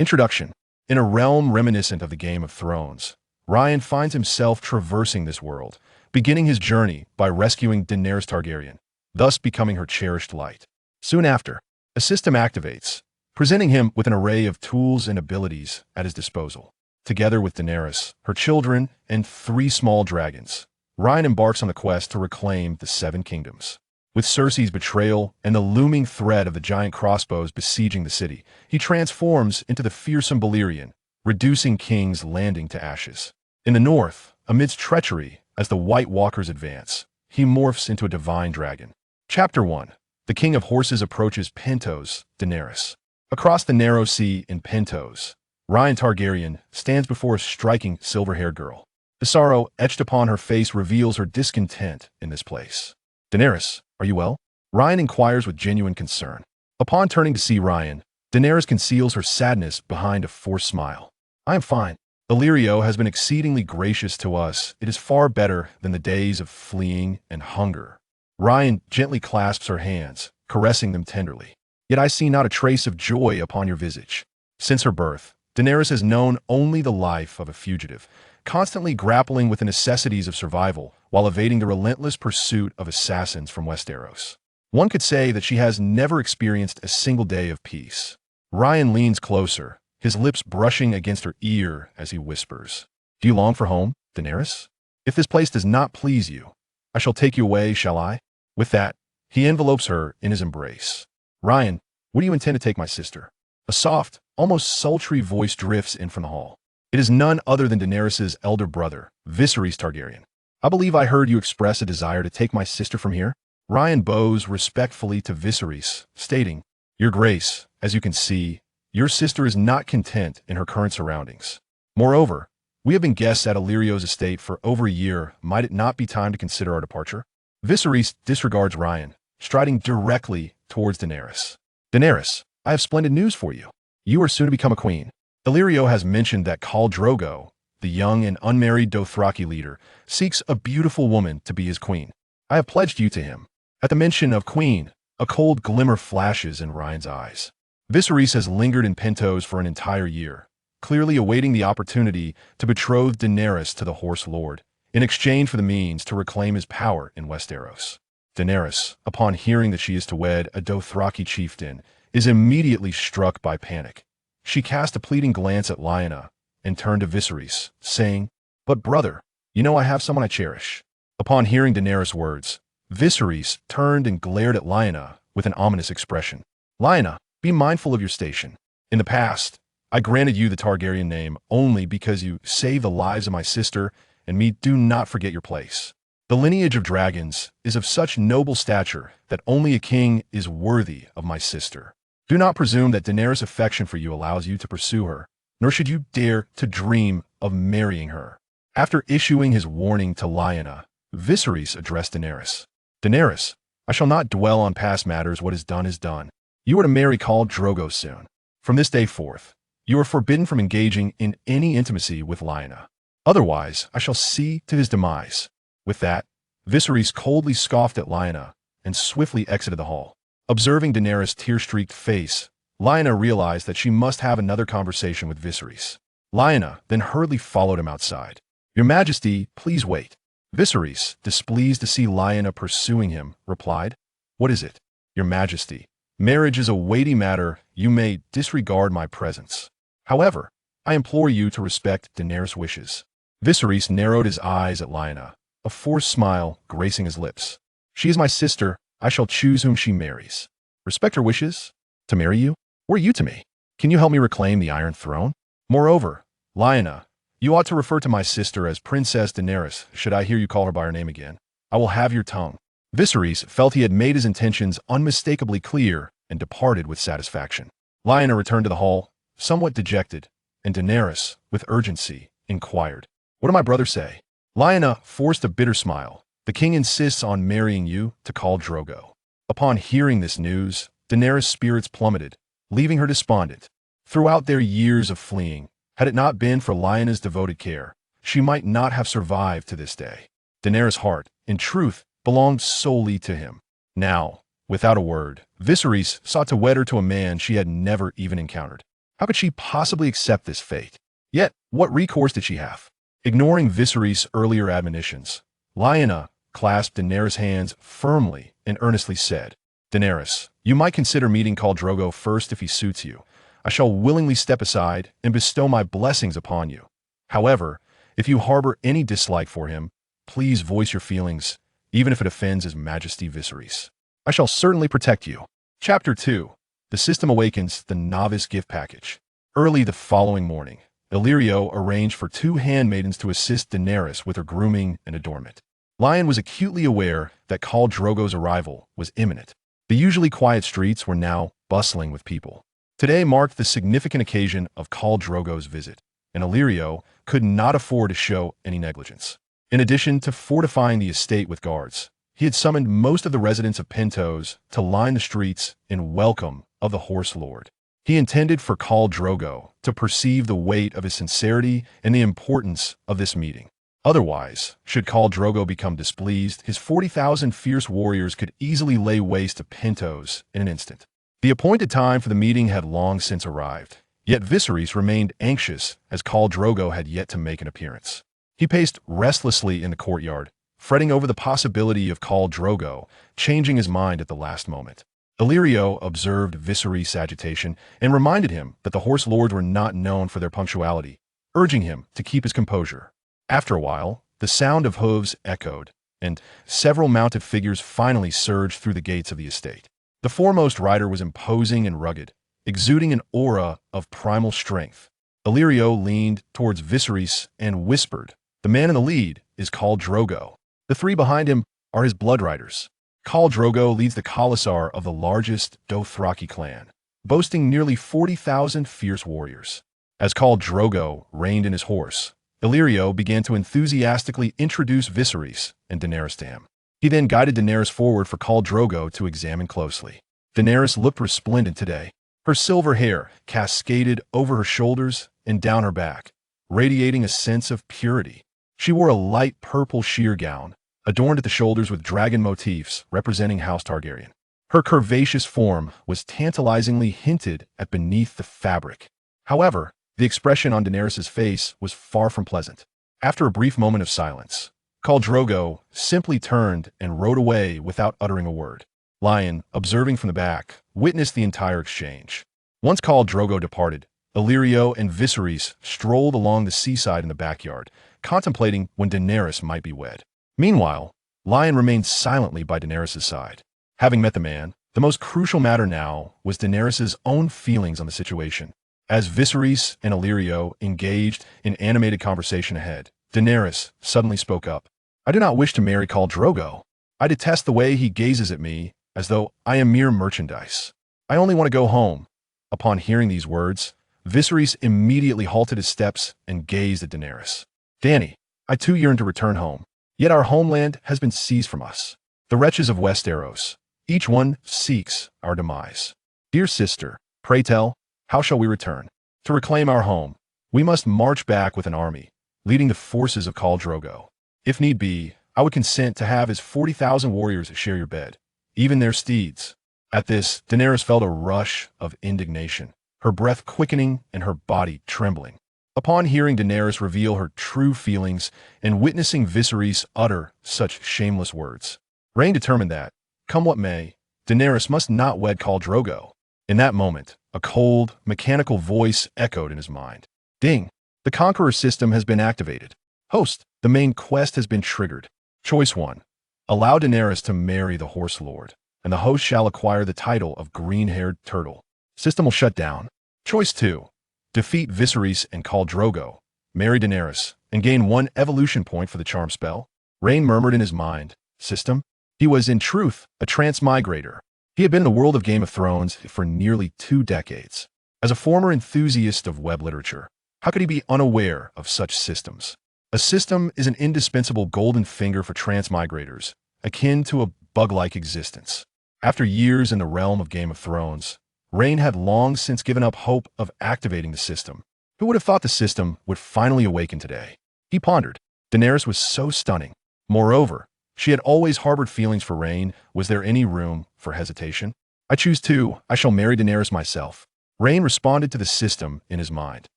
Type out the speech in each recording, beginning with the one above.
Introduction. In a realm reminiscent of the Game of Thrones, Ryan finds himself traversing this world, beginning his journey by rescuing Daenerys Targaryen, thus becoming her cherished light. Soon after, a system activates, presenting him with an array of tools and abilities at his disposal. Together with Daenerys, her children, and 3 small dragons, Ryan embarks on the quest to reclaim the 7 kingdoms. With Cersei's betrayal and the looming threat of the giant crossbows besieging the city, he transforms into the fearsome Balerion, reducing King's Landing to ashes. In the north, amidst treachery, as the White Walkers advance, he morphs into a divine dragon. Chapter 1. The King of Horses approaches Pentos, Daenerys. Across the narrow sea in Pentos, Ryan Targaryen stands before a striking silver-haired girl. The sorrow etched upon her face reveals her discontent in this place. Daenerys, are you well? Ryan inquires with genuine concern. Upon turning to see Ryan, Daenerys conceals her sadness behind a forced smile. I am fine. Illyrio has been exceedingly gracious to us. It is far better than the days of fleeing and hunger. Ryan gently clasps her hands, caressing them tenderly. Yet I see not a trace of joy upon your visage. Since her birth, Daenerys has known only the life of a fugitive, constantly grappling with the necessities of survival while evading the relentless pursuit of assassins from Westeros. One could say that she has never experienced a single day of peace. Ryan leans closer, his lips brushing against her ear as he whispers, "Do you long for home, Daenerys? If this place does not please you, I shall take you away, shall I?" With that, he envelopes her in his embrace. "Ryan, where do you intend to take my sister?" A soft, almost sultry voice drifts in from the hall. It is none other than Daenerys' elder brother, Viserys Targaryen. "I believe I heard you express a desire to take my sister from here." Ryan bows respectfully to Viserys, stating, "Your Grace, as you can see, your sister is not content in her current surroundings. Moreover, we have been guests at Illyrio's estate for over a year. Might it not be time to consider our departure?" Viserys disregards Ryan, striding directly towards Daenerys. "Daenerys, I have splendid news for you. You are soon to become a queen. Illyrio has mentioned that Khal Drogo, the young and unmarried Dothraki leader, seeks a beautiful woman to be his queen. I have pledged you to him." At the mention of queen, a cold glimmer flashes in Ryan's eyes. Viserys has lingered in Pentos for an entire year, clearly awaiting the opportunity to betroth Daenerys to the Horse Lord, in exchange for the means to reclaim his power in Westeros. Daenerys, upon hearing that she is to wed a Dothraki chieftain, is immediately struck by panic. She cast a pleading glance at Lyanna and turned to Viserys, saying, "But brother, you know I have someone I cherish." Upon hearing Daenerys' words, Viserys turned and glared at Lyanna with an ominous expression. "Lyanna, be mindful of your station. In the past, I granted you the Targaryen name only because you saved the lives of my sister and me. Do not forget your place. The lineage of dragons is of such noble stature that only a king is worthy of my sister. Do not presume that Daenerys' affection for you allows you to pursue her, nor should you dare to dream of marrying her." After issuing his warning to Lyanna, Viserys addressed Daenerys. "Daenerys, I shall not dwell on past matters. What is done is done. You are to marry Khal Drogo soon. From this day forth, you are forbidden from engaging in any intimacy with Lyanna. Otherwise, I shall see to his demise." With that, Viserys coldly scoffed at Lyanna and swiftly exited the hall. Observing Daenerys' tear-streaked face, Lyanna realized that she must have another conversation with Viserys. Lyanna then hurriedly followed him outside. "Your Majesty, please wait." Viserys, displeased to see Lyanna pursuing him, replied, "What is it? Your Majesty, marriage is a weighty matter. You may disregard my presence. However, I implore you to respect Daenerys' wishes." Viserys narrowed his eyes at Lyanna, a forced smile gracing his lips. "She is my sister. I shall choose whom she marries." "Respect her wishes? To marry you? What are you to me? Can you help me reclaim the Iron Throne? Moreover, Lyanna, you ought to refer to my sister as Princess Daenerys. Should I hear you call her by her name again, I will have your tongue." Viserys felt he had made his intentions unmistakably clear and departed with satisfaction. Lyanna returned to the hall, somewhat dejected, and Daenerys, with urgency, inquired, "What did my brother say?" Lyanna forced a bitter smile. "The king insists on marrying you to Khal Drogo." Upon hearing this news, Daenerys' spirits plummeted, leaving her despondent. Throughout their years of fleeing, had it not been for Lyanna's devoted care, she might not have survived to this day. Daenerys' heart, in truth, belonged solely to him. Now, without a word, Viserys sought to wed her to a man she had never even encountered. How could she possibly accept this fate? Yet, what recourse did she have? Ignoring Viserys' earlier admonitions, Lyanna clasped Daenerys' hands firmly and earnestly said, "Daenerys, you might consider meeting Khal Drogo first if he suits you. I shall willingly step aside and bestow my blessings upon you. However, if you harbor any dislike for him, please voice your feelings, even if it offends His Majesty Viserys. I shall certainly protect you." Chapter 2. The System Awakens, the Novice Gift Package. Early the following morning, Illyrio arranged for 2 handmaidens to assist Daenerys with her grooming and adornment. Lyon was acutely aware that Khal Drogo's arrival was imminent. The usually quiet streets were now bustling with people. Today marked the significant occasion of Khal Drogo's visit, and Illyrio could not afford to show any negligence. In addition to fortifying the estate with guards, he had summoned most of the residents of Pentos to line the streets in welcome of the Horse Lord. He intended for Khal Drogo to perceive the weight of his sincerity and the importance of this meeting. Otherwise, should Khal Drogo become displeased, his 40,000 fierce warriors could easily lay waste to Pentos in an instant. The appointed time for the meeting had long since arrived, yet Viserys remained anxious as Khal Drogo had yet to make an appearance. He paced restlessly in the courtyard, fretting over the possibility of Khal Drogo changing his mind at the last moment. Illyrio observed Viserys' agitation and reminded him that the Horse Lords were not known for their punctuality, urging him to keep his composure. After a while, the sound of hooves echoed, and several mounted figures finally surged through the gates of the estate. The foremost rider was imposing and rugged, exuding an aura of primal strength. Illyrio leaned towards Viserys and whispered, "The man in the lead is Khal Drogo. The 3 behind him are his blood riders." Khal Drogo leads the Khalasar of the largest Dothraki clan, boasting nearly 40,000 fierce warriors. As Khal Drogo reined in his horse, Illyrio began to enthusiastically introduce Viserys and Daenerys to him. He then guided Daenerys forward for Khal Drogo to examine closely. Daenerys looked resplendent today. Her silver hair cascaded over her shoulders and down her back, radiating a sense of purity. She wore a light purple sheer gown, adorned at the shoulders with dragon motifs representing House Targaryen. Her curvaceous form was tantalizingly hinted at beneath the fabric. However, the expression on Daenerys' face was far from pleasant. After a brief moment of silence, Khal Drogo simply turned and rode away without uttering a word. Lyon, observing from the back, witnessed the entire exchange. Once Khal Drogo departed, Illyrio and Viserys strolled along the seaside in the backyard, contemplating when Daenerys might be wed. Meanwhile, Lyon remained silently by Daenerys' side. Having met the man, the most crucial matter now was Daenerys' own feelings on the situation. As Viserys and Illyrio engaged in animated conversation ahead, Daenerys suddenly spoke up. "I do not wish to marry Khal Drogo. I detest the way he gazes at me as though I am mere merchandise. I only want to go home." Upon hearing these words, Viserys immediately halted his steps and gazed at Daenerys. "Dany, I too yearn to return home. Yet our homeland has been seized from us. The wretches of Westeros, each one seeks our demise. Dear sister, pray tell, how shall we return? To reclaim our home, we must march back with an army, leading the forces of Khal Drogo. If need be, I would consent to have his 40,000 warriors share your bed, even their steeds." At this, Daenerys felt a rush of indignation, her breath quickening and her body trembling. Upon hearing Daenerys reveal her true feelings and witnessing Viserys utter such shameless words, Rhaen determined that, come what may, Daenerys must not wed Khal Drogo. In that moment, a cold, mechanical voice echoed in his mind. Ding! The Conqueror system has been activated. Host, the main quest has been triggered. Choice 1. Allow Daenerys to marry the Horse Lord, and the host shall acquire the title of Green-Haired Turtle. System will shut down. Choice 2. Defeat Viserys and Khal Drogo, marry Daenerys, and gain 1 evolution point for the charm spell. Rhaen murmured in his mind, system? He was, in truth, a transmigrator. He had been in the world of Game of Thrones for nearly 2 decades. As a former enthusiast of web literature, how could he be unaware of such systems? A system is an indispensable golden finger for transmigrators, akin to a bug-like existence. After years in the realm of Game of Thrones, Rhaen had long since given up hope of activating the system. Who would have thought the system would finally awaken today? He pondered. Daenerys was so stunning. Moreover, she had always harbored feelings for Rhaen. Was there any room for hesitation? I choose 2. I shall marry Daenerys myself. Rhaen responded to the system in his mind.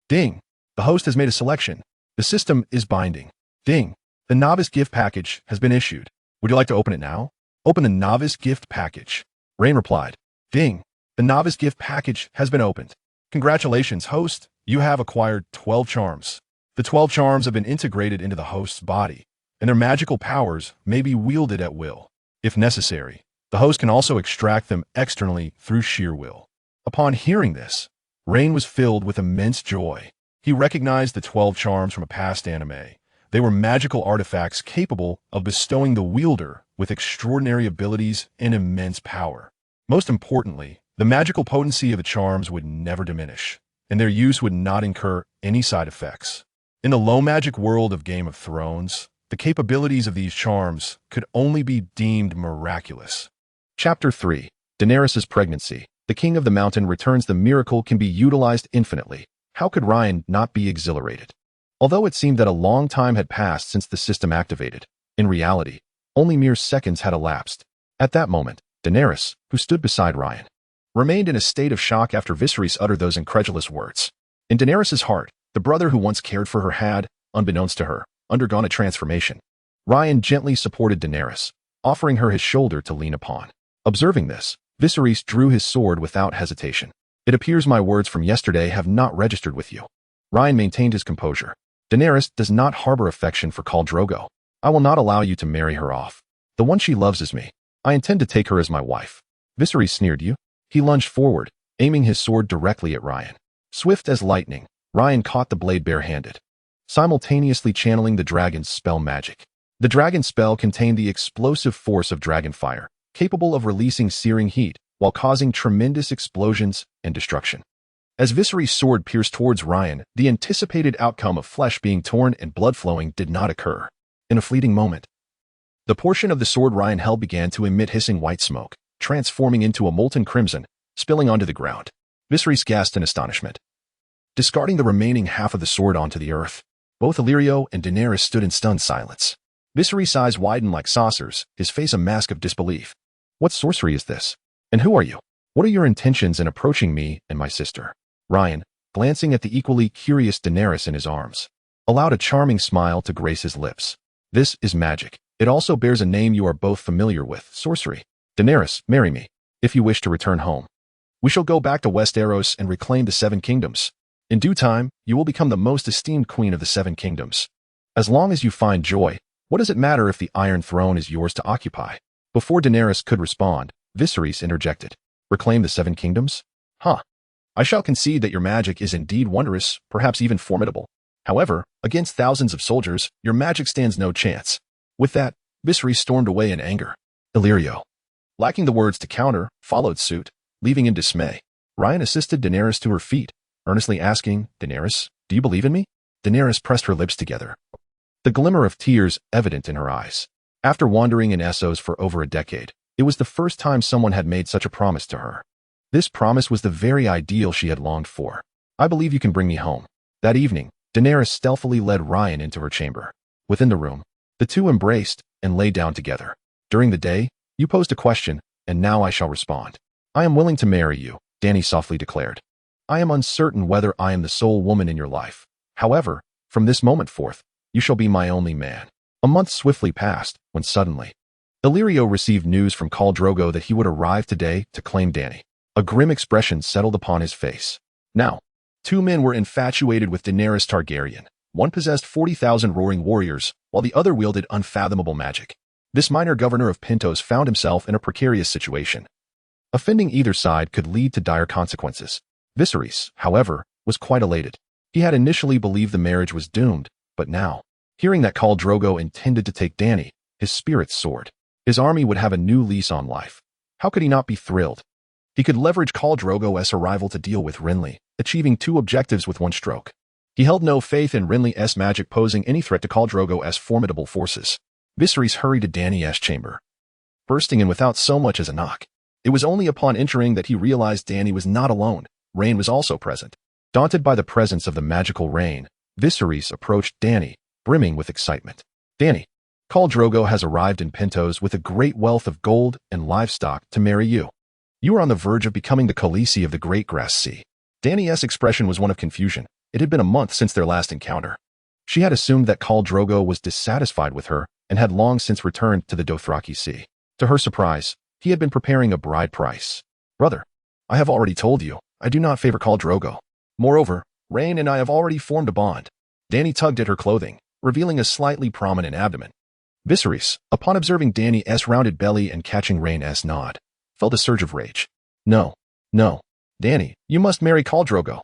Ding. The host has made a selection. The system is binding. Ding. The novice gift package has been issued. Would you like to open it now? Open the novice gift package. Rhaen replied. Ding. The novice gift package has been opened. Congratulations, host. You have acquired 12 charms. The 12 charms have been integrated into the host's body, and their magical powers may be wielded at will. If necessary, the host can also extract them externally through sheer will. Upon hearing this, Rhaen was filled with immense joy. He recognized the 12 charms from a past anime. They were magical artifacts capable of bestowing the wielder with extraordinary abilities and immense power. Most importantly, the magical potency of the charms would never diminish, and their use would not incur any side effects. In the low-magic world of Game of Thrones, the capabilities of these charms could only be deemed miraculous. Chapter 3. Daenerys' Pregnancy. The King of the Mountain returns. The miracle can be utilized infinitely. How could Ryan not be exhilarated? Although it seemed that a long time had passed since the system activated, in reality, only mere seconds had elapsed. At that moment, Daenerys, who stood beside Ryan, remained in a state of shock after Viserys uttered those incredulous words. In Daenerys' heart, the brother who once cared for her had, unbeknownst to her, undergone a transformation. Ryan gently supported Daenerys, offering her his shoulder to lean upon. Observing this, Viserys drew his sword without hesitation. It appears my words from yesterday have not registered with you. Ryan maintained his composure. Daenerys does not harbor affection for Khal Drogo. I will not allow you to marry her off. The one she loves is me. I intend to take her as my wife. Viserys sneered. You? He lunged forward, aiming his sword directly at Ryan. Swift as lightning, Ryan caught the blade barehanded, simultaneously channeling the dragon's spell magic. The dragon spell contained the explosive force of Dragonfire, capable of releasing searing heat while causing tremendous explosions and destruction. As Viserys' sword pierced towards Ryan, the anticipated outcome of flesh being torn and blood flowing did not occur. In a fleeting moment, the portion of the sword Ryan held began to emit hissing white smoke, transforming into a molten crimson, spilling onto the ground. Viserys gasped in astonishment. Discarding the remaining half of the sword onto the earth, both Illyrio and Daenerys stood in stunned silence. Viserys' eyes widened like saucers, his face a mask of disbelief. What sorcery is this? And who are you? What are your intentions in approaching me and my sister? Ryan, glancing at the equally curious Daenerys in his arms, allowed a charming smile to grace his lips. This is magic. It also bears a name you are both familiar with, sorcery. Daenerys, marry me, if you wish to return home. We shall go back to Westeros and reclaim the Seven Kingdoms. In due time, you will become the most esteemed queen of the Seven Kingdoms. As long as you find joy, what does it matter if the Iron Throne is yours to occupy? Before Daenerys could respond, Viserys interjected. Reclaim the Seven Kingdoms? Huh. I shall concede that your magic is indeed wondrous, perhaps even formidable. However, against thousands of soldiers, your magic stands no chance. With that, Viserys stormed away in anger. Illyrio, lacking the words to counter, followed suit, leaving in dismay. Ryan assisted Daenerys to her feet, earnestly asking, Daenerys, do you believe in me? Daenerys pressed her lips together, the glimmer of tears evident in her eyes. After wandering in Essos for over a decade, it was the first time someone had made such a promise to her. This promise was the very ideal she had longed for. I believe you can bring me home. That evening, Daenerys stealthily led Ryan into her chamber. Within the room, the two embraced and lay down together. During the day, you posed a question, and now I shall respond. I am willing to marry you, Dany softly declared. I am uncertain whether I am the sole woman in your life. However, from this moment forth, you shall be my only man. A month swiftly passed, when suddenly, Illyrio received news from Khal Drogo that he would arrive today to claim Dany. A grim expression settled upon his face. Now, two men were infatuated with Daenerys Targaryen. One possessed 40,000 roaring warriors, while the other wielded unfathomable magic. This minor governor of Pentos found himself in a precarious situation. Offending either side could lead to dire consequences. Viserys, however, was quite elated. He had initially believed the marriage was doomed, but now, hearing that Khal Drogo intended to take Dany, his spirits soared. His army would have a new lease on life. How could he not be thrilled? He could leverage Khal Drogo's arrival to deal with Renly, achieving two objectives with one stroke. He held no faith in Renly's magic posing any threat to Khal Drogo's formidable forces. Viserys hurried to Dany's chamber, bursting in without so much as a knock. It was only upon entering that he realized Dany was not alone. Rhaen was also present. Daunted by the presence of the magical Rhaen, Viserys approached Dany, brimming with excitement. Dany, Khal Drogo has arrived in Pentos with a great wealth of gold and livestock to marry you. You are on the verge of becoming the Khaleesi of the Great Grass Sea. Dany's expression was one of confusion. It had been a month since their last encounter. She had assumed that Khal Drogo was dissatisfied with her and had long since returned to the Dothraki Sea. To her surprise, he had been preparing a bride price. Brother, I have already told you, I do not favor Khal Drogo. Moreover, Rhaen and I have already formed a bond. Dany tugged at her clothing, revealing a slightly prominent abdomen. Viserys, upon observing Dany's rounded belly and catching Rhaen's nod, felt a surge of rage. No, no, Dany, you must marry Khal Drogo.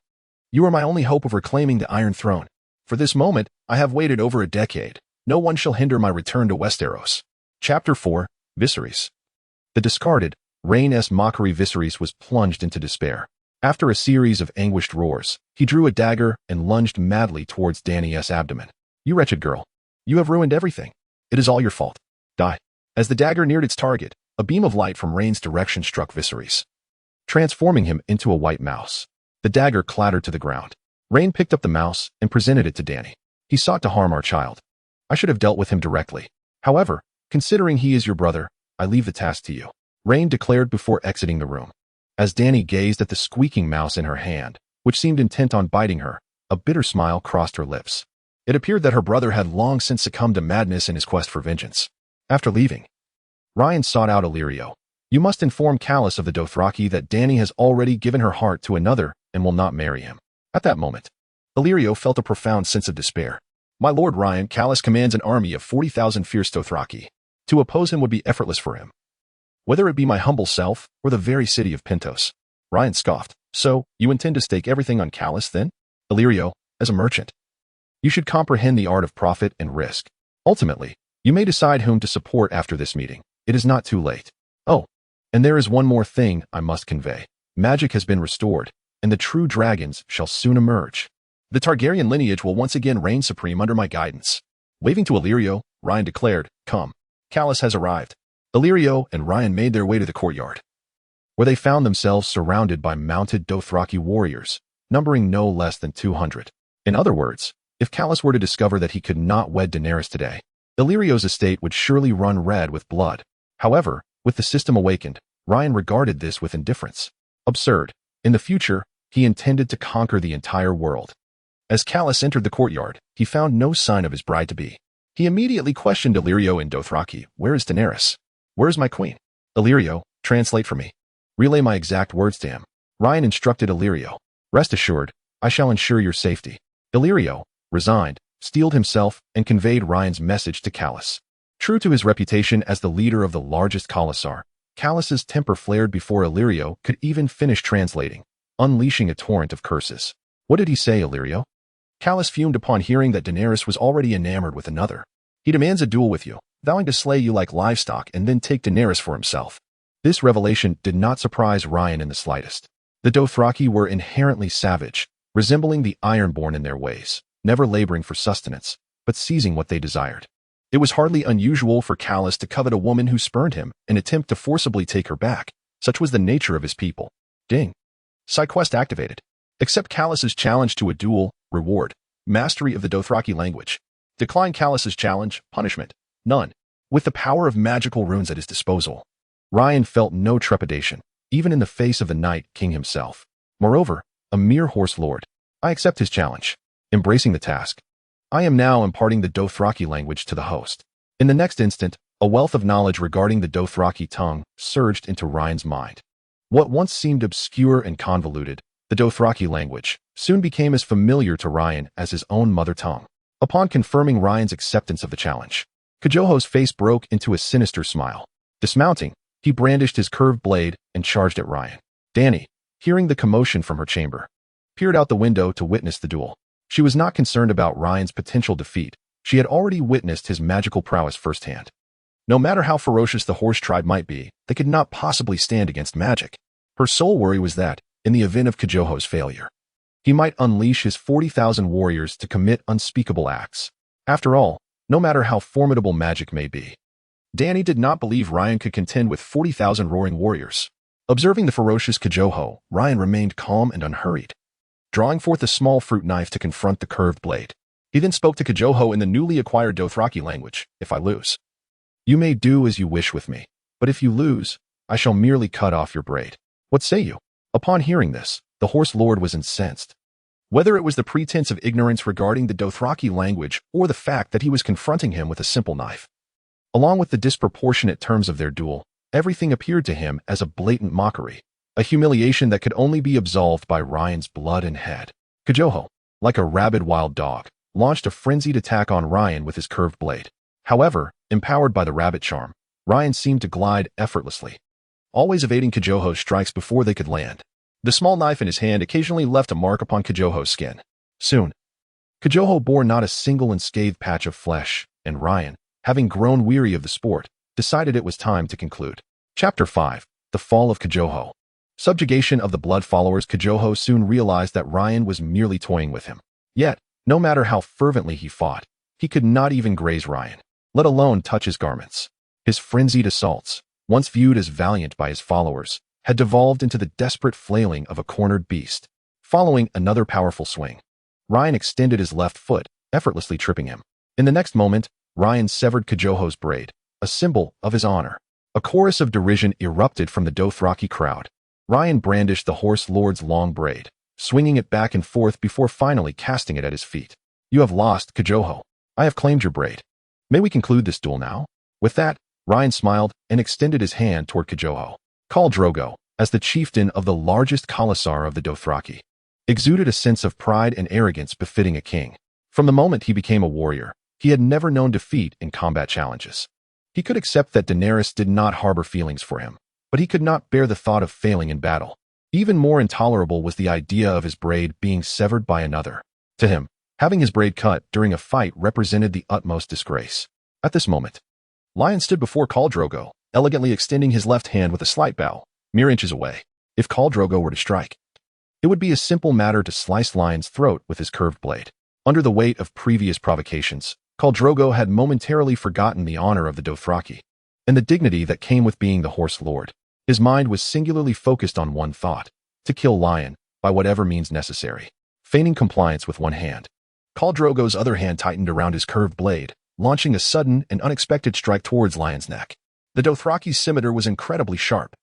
You are my only hope of reclaiming the Iron Throne. For this moment, I have waited over a decade. No one shall hinder my return to Westeros. Chapter 4, Viserys. The discarded, Rhaen's mockery Viserys was plunged into despair. After a series of anguished roars, he drew a dagger and lunged madly towards Dany's abdomen. You wretched girl. You have ruined everything. It is all your fault. Die. As the dagger neared its target, a beam of light from Rhaen's direction struck Viserys, transforming him into a white mouse. The dagger clattered to the ground. Rhaen picked up the mouse and presented it to Dany. He sought to harm our child. I should have dealt with him directly. However, considering he is your brother, I leave the task to you, Rhaen declared before exiting the room. As Dany gazed at the squeaking mouse in her hand, which seemed intent on biting her, a bitter smile crossed her lips. It appeared that her brother had long since succumbed to madness in his quest for vengeance. After leaving, Ryan sought out Illyrio. You must inform Khals of the Dothraki that Dany has already given her heart to another and will not marry him. At that moment, Illyrio felt a profound sense of despair. My lord Ryan, Khals commands an army of 40,000 fierce Dothraki. To oppose him would be effortless for him, whether it be my humble self or the very city of Pentos. Ryan scoffed. So, you intend to stake everything on Khals then? Illyrio, as a merchant, you should comprehend the art of profit and risk. Ultimately, you may decide whom to support after this meeting. It is not too late. Oh, and there is one more thing I must convey. Magic has been restored, and the true dragons shall soon emerge. The Targaryen lineage will once again reign supreme under my guidance. Waving to Illyrio, Ryan declared, Come, Khals has arrived. Illyrio and Ryan made their way to the courtyard, where they found themselves surrounded by mounted Dothraki warriors, numbering no less than 200. In other words, if Khals were to discover that he could not wed Daenerys today, Illyrio's estate would surely run red with blood. However, with the system awakened, Ryan regarded this with indifference. Absurd. In the future, he intended to conquer the entire world. As Khals entered the courtyard, he found no sign of his bride-to-be. He immediately questioned Illyrio in Dothraki. Where is Daenerys? Where is my queen? Illyrio, translate for me. Relay my exact words to him. Ryan instructed Illyrio. Rest assured, I shall ensure your safety. Illyrio, resigned, steeled himself and conveyed Ryan's message to Khals. True to his reputation as the leader of the largest Khalasar, Khalas's temper flared before Illyrio could even finish translating, unleashing a torrent of curses. What did he say, Illyrio? Khals fumed upon hearing that Daenerys was already enamored with another. He demands a duel with you, vowing to slay you like livestock and then take Daenerys for himself. This revelation did not surprise Ryan in the slightest. The Dothraki were inherently savage, resembling the Ironborn in their ways, never laboring for sustenance, but seizing what they desired. It was hardly unusual for Khals to covet a woman who spurned him and attempt to forcibly take her back. Such was the nature of his people. Ding. Side quest activated. Accept Khalas's challenge to a duel. Reward. Mastery of the Dothraki language. Decline Khalas's challenge. Punishment. None. With the power of magical runes at his disposal, Ryan felt no trepidation, even in the face of the Night King himself. Moreover, a mere horse lord. I accept his challenge. Embracing the task, I am now imparting the Dothraki language to the host. In the next instant, a wealth of knowledge regarding the Dothraki tongue surged into Ryan's mind. What once seemed obscure and convoluted, the Dothraki language, soon became as familiar to Ryan as his own mother tongue. Upon confirming Ryan's acceptance of the challenge, Kajoho's face broke into a sinister smile. Dismounting, he brandished his curved blade and charged at Ryan. Dany, hearing the commotion from her chamber, peered out the window to witness the duel. She was not concerned about Ryan's potential defeat. She had already witnessed his magical prowess firsthand. No matter how ferocious the horse tribe might be, they could not possibly stand against magic. Her sole worry was that, in the event of Kajoho's failure, he might unleash his 40,000 warriors to commit unspeakable acts. After all, no matter how formidable magic may be, Dany did not believe Ryan could contend with 40,000 roaring warriors. Observing the ferocious Kajoho, Ryan remained calm and unhurried, drawing forth a small fruit knife to confront the curved blade. He then spoke to Kajoho in the newly acquired Dothraki language. If I lose, you may do as you wish with me, but if you lose, I shall merely cut off your braid. What say you? Upon hearing this, the Horse Lord was incensed. Whether it was the pretense of ignorance regarding the Dothraki language or the fact that he was confronting him with a simple knife. Along with the disproportionate terms of their duel, everything appeared to him as a blatant mockery, a humiliation that could only be absolved by Ryan's blood and head. Kajoho, like a rabid wild dog, launched a frenzied attack on Ryan with his curved blade. However, empowered by the rabbit charm, Ryan seemed to glide effortlessly, always evading Kajoho's strikes before they could land. The small knife in his hand occasionally left a mark upon Kajoho's skin. Soon, Kajoho bore not a single unscathed patch of flesh, and Ryan, having grown weary of the sport, decided it was time to conclude. Chapter 5. The Fall of Kajoho. Subjugation of the Blood Followers. Kajoho soon realized that Ryan was merely toying with him. Yet, no matter how fervently he fought, he could not even graze Ryan, let alone touch his garments. His frenzied assaults, once viewed as valiant by his followers, had devolved into the desperate flailing of a cornered beast. Following another powerful swing, Ryan extended his left foot, effortlessly tripping him. In the next moment, Ryan severed Kajoho's braid, a symbol of his honor. A chorus of derision erupted from the Dothraki crowd. Ryan brandished the Horse Lord's long braid, swinging it back and forth before finally casting it at his feet. "You have lost, Kajoho. I have claimed your braid. May we conclude this duel now?" With that, Ryan smiled and extended his hand toward Kajoho. Khal Drogo, as the chieftain of the largest Khalasar of the Dothraki, exuded a sense of pride and arrogance befitting a king. From the moment he became a warrior, he had never known defeat in combat challenges. He could accept that Daenerys did not harbor feelings for him, but he could not bear the thought of failing in battle. Even more intolerable was the idea of his braid being severed by another. To him, having his braid cut during a fight represented the utmost disgrace. At this moment, Lion stood before Khal Drogo, elegantly extending his left hand with a slight bow, mere inches away. If Khal Drogo were to strike, it would be a simple matter to slice Lion's throat with his curved blade. Under the weight of previous provocations, Khal Drogo had momentarily forgotten the honor of the Dothraki and the dignity that came with being the Horse Lord. His mind was singularly focused on one thought: to kill Lion by whatever means necessary. Feigning compliance with one hand, Khal Drogo's other hand tightened around his curved blade, launching a sudden and unexpected strike towards Lion's neck. The Dothraki's scimitar was incredibly sharp,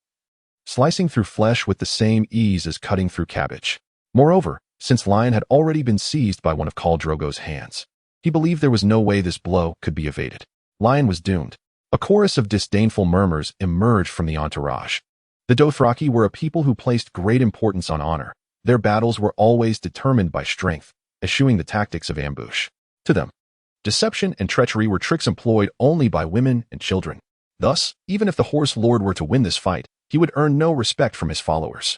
slicing through flesh with the same ease as cutting through cabbage. Moreover, since Lion had already been seized by one of Khal Drogo's hands, he believed there was no way this blow could be evaded. Lion was doomed. A chorus of disdainful murmurs emerged from the entourage. The Dothraki were a people who placed great importance on honor. Their battles were always determined by strength, eschewing the tactics of ambush. To them, deception and treachery were tricks employed only by women and children. Thus, even if the Horse Lord were to win this fight, he would earn no respect from his followers.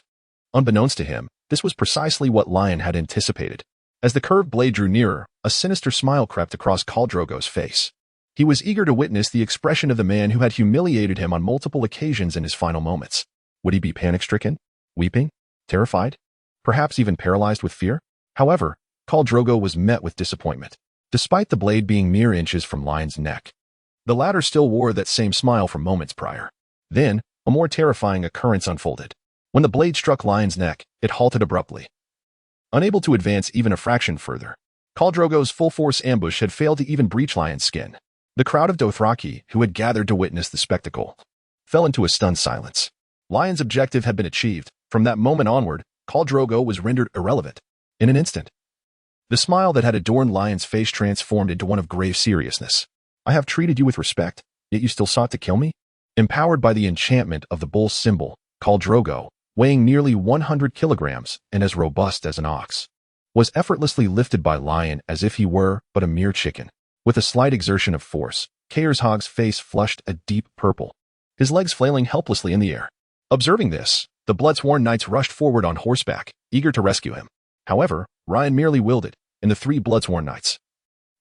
Unbeknownst to him, this was precisely what Lion had anticipated. As the curved blade drew nearer, a sinister smile crept across Khal Drogo's face. He was eager to witness the expression of the man who had humiliated him on multiple occasions in his final moments. Would he be panic-stricken, weeping, terrified, perhaps even paralyzed with fear? However, Khal Drogo was met with disappointment. Despite the blade being mere inches from Lion's neck, the latter still wore that same smile from moments prior. Then, a more terrifying occurrence unfolded. When the blade struck Lion's neck, it halted abruptly. Unable to advance even a fraction further, Khal Drogo's full-force ambush had failed to even breach Lion's skin. The crowd of Dothraki, who had gathered to witness the spectacle, fell into a stunned silence. Lion's objective had been achieved. From that moment onward, Khal Drogo was rendered irrelevant. In an instant, the smile that had adorned Lion's face transformed into one of grave seriousness. "I have treated you with respect, yet you still sought to kill me?" Empowered by the enchantment of the bull's symbol, Khal Drogo, weighing nearly 100 kilograms and as robust as an ox, was effortlessly lifted by Lion as if he were but a mere chicken. With a slight exertion of force, Kaershog's face flushed a deep purple, his legs flailing helplessly in the air. Observing this, the blood-sworn knights rushed forward on horseback, eager to rescue him. However, Ryan merely wielded, and the three blood-sworn knights,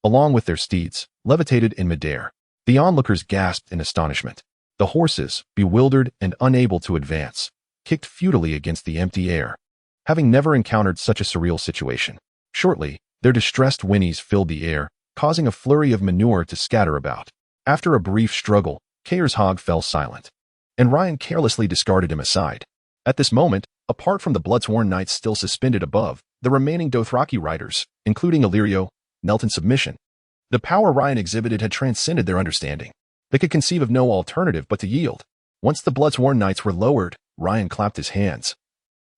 along with their steeds, levitated in midair. The onlookers gasped in astonishment. The horses, bewildered and unable to advance, kicked futilely against the empty air, having never encountered such a surreal situation. Shortly, their distressed whinnies filled the air, causing a flurry of manure to scatter about. After a brief struggle, Kaershog fell silent, and Ryan carelessly discarded him aside. At this moment, apart from the blood-sworn knights still suspended above, the remaining Dothraki riders, including Illyrio, knelt in submission. The power Ryan exhibited had transcended their understanding. They could conceive of no alternative but to yield. Once the blood-sworn knights were lowered, Ryan clapped his hands.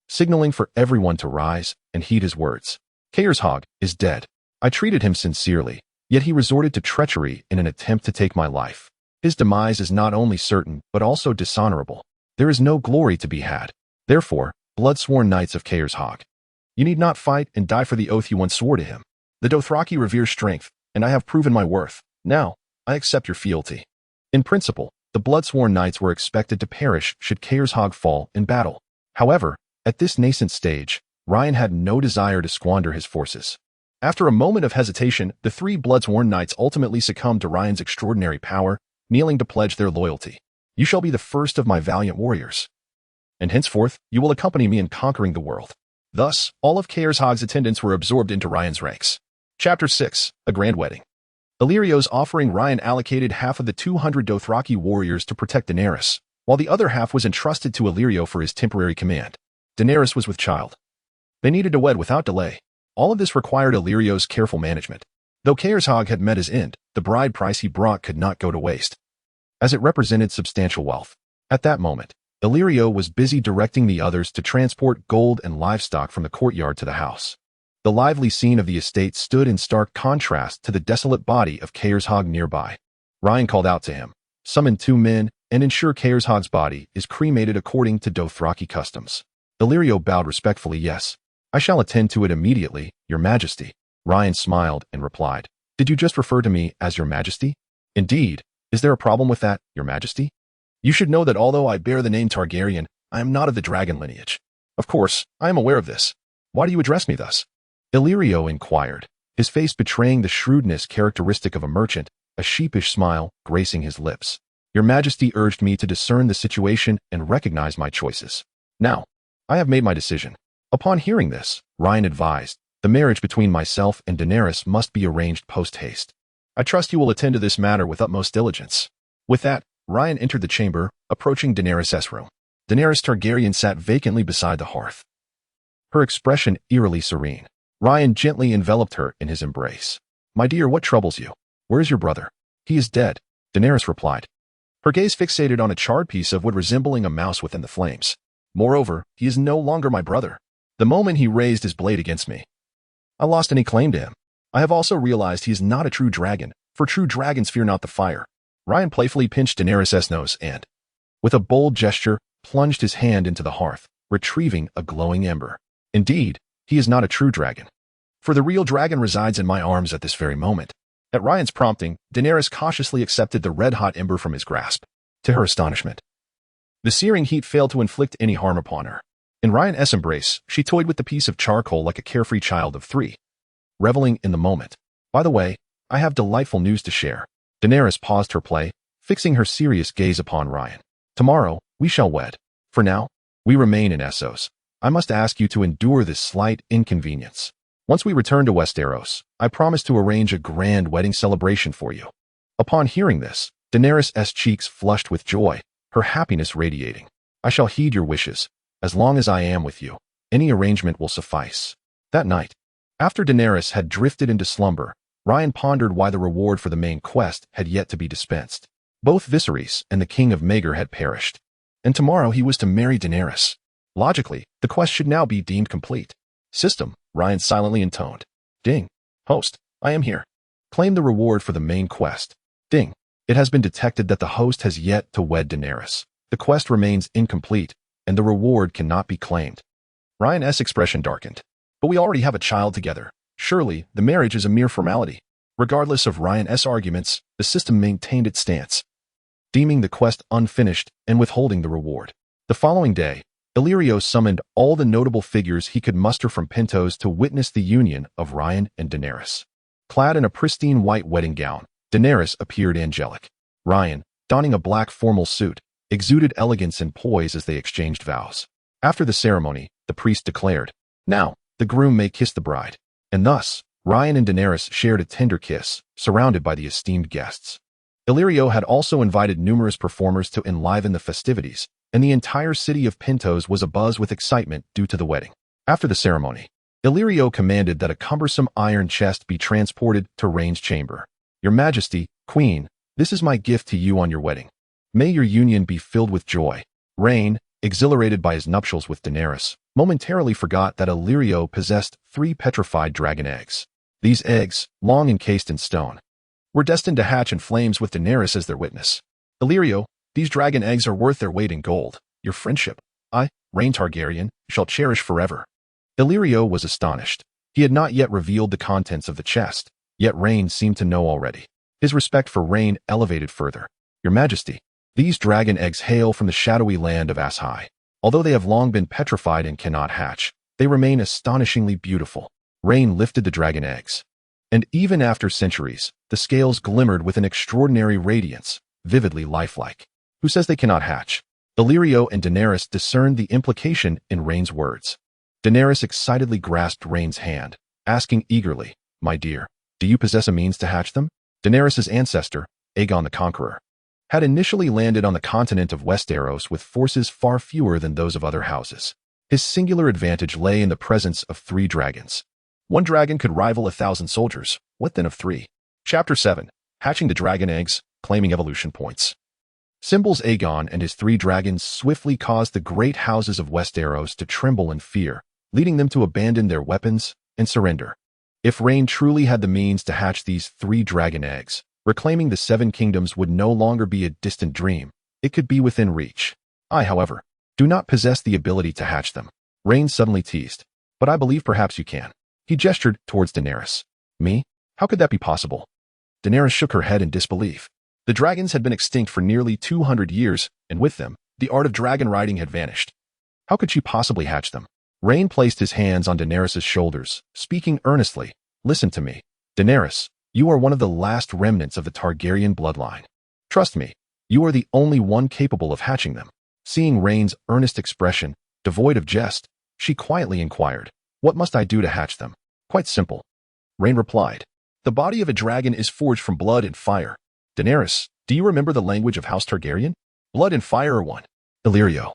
signaling for everyone to rise and heed his words. Caershaug is dead. I treated him sincerely, yet he resorted to treachery in an attempt to take my life. His demise is not only certain, but also dishonorable. There is no glory to be had. Therefore, blood-sworn knights of Caershaug, you need not fight and die for the oath you once swore to him. The Dothraki revere strength, and I have proven my worth. Now, I accept your fealty. In principle, the blood-sworn knights were expected to perish should Caershaug fall in battle. However, at this nascent stage, Ryan had no desire to squander his forces. After a moment of hesitation, the three blood-sworn knights ultimately succumbed to Ryan's extraordinary power, kneeling to pledge their loyalty. You shall be the first of my valiant warriors, and henceforth you will accompany me in conquering the world. Thus, all of Caershaug's attendants were absorbed into Ryan's ranks. Chapter 6. A Grand Wedding. Illyrio's offering Ryan allocated half of the 200 Dothraki warriors to protect Daenerys, while the other half was entrusted to Illyrio for his temporary command. Daenerys was with child. They needed to wed without delay. All of this required Illyrio's careful management. Though Caershaug had met his end, the bride price he brought could not go to waste, as it represented substantial wealth. At that moment, Illyrio was busy directing the others to transport gold and livestock from the courtyard to the house. The lively scene of the estate stood in stark contrast to the desolate body of Caershaug nearby. Ryan called out to him, "Summon 2 men and ensure Caershaug's body is cremated according to Dothraki customs." Illyrio bowed respectfully. "Yes, I shall attend to it immediately, Your Majesty." Ryan smiled and replied, "Did you just refer to me as Your Majesty?" "Indeed. Is there a problem with that, Your Majesty? You should know that although I bear the name Targaryen, I am not of the dragon lineage." "Of course, I am aware of this. Why do you address me thus?" Illyrio inquired, his face betraying the shrewdness characteristic of a merchant, a sheepish smile gracing his lips. "Your Majesty urged me to discern the situation and recognize my choices. Now, I have made my decision." Upon hearing this, Ryan advised, "The marriage between myself and Daenerys must be arranged post-haste. I trust you will attend to this matter with utmost diligence." With that, Ryan entered the chamber, approaching Daenerys' room. Daenerys Targaryen sat vacantly beside the hearth, her expression eerily serene. Ryan gently enveloped her in his embrace. "My dear, what troubles you? Where is your brother?" "He is dead," Daenerys replied, her gaze fixated on a charred piece of wood resembling a mouse within the flames. "Moreover, he is no longer my brother. The moment he raised his blade against me, I lost any claim to him. I have also realized he is not a true dragon, for true dragons fear not the fire." Ryan playfully pinched Daenerys' nose and, with a bold gesture, plunged his hand into the hearth, retrieving a glowing ember. "Indeed, he is not a true dragon, for the real dragon resides in my arms at this very moment." At Ryan's prompting, Daenerys cautiously accepted the red-hot ember from his grasp. To her astonishment, the searing heat failed to inflict any harm upon her. In Ryan's embrace, she toyed with the piece of charcoal like a carefree child of 3, reveling in the moment. "By the way, I have delightful news to share." Daenerys paused her play, fixing her serious gaze upon Ryan. "Tomorrow, we shall wed. For now, we remain in Essos. I must ask you to endure this slight inconvenience. Once we return to Westeros, I promise to arrange a grand wedding celebration for you." Upon hearing this, Daenerys' cheeks flushed with joy, her happiness radiating. "I shall heed your wishes. As long as I am with you, any arrangement will suffice." That night, after Daenerys had drifted into slumber, Ryan pondered why the reward for the main quest had yet to be dispensed. Both Viserys and the King of Maegor had perished, and tomorrow he was to marry Daenerys. Logically, the quest should now be deemed complete. "System," Ryan silently intoned. "Ding. Host, I am here. Claim the reward for the main quest." Ding. It has been detected that the host has yet to wed Daenerys. The quest remains incomplete, and the reward cannot be claimed. Ryan's expression darkened. "But we already have a child together. Surely, the marriage is a mere formality." Regardless of Ryan's arguments, the system maintained its stance, deeming the quest unfinished and withholding the reward. The following day, Illyrio summoned all the notable figures he could muster from Pentos to witness the union of Ryan and Daenerys. Clad in a pristine white wedding gown, Daenerys appeared angelic. Ryan, donning a black formal suit, exuded elegance and poise as they exchanged vows. After the ceremony, the priest declared, "Now, the groom may kiss the bride." And thus, Ryan and Daenerys shared a tender kiss, surrounded by the esteemed guests. Illyrio had also invited numerous performers to enliven the festivities, and the entire city of Pentos was abuzz with excitement due to the wedding. After the ceremony, Illyrio commanded that a cumbersome iron chest be transported to Rhaen's chamber. "Your Majesty, Queen, this is my gift to you on your wedding. May your union be filled with joy." Rhaen, exhilarated by his nuptials with Daenerys, momentarily forgot that Illyrio possessed 3 petrified dragon eggs. These eggs, long encased in stone, were destined to hatch in flames with Daenerys as their witness. Illyrio, these dragon eggs are worth their weight in gold. Your friendship, I, Rhaen Targaryen, shall cherish forever. Illyrio was astonished. He had not yet revealed the contents of the chest, yet Rhaen seemed to know already. His respect for Rhaen elevated further. Your Majesty, these dragon eggs hail from the shadowy land of Ashai. Although they have long been petrified and cannot hatch, they remain astonishingly beautiful. Rhaen lifted the dragon eggs. And even after centuries, the scales glimmered with an extraordinary radiance, vividly lifelike. Who says they cannot hatch? Illyrio and Daenerys discerned the implication in Rhaen's words. Daenerys excitedly grasped Rhaen's hand, asking eagerly, My dear, do you possess a means to hatch them? Daenerys' ancestor, Aegon the Conqueror, had initially landed on the continent of Westeros with forces far fewer than those of other houses. His singular advantage lay in the presence of 3 dragons. 1 dragon could rival 1,000 soldiers. What then of 3? Chapter 7. Hatching the Dragon Eggs, Claiming Evolution Points. Symbol's Aegon and his 3 dragons swiftly caused the great houses of Westeros to tremble in fear, leading them to abandon their weapons and surrender. If Rhaen truly had the means to hatch these 3 dragon eggs, reclaiming the 7 kingdoms would no longer be a distant dream. It could be within reach. I, however, do not possess the ability to hatch them. Rhaen suddenly teased. But I believe perhaps you can. He gestured towards Daenerys. Me? How could that be possible? Daenerys shook her head in disbelief. The dragons had been extinct for nearly 200 years, and with them, the art of dragon riding had vanished. How could she possibly hatch them? Rhaen placed his hands on Daenerys' shoulders, speaking earnestly. Listen to me. Daenerys, you are one of the last remnants of the Targaryen bloodline. Trust me, you are the only one capable of hatching them. Seeing Rhaen's earnest expression, devoid of jest, she quietly inquired, What must I do to hatch them? Quite simple. Rhaen replied, The body of a dragon is forged from blood and fire. Daenerys, do you remember the language of House Targaryen? Blood and fire are one. Illyrio,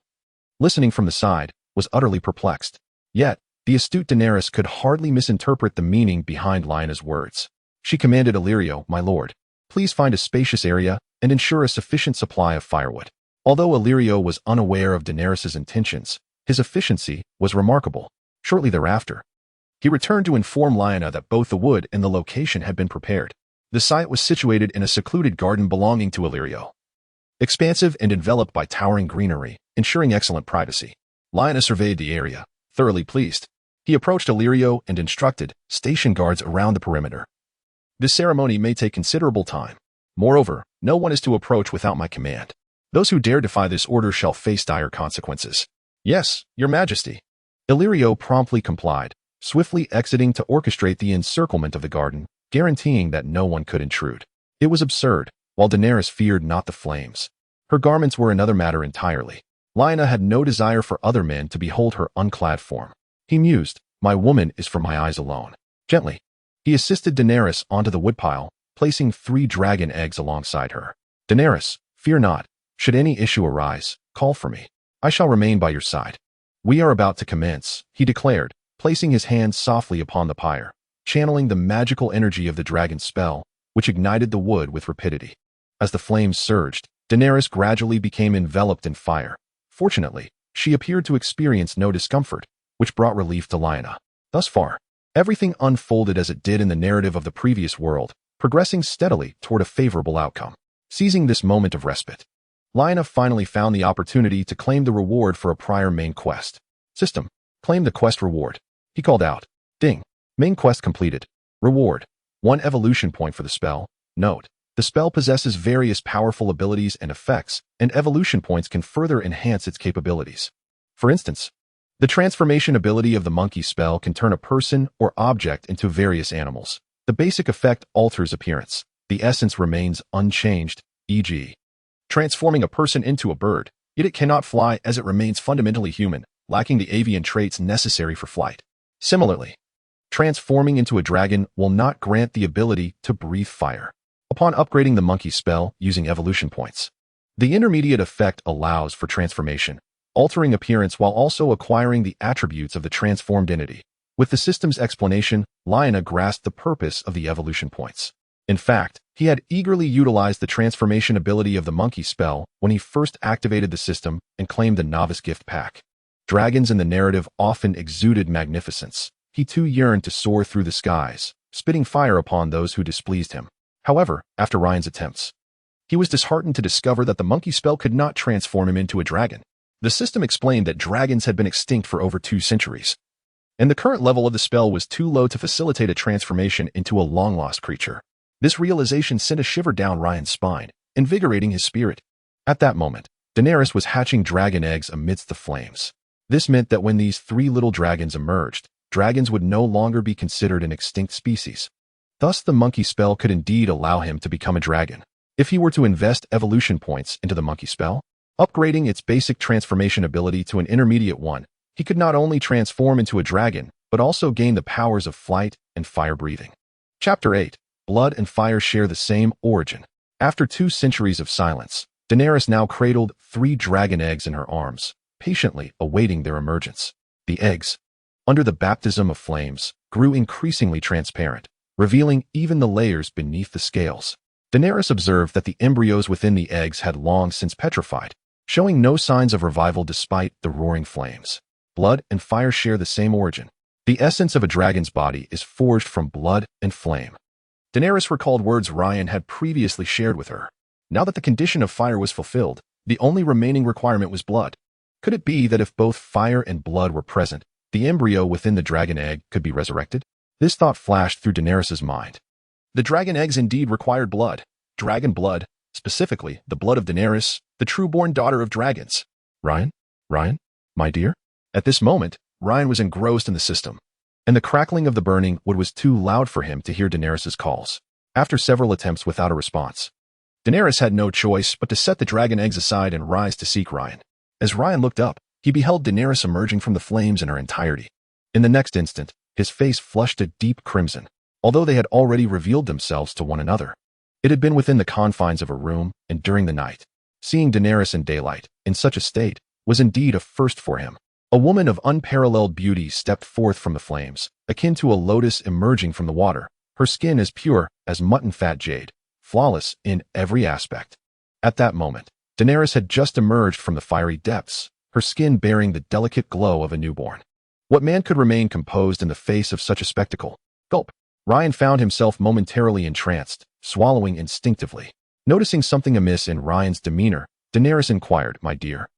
listening from the side, was utterly perplexed. Yet, the astute Daenerys could hardly misinterpret the meaning behind Lyanna's words. She commanded Illyrio, My lord, please find a spacious area and ensure a sufficient supply of firewood. Although Illyrio was unaware of Daenerys' intentions, his efficiency was remarkable. Shortly thereafter, he returned to inform Lyanna that both the wood and the location had been prepared. The site was situated in a secluded garden belonging to Illyrio, expansive and enveloped by towering greenery, ensuring excellent privacy. Lyanna surveyed the area, thoroughly pleased. He approached Illyrio and instructed, Station guards around the perimeter. This ceremony may take considerable time. Moreover, no one is to approach without my command. Those who dare defy this order shall face dire consequences. Yes, your majesty. Illyrio promptly complied, swiftly exiting to orchestrate the encirclement of the garden, guaranteeing that no one could intrude. It was absurd, while Daenerys feared not the flames. Her garments were another matter entirely. Lyanna had no desire for other men to behold her unclad form. He mused, My woman is for my eyes alone. Gently, he assisted Daenerys onto the woodpile, placing 3 dragon eggs alongside her. Daenerys, fear not. Should any issue arise, call for me. I shall remain by your side. We are about to commence, he declared, placing his hand softly upon the pyre, channeling the magical energy of the dragon's spell, which ignited the wood with rapidity. As the flames surged, Daenerys gradually became enveloped in fire. Fortunately, she appeared to experience no discomfort, which brought relief to Lyanna. Thus far, everything unfolded as it did in the narrative of the previous world, progressing steadily toward a favorable outcome. Seizing this moment of respite, Lyanna finally found the opportunity to claim the reward for a prior main quest. System, claim the quest reward. He called out. Ding. Main quest completed. Reward. 1 evolution point for the spell. Note, the spell possesses various powerful abilities and effects, and evolution points can further enhance its capabilities. For instance, the transformation ability of the monkey spell can turn a person or object into various animals. The basic effect alters appearance. The essence remains unchanged, e.g., transforming a person into a bird, yet it cannot fly as it remains fundamentally human, lacking the avian traits necessary for flight. Similarly, transforming into a dragon will not grant the ability to breathe fire. Upon upgrading the monkey spell using evolution points, the intermediate effect allows for transformation, altering appearance while also acquiring the attributes of the transformed entity. With the system's explanation, Lyanna grasped the purpose of the evolution points. In fact, he had eagerly utilized the transformation ability of the monkey spell when he first activated the system and claimed the novice gift pack. Dragons in the narrative often exuded magnificence. He too yearned to soar through the skies, spitting fire upon those who displeased him. However, after Ryan's attempts, he was disheartened to discover that the monkey spell could not transform him into a dragon. The system explained that dragons had been extinct for over 2 centuries, and the current level of the spell was too low to facilitate a transformation into a long-lost creature. This realization sent a shiver down Ryan's spine, invigorating his spirit. At that moment, Daenerys was hatching dragon eggs amidst the flames. This meant that when these 3 little dragons emerged, dragons would no longer be considered an extinct species. Thus, the monkey spell could indeed allow him to become a dragon. If he were to invest evolution points into the monkey spell, upgrading its basic transformation ability to an intermediate one, he could not only transform into a dragon, but also gain the powers of flight and fire breathing. Chapter 8. Blood and fire share the same origin. After 2 centuries of silence, Daenerys now cradled 3 dragon eggs in her arms, patiently awaiting their emergence. The eggs, under the baptism of flames, grew increasingly transparent, revealing even the layers beneath the scales. Daenerys observed that the embryos within the eggs had long since petrified, showing no signs of revival despite the roaring flames. Blood and fire share the same origin. The essence of a dragon's body is forged from blood and flame. Daenerys recalled words Ryan had previously shared with her. Now that the condition of fire was fulfilled, the only remaining requirement was blood. Could it be that if both fire and blood were present, the embryo within the dragon egg could be resurrected? This thought flashed through Daenerys' mind. The dragon eggs indeed required blood. Dragon blood, specifically the blood of Daenerys, the true-born daughter of dragons. Ryan? Ryan? My dear? At this moment, Ryan was engrossed in the system, and the crackling of the burning wood was too loud for him to hear Daenerys' calls. After several attempts without a response, Daenerys had no choice but to set the dragon eggs aside and rise to seek Ryan. As Ryan looked up, he beheld Daenerys emerging from the flames in her entirety. In the next instant, his face flushed a deep crimson, although they had already revealed themselves to one another. It had been within the confines of a room and during the night. Seeing Daenerys in daylight, in such a state, was indeed a first for him. A woman of unparalleled beauty stepped forth from the flames, akin to a lotus emerging from the water, her skin as pure as mutton-fat jade, flawless in every aspect. At that moment, Daenerys had just emerged from the fiery depths, her skin bearing the delicate glow of a newborn. What man could remain composed in the face of such a spectacle? Gulp. Ryan found himself momentarily entranced, swallowing instinctively. Noticing something amiss in Ryan's demeanor, Daenerys inquired, "My dear,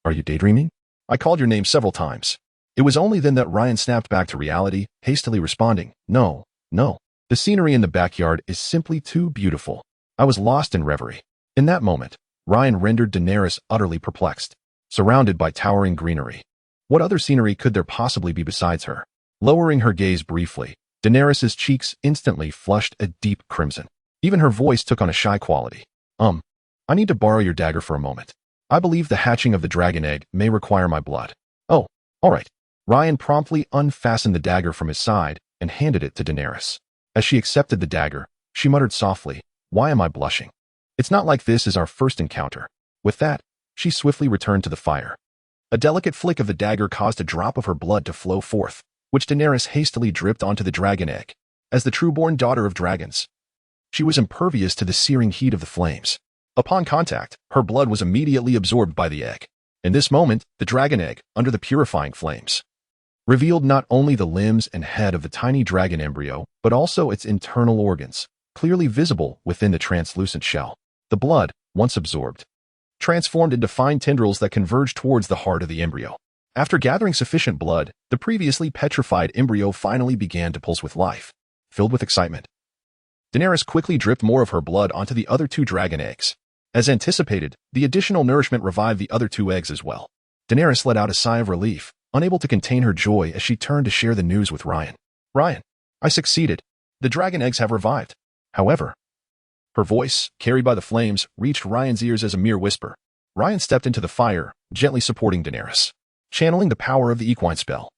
are you daydreaming? I called your name several times." It was only then that Ryan snapped back to reality, hastily responding, No. The scenery in the backyard is simply too beautiful. I was lost in reverie." In that moment, Ryan rendered Daenerys utterly perplexed. Surrounded by towering greenery, what other scenery could there possibly be besides her? Lowering her gaze briefly, Daenerys' cheeks instantly flushed a deep crimson. Even her voice took on a shy quality. I need to borrow your dagger for a moment. I believe the hatching of the dragon egg may require my blood." "Oh, all right." Ryan promptly unfastened the dagger from his side and handed it to Daenerys. As she accepted the dagger, she muttered softly, "Why am I blushing? It's not like this is our first encounter." With that, she swiftly returned to the fire. A delicate flick of the dagger caused a drop of her blood to flow forth, which Daenerys hastily dripped onto the dragon egg. As the true-born daughter of dragons, she was impervious to the searing heat of the flames. Upon contact, her blood was immediately absorbed by the egg. In this moment, the dragon egg, under the purifying flames, revealed not only the limbs and head of the tiny dragon embryo, but also its internal organs, clearly visible within the translucent shell. The blood, once absorbed, transformed into fine tendrils that converged towards the heart of the embryo. After gathering sufficient blood, the previously petrified embryo finally began to pulse with life. Filled with excitement, Daenerys quickly dripped more of her blood onto the other 2 dragon eggs. As anticipated, the additional nourishment revived the other 2 eggs as well. Daenerys let out a sigh of relief, unable to contain her joy as she turned to share the news with Ryan. "Ryan, I succeeded. The dragon eggs have revived." However, her voice, carried by the flames, reached Ryan's ears as a mere whisper. Ryan stepped into the fire, gently supporting Daenerys, channeling the power of the equine spell.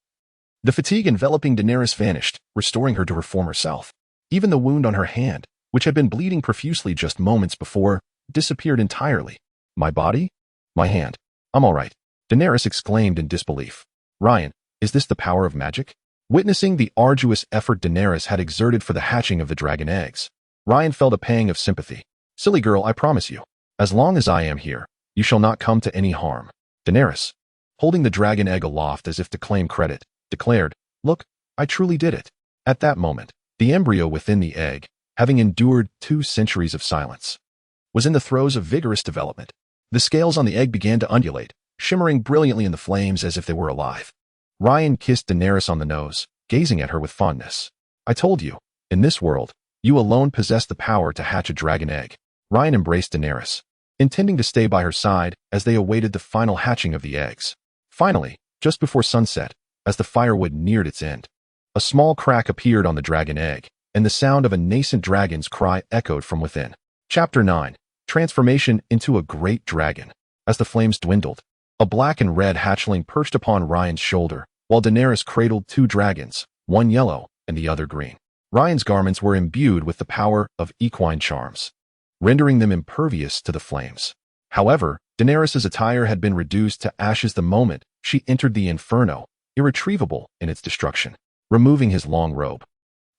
The fatigue enveloping Daenerys vanished, restoring her to her former self. Even the wound on her hand, which had been bleeding profusely just moments before, disappeared entirely. "My body? My hand. I'm all right," Daenerys exclaimed in disbelief. "Ryan, is this the power of magic?" Witnessing the arduous effort Daenerys had exerted for the hatching of the dragon eggs, Ryan felt a pang of sympathy. "Silly girl, I promise you, as long as I am here, you shall not come to any harm." Daenerys, holding the dragon egg aloft as if to claim credit, declared, "Look, I truly did it." At that moment, the embryo within the egg, having endured 2 centuries of silence, was in the throes of vigorous development. The scales on the egg began to undulate, shimmering brilliantly in the flames as if they were alive. Ryan kissed Daenerys on the nose, gazing at her with fondness. "I told you, in this world, you alone possess the power to hatch a dragon egg." Ryan embraced Daenerys, intending to stay by her side as they awaited the final hatching of the eggs. Finally, just before sunset, as the firewood neared its end, a small crack appeared on the dragon egg, and the sound of a nascent dragon's cry echoed from within. Chapter 9. Transformation into a Great Dragon. As the flames dwindled, a black and red hatchling perched upon Ryan's shoulder, while Daenerys cradled 2 dragons, one yellow and the other green. Ryan's garments were imbued with the power of equine charms, rendering them impervious to the flames. However, Daenerys' attire had been reduced to ashes the moment she entered the inferno, irretrievable in its destruction. Removing his long robe,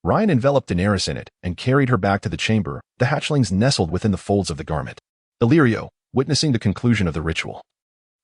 Ryan enveloped Daenerys in it and carried her back to the chamber. The hatchlings nestled within the folds of the garment. Illyrio, witnessing the conclusion of the ritual,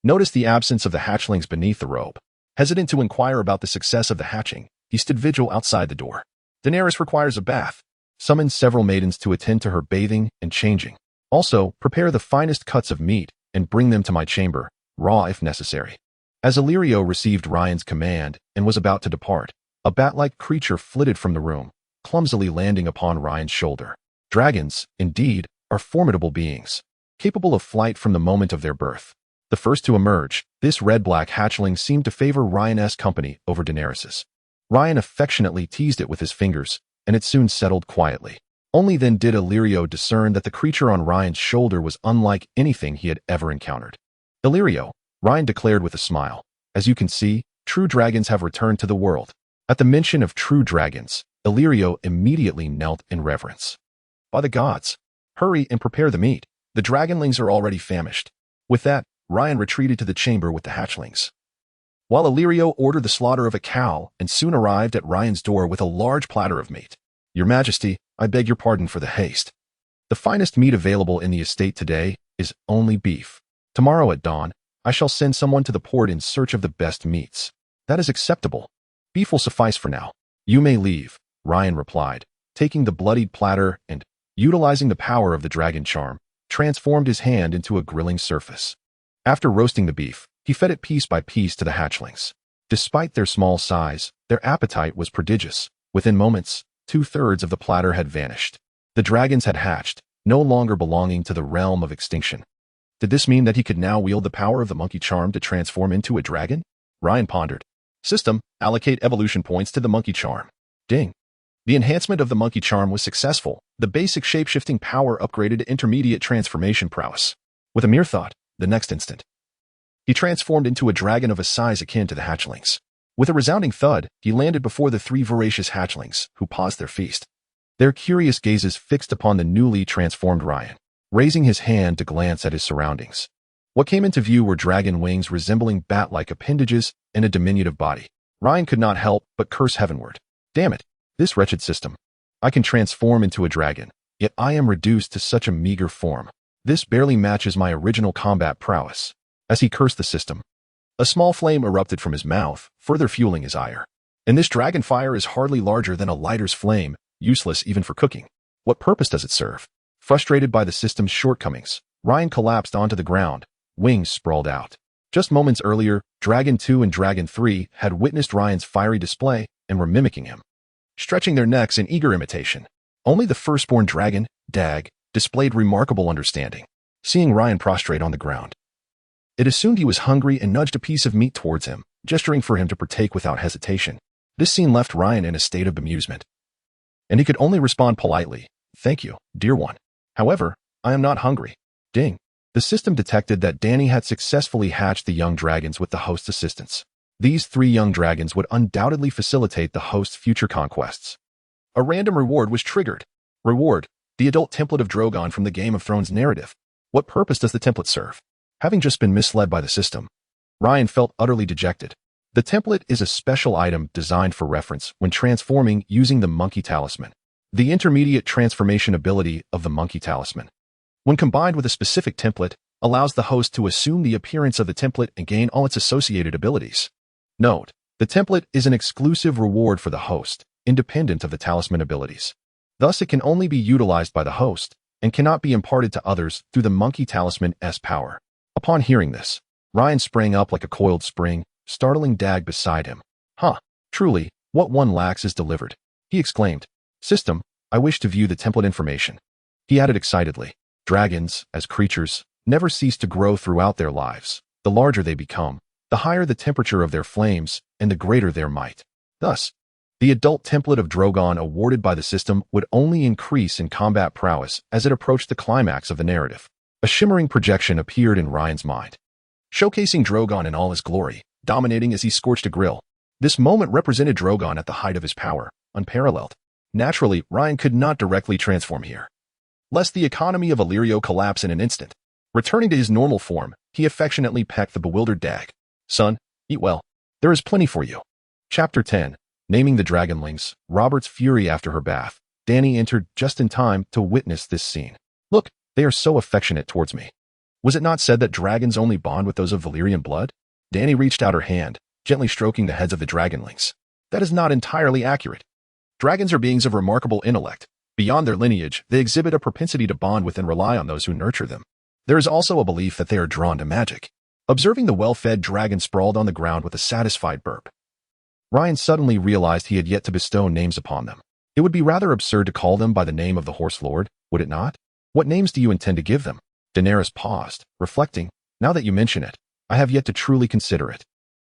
noticed the absence of the hatchlings beneath the robe. Hesitant to inquire about the success of the hatching, he stood vigil outside the door. Daenerys requires a bath. Summon several maidens to attend to her bathing and changing. Also, prepare the finest cuts of meat and bring them to my chamber, raw if necessary. As Illyrio received Ryan's command and was about to depart, a bat-like creature flitted from the room, clumsily landing upon Ryan's shoulder. Dragons, indeed, are formidable beings, capable of flight from the moment of their birth. The first to emerge, this red-black hatchling seemed to favor Ryan's company over Daenerys's. Ryan affectionately teased it with his fingers, and it soon settled quietly. Only then did Illyrio discern that the creature on Ryan's shoulder was unlike anything he had ever encountered. "Illyrio," Ryan declared with a smile, "as you can see, true dragons have returned to the world." At the mention of true dragons, Illyrio immediately knelt in reverence. "By the gods, hurry and prepare the meat. The dragonlings are already famished." With that, Ryan retreated to the chamber with the hatchlings, while Illyrio ordered the slaughter of a cow and soon arrived at Ryan's door with a large platter of meat. "Your Majesty, I beg your pardon for the haste. The finest meat available in the estate today is only beef. Tomorrow at dawn, I shall send someone to the port in search of the best meats." "That is acceptable. Beef will suffice for now. You may leave," Ryan replied, taking the bloodied platter and, utilizing the power of the dragon charm, transformed his hand into a grilling surface. After roasting the beef, he fed it piece by piece to the hatchlings. Despite their small size, their appetite was prodigious. Within moments, 2/3 of the platter had vanished. The dragons had hatched, no longer belonging to the realm of extinction. Did this mean that he could now wield the power of the monkey charm to transform into a dragon? Ryan pondered. System, allocate evolution points to the monkey charm. Ding. The enhancement of the monkey charm was successful. The basic shape-shifting power upgraded to intermediate transformation prowess. With a mere thought, the next instant, he transformed into a dragon of a size akin to the hatchlings. With a resounding thud, he landed before the 3 voracious hatchlings, who paused their feast, their curious gazes fixed upon the newly transformed Ryan, raising his hand to glance at his surroundings. What came into view were dragon wings resembling bat-like appendages and a diminutive body. Ryan could not help but curse heavenward. "Damn it, this wretched system. I can transform into a dragon, yet I am reduced to such a meager form. This barely matches my original combat prowess." As he cursed the system, a small flame erupted from his mouth, further fueling his ire. "And this dragonfire is hardly larger than a lighter's flame, useless even for cooking. What purpose does it serve?" Frustrated by the system's shortcomings, Ryan collapsed onto the ground, wings sprawled out. Just moments earlier, Dragon 2 and Dragon 3 had witnessed Ryan's fiery display and were mimicking him, stretching their necks in eager imitation. Only the firstborn dragon, Dag, displayed remarkable understanding. Seeing Ryan prostrate on the ground, it assumed he was hungry and nudged a piece of meat towards him, gesturing for him to partake without hesitation. This scene left Ryan in a state of bemusement, and he could only respond politely, "Thank you, dear one. However, I am not hungry." Ding. The system detected that Dany had successfully hatched the young dragons with the host's assistance. These 3 young dragons would undoubtedly facilitate the host's future conquests. A random reward was triggered. Reward: the adult template of Drogon from the Game of Thrones narrative. What purpose does the template serve? Having just been misled by the system, Ryan felt utterly dejected. The template is a special item designed for reference when transforming using the Monkey Talisman. The intermediate transformation ability of the Monkey Talisman, when combined with a specific template, allows the host to assume the appearance of the template and gain all its associated abilities. Note: the template is an exclusive reward for the host, independent of the talisman abilities. Thus, it can only be utilized by the host and cannot be imparted to others through the monkey talisman's power. Upon hearing this, Ryan sprang up like a coiled spring, startling Dag beside him. Truly, what one lacks is delivered, he exclaimed. System, I wish to view the template information. He added excitedly. Dragons, as creatures, never cease to grow throughout their lives. The larger they become, the higher the temperature of their flames, and the greater their might. Thus, the adult template of Drogon awarded by the system would only increase in combat prowess as it approached the climax of the narrative. A shimmering projection appeared in Ryan's mind, showcasing Drogon in all his glory, dominating as he scorched a grill. This moment represented Drogon at the height of his power, unparalleled. Naturally, Ryan could not directly transform here, lest the economy of Illyrio collapse in an instant. Returning to his normal form, he affectionately pecked the bewildered Dag. Son, eat well. There is plenty for you. Chapter 10. Naming the Dragonlings. Robert's fury after her bath. Dany entered just in time to witness this scene. Look, they are so affectionate towards me. Was it not said that dragons only bond with those of Valyrian blood? Dany reached out her hand, gently stroking the heads of the Dragonlings. That is not entirely accurate. Dragons are beings of remarkable intellect. Beyond their lineage, they exhibit a propensity to bond with and rely on those who nurture them. There is also a belief that they are drawn to magic. Observing the well-fed dragon sprawled on the ground with a satisfied burp, Ryan suddenly realized he had yet to bestow names upon them. It would be rather absurd to call them by the name of the Horse Lord, would it not? What names do you intend to give them? Daenerys paused, reflecting. Now that you mention it, I have yet to truly consider it.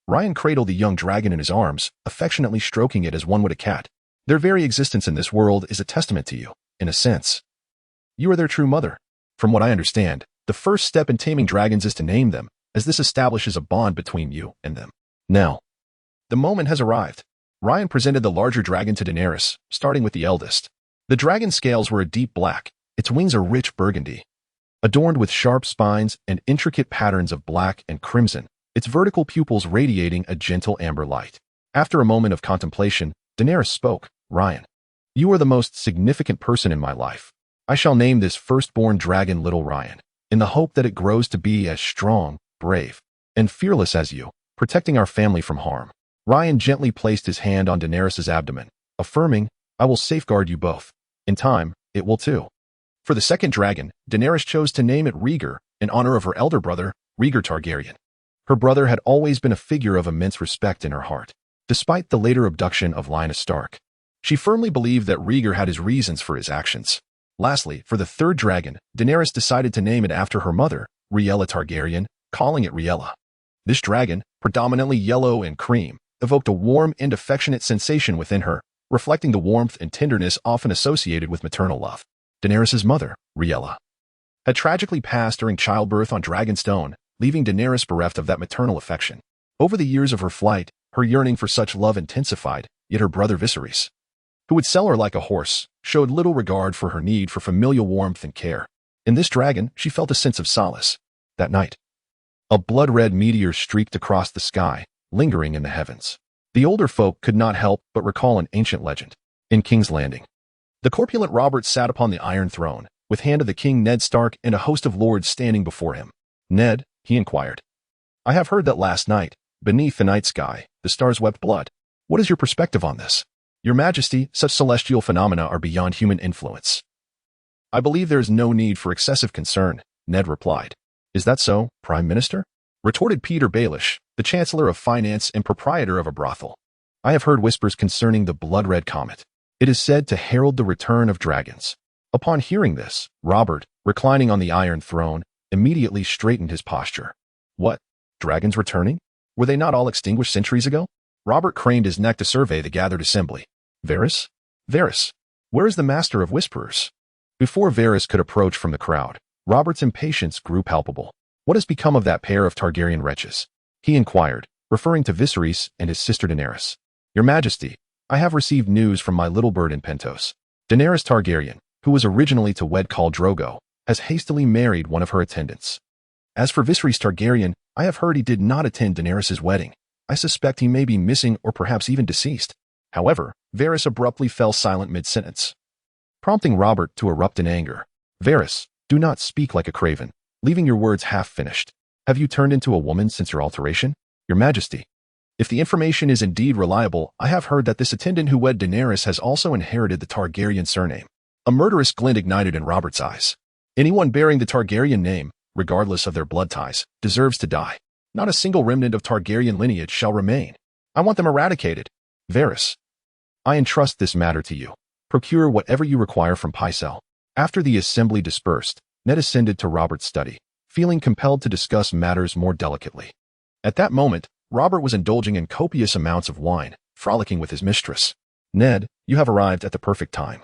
Ryan cradled the young dragon in his arms, affectionately stroking it as one would a cat. Their very existence in this world is a testament to you, in a sense. You are their true mother. From what I understand, the first step in taming dragons is to name them, as this establishes a bond between you and them. Now, the moment has arrived. Ryan presented the larger dragon to Daenerys, starting with the eldest. The dragon's scales were a deep black, its wings a rich burgundy, adorned with sharp spines and intricate patterns of black and crimson, its vertical pupils radiating a gentle amber light. After a moment of contemplation, Daenerys spoke. Ryan, you are the most significant person in my life. I shall name this firstborn dragon Little Ryan, in the hope that it grows to be as strong, brave, and fearless as you, protecting our family from harm. Ryan gently placed his hand on Daenerys' abdomen, affirming, I will safeguard you both. In time, it will too. For the second dragon, Daenerys chose to name it Rhaegar, in honor of her elder brother, Rhaegar Targaryen. Her brother had always been a figure of immense respect in her heart. Despite the later abduction of Lyanna Stark, she firmly believed that Rhaegar had his reasons for his actions. Lastly, for the third dragon, Daenerys decided to name it after her mother, Rhaella Targaryen, calling it Rhaella. This dragon, predominantly yellow and cream, evoked a warm and affectionate sensation within her, reflecting the warmth and tenderness often associated with maternal love. Daenerys' mother, Rhaella, had tragically passed during childbirth on Dragonstone, leaving Daenerys bereft of that maternal affection. Over the years of her flight, her yearning for such love intensified, yet her brother Viserys, who would sell her like a horse, showed little regard for her need for familial warmth and care. In this dragon, she felt a sense of solace. That night, a blood-red meteor streaked across the sky, lingering in the heavens. The older folk could not help but recall an ancient legend. In King's Landing, the corpulent Robert sat upon the Iron Throne, with hand of the King Ned Stark and a host of lords standing before him. Ned, he inquired, I have heard that last night, beneath the night sky, the stars wept blood. What is your perspective on this? Your Majesty, such celestial phenomena are beyond human influence. I believe there is no need for excessive concern, Ned replied. Is that so, Prime Minister? Retorted Peter Baelish, the Chancellor of Finance and proprietor of a brothel. I have heard whispers concerning the blood-red comet. It is said to herald the return of dragons. Upon hearing this, Robert, reclining on the Iron Throne, immediately straightened his posture. What? Dragons returning? Were they not all extinguished centuries ago? Robert craned his neck to survey the gathered assembly. Varys? Varys, where is the master of whisperers? Before Varys could approach from the crowd, Robert's impatience grew palpable. What has become of that pair of Targaryen wretches? He inquired, referring to Viserys and his sister Daenerys. Your Majesty, I have received news from my little bird in Pentos. Daenerys Targaryen, who was originally to wed Khal Drogo, has hastily married one of her attendants. As for Viserys Targaryen, I have heard he did not attend Daenerys' wedding. I suspect he may be missing or perhaps even deceased. However, Varys abruptly fell silent mid-sentence, prompting Robert to erupt in anger. Varys, do not speak like a craven. leaving your words half-finished. Have you turned into a woman since your alteration? Your Majesty. If the information is indeed reliable, I have heard that this attendant who wed Daenerys has also inherited the Targaryen surname. A murderous glint ignited in Robert's eyes. Anyone bearing the Targaryen name, regardless of their blood ties, deserves to die. Not a single remnant of Targaryen lineage shall remain. I want them eradicated. Varys. I entrust this matter to you. Procure whatever you require from Pycelle. After the assembly dispersed, Ned ascended to Robert's study, feeling compelled to discuss matters more delicately. At that moment, Robert was indulging in copious amounts of wine, frolicking with his mistress. Ned, you have arrived at the perfect time.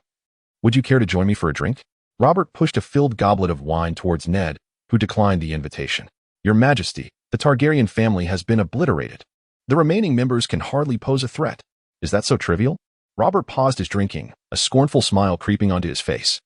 Would you care to join me for a drink? Robert pushed a filled goblet of wine towards Ned, who declined the invitation. Your Majesty, the Targaryen family has been obliterated. The remaining members can hardly pose a threat. Is that so trivial? Robert paused his drinking, a scornful smile creeping onto his face.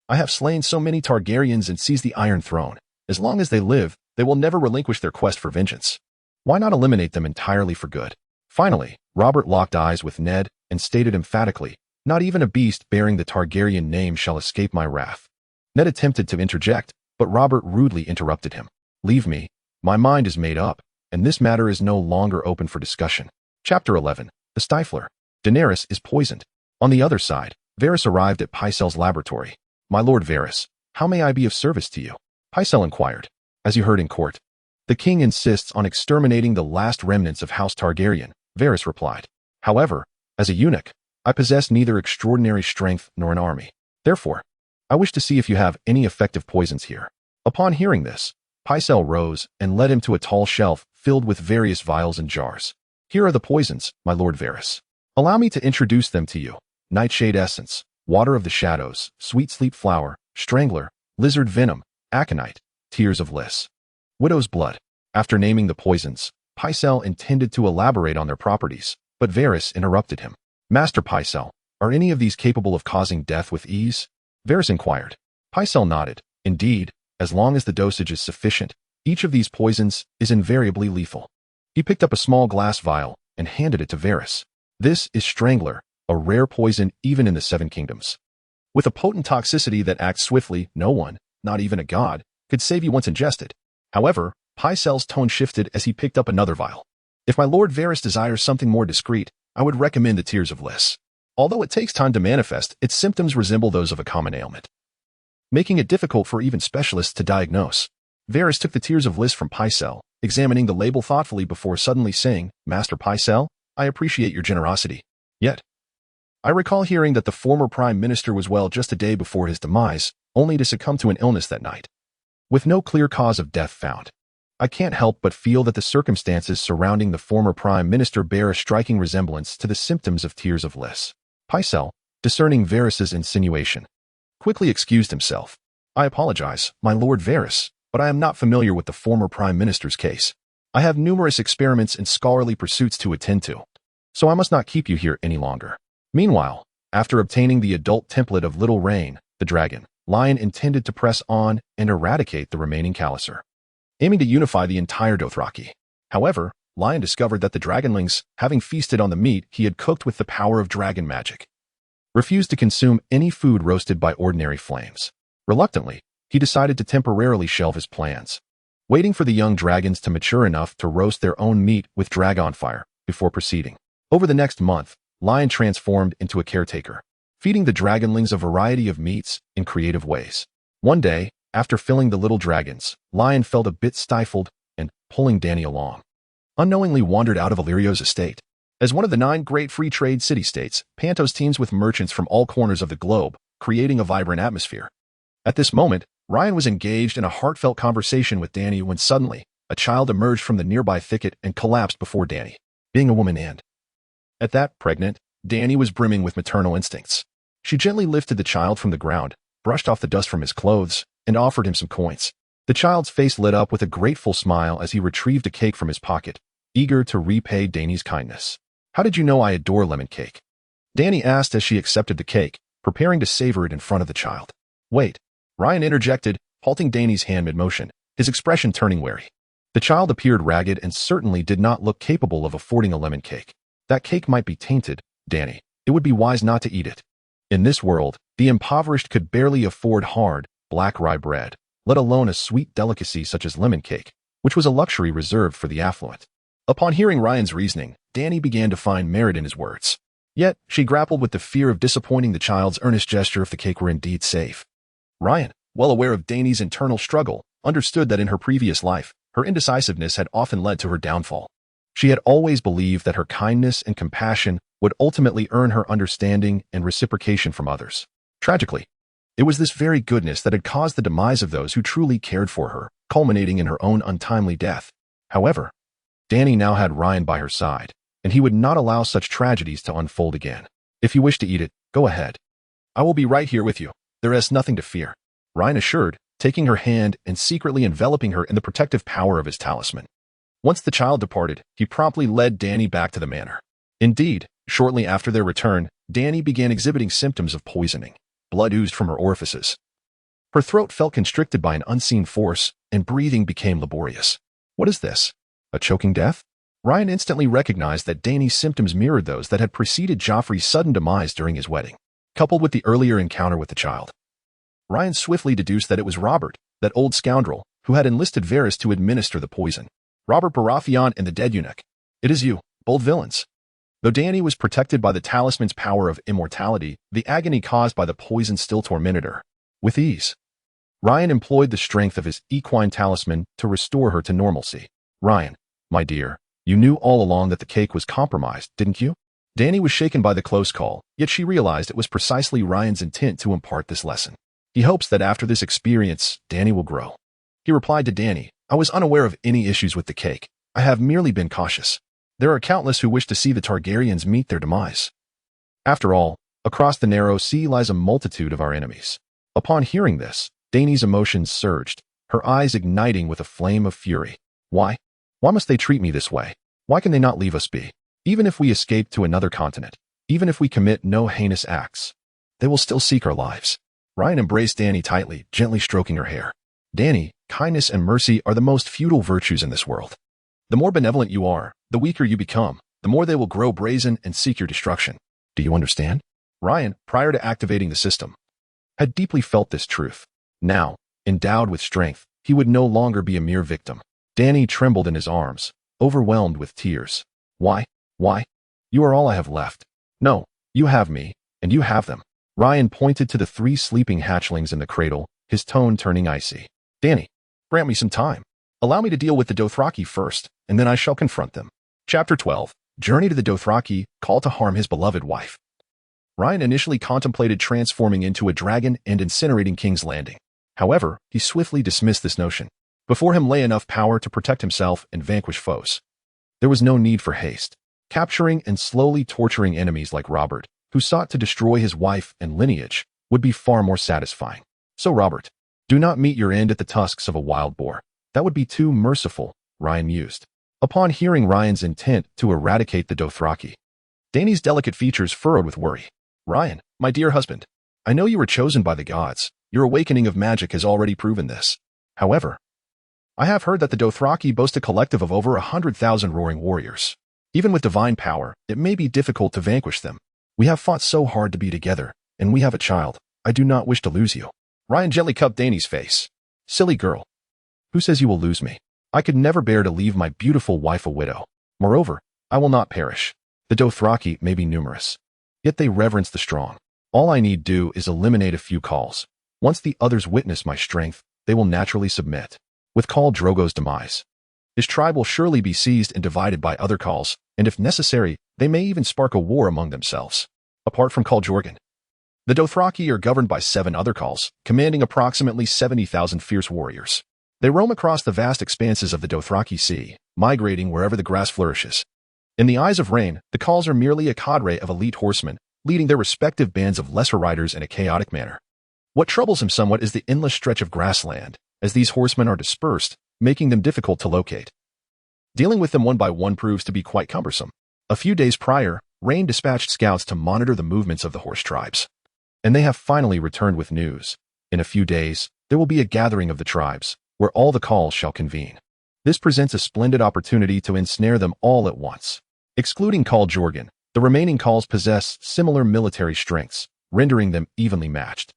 I have slain so many Targaryens and seized the Iron Throne. As long as they live, they will never relinquish their quest for vengeance. Why not eliminate them entirely for good? Finally, Robert locked eyes with Ned and stated emphatically, not even a beast bearing the Targaryen name shall escape my wrath. Ned attempted to interject, but Robert rudely interrupted him. Leave me. My mind is made up, and this matter is no longer open for discussion. Chapter 11. The Stifler. Daenerys is poisoned. On the other side, Varys arrived at Pycelle's laboratory. My Lord Varys, how may I be of service to you? Pycelle inquired. As you heard in court, the king insists on exterminating the last remnants of House Targaryen, Varys replied. However, as a eunuch, I possess neither extraordinary strength nor an army. Therefore, I wish to see if you have any effective poisons here. Upon hearing this, Pycelle rose and led him to a tall shelf filled with various vials and jars. Here are the poisons, my Lord Varys. Allow me to introduce them to you. Nightshade Essence, Water of the Shadows, Sweet Sleep Flower, Strangler, Lizard Venom, Aconite, Tears of Bliss. Widow's Blood. After naming the poisons, Pycelle intended to elaborate on their properties, but Varys interrupted him. Master Pycelle, are any of these capable of causing death with ease? Varys inquired. Pycelle nodded. Indeed, as long as the dosage is sufficient, each of these poisons is invariably lethal. He picked up a small glass vial and handed it to Varys. This is Strangler, a rare poison even in the Seven Kingdoms. With a potent toxicity that acts swiftly, no one, not even a god, could save you once ingested. However, Pycelle's tone shifted as he picked up another vial. If my Lord Varys desires something more discreet, I would recommend the Tears of Bliss. Although it takes time to manifest, its symptoms resemble those of a common ailment, making it difficult for even specialists to diagnose. Varys took the Tears of Bliss from Pycelle, examining the label thoughtfully before suddenly saying, Master Pycelle, I appreciate your generosity. Yet, I recall hearing that the former Prime Minister was well just a day before his demise, only to succumb to an illness that night, with no clear cause of death found. I can't help but feel that the circumstances surrounding the former Prime Minister bear a striking resemblance to the symptoms of Tears of Bliss. Pycelle, discerning Varys's insinuation, quickly excused himself. I apologize, my Lord Varys, but I am not familiar with the former Prime Minister's case. I have numerous experiments and scholarly pursuits to attend to, so I must not keep you here any longer. Meanwhile, after obtaining the adult template of Little Rain, the dragon, Lion intended to press on and eradicate the remaining Khalasar, aiming to unify the entire Dothraki. However, Lion discovered that the dragonlings, having feasted on the meat he had cooked with the power of dragon magic, refused to consume any food roasted by ordinary flames. Reluctantly, he decided to temporarily shelve his plans, waiting for the young dragons to mature enough to roast their own meat with Dragonfire before proceeding. Over the next month, Lion transformed into a caretaker, feeding the dragonlings a variety of meats in creative ways. One day, after filling the little dragons, Lion felt a bit stifled and, pulling Dany along, unknowingly wandered out of Illyrio's estate. As one of the 9 great free trade city-states, Pentos teams with merchants from all corners of the globe, creating a vibrant atmosphere. At this moment, Ryan was engaged in a heartfelt conversation with Dany when suddenly, a child emerged from the nearby thicket and collapsed before Dany, being a woman and, at that, pregnant, Dany was brimming with maternal instincts. She gently lifted the child from the ground, brushed off the dust from his clothes, and offered him some coins. The child's face lit up with a grateful smile as he retrieved a cake from his pocket, eager to repay Dany's kindness. How did you know I adore lemon cake? Dany asked as she accepted the cake, preparing to savor it in front of the child. Wait, Ryan interjected, halting Dany's hand mid-motion, his expression turning wary. The child appeared ragged and certainly did not look capable of affording a lemon cake. That cake might be tainted, Dany. It would be wise not to eat it. In this world, the impoverished could barely afford hard, black rye bread, let alone a sweet delicacy such as lemon cake, which was a luxury reserved for the affluent. Upon hearing Ryan's reasoning, Dany began to find merit in his words. Yet, she grappled with the fear of disappointing the child's earnest gesture if the cake were indeed safe. Ryan, well aware of Dany's internal struggle, understood that in her previous life, her indecisiveness had often led to her downfall. She had always believed that her kindness and compassion would ultimately earn her understanding and reciprocation from others. Tragically, it was this very goodness that had caused the demise of those who truly cared for her, culminating in her own untimely death. However, Dany now had Ryan by her side, and he would not allow such tragedies to unfold again. If you wish to eat it, go ahead. I will be right here with you. There is nothing to fear, Ryan assured, taking her hand and secretly enveloping her in the protective power of his talisman. Once the child departed, he promptly led Dany back to the manor. Indeed, shortly after their return, Dany began exhibiting symptoms of poisoning. Blood oozed from her orifices. Her throat felt constricted by an unseen force, and breathing became laborious. What is this? A choking death? Ryan instantly recognized that Dany's symptoms mirrored those that had preceded Joffrey's sudden demise during his wedding, coupled with the earlier encounter with the child. Ryan swiftly deduced that it was Robert, that old scoundrel, who had enlisted Varys to administer the poison. Robert Baratheon and the dead eunuch. It is you, bold villains. Though Dany was protected by the talisman's power of immortality, the agony caused by the poison still tormented her. With ease, Ryan employed the strength of his equine talisman to restore her to normalcy. Ryan, my dear, you knew all along that the cake was compromised, didn't you? Dany was shaken by the close call, yet she realized it was precisely Ryan's intent to impart this lesson. He hopes that after this experience, Dany will grow. He replied to Dany, I was unaware of any issues with the cake. I have merely been cautious. There are countless who wish to see the Targaryens meet their demise. After all, across the narrow sea lies a multitude of our enemies. Upon hearing this, Dany's emotions surged, her eyes igniting with a flame of fury. Why? Why must they treat me this way? Why can they not leave us be? Even if we escape to another continent, even if we commit no heinous acts, they will still seek our lives. Ryan embraced Dany tightly, gently stroking her hair. Dany, kindness and mercy are the most futile virtues in this world. The more benevolent you are, the weaker you become, the more they will grow brazen and seek your destruction. Do you understand? Ryan, prior to activating the system, had deeply felt this truth. Now, endowed with strength, he would no longer be a mere victim. Dany trembled in his arms, overwhelmed with tears. Why? Why? You are all I have left. No, you have me, and you have them. Ryan pointed to the 3 sleeping hatchlings in the cradle, his tone turning icy. Dany, grant me some time. Allow me to deal with the Dothraki first, and then I shall confront them. Chapter 12. Journey to the Dothraki, call to harm his beloved wife. Ryan initially contemplated transforming into a dragon and incinerating King's Landing. However, he swiftly dismissed this notion. Before him lay enough power to protect himself and vanquish foes. There was no need for haste. Capturing and slowly torturing enemies like Robert, who sought to destroy his wife and lineage, would be far more satisfying. So Robert, do not meet your end at the tusks of a wild boar. That would be too merciful, Ryan mused. Upon hearing Ryan's intent to eradicate the Dothraki, Dany's delicate features furrowed with worry. Ryan, my dear husband, I know you were chosen by the gods. Your awakening of magic has already proven this. However, I have heard that the Dothraki boast a collective of over 100,000 roaring warriors. Even with divine power, it may be difficult to vanquish them. We have fought so hard to be together, and we have a child. I do not wish to lose you. Ryan gently cupped Dany's face. Silly girl. Who says you will lose me? I could never bear to leave my beautiful wife a widow. Moreover, I will not perish. The Dothraki may be numerous, yet they reverence the strong. All I need do is eliminate a few Khals. Once the others witness my strength, they will naturally submit. With Khal Drogo's demise, his tribe will surely be seized and divided by other Khals, and if necessary, they may even spark a war among themselves. Apart from Khal Drogon, the Dothraki are governed by 7 other Khals, commanding approximately 70,000 fierce warriors. They roam across the vast expanses of the Dothraki Sea, migrating wherever the grass flourishes. In the eyes of Rain, the Khals are merely a cadre of elite horsemen, leading their respective bands of lesser riders in a chaotic manner. What troubles him somewhat is the endless stretch of grassland, as these horsemen are dispersed, making them difficult to locate. Dealing with them one by one proves to be quite cumbersome. A few days prior, Rain dispatched scouts to monitor the movements of the horse tribes. And they have finally returned with news. In a few days, there will be a gathering of the tribes, where all the Khals shall convene. This presents a splendid opportunity to ensnare them all at once. Excluding Khal Drogon, the remaining Khals possess similar military strengths, rendering them evenly matched.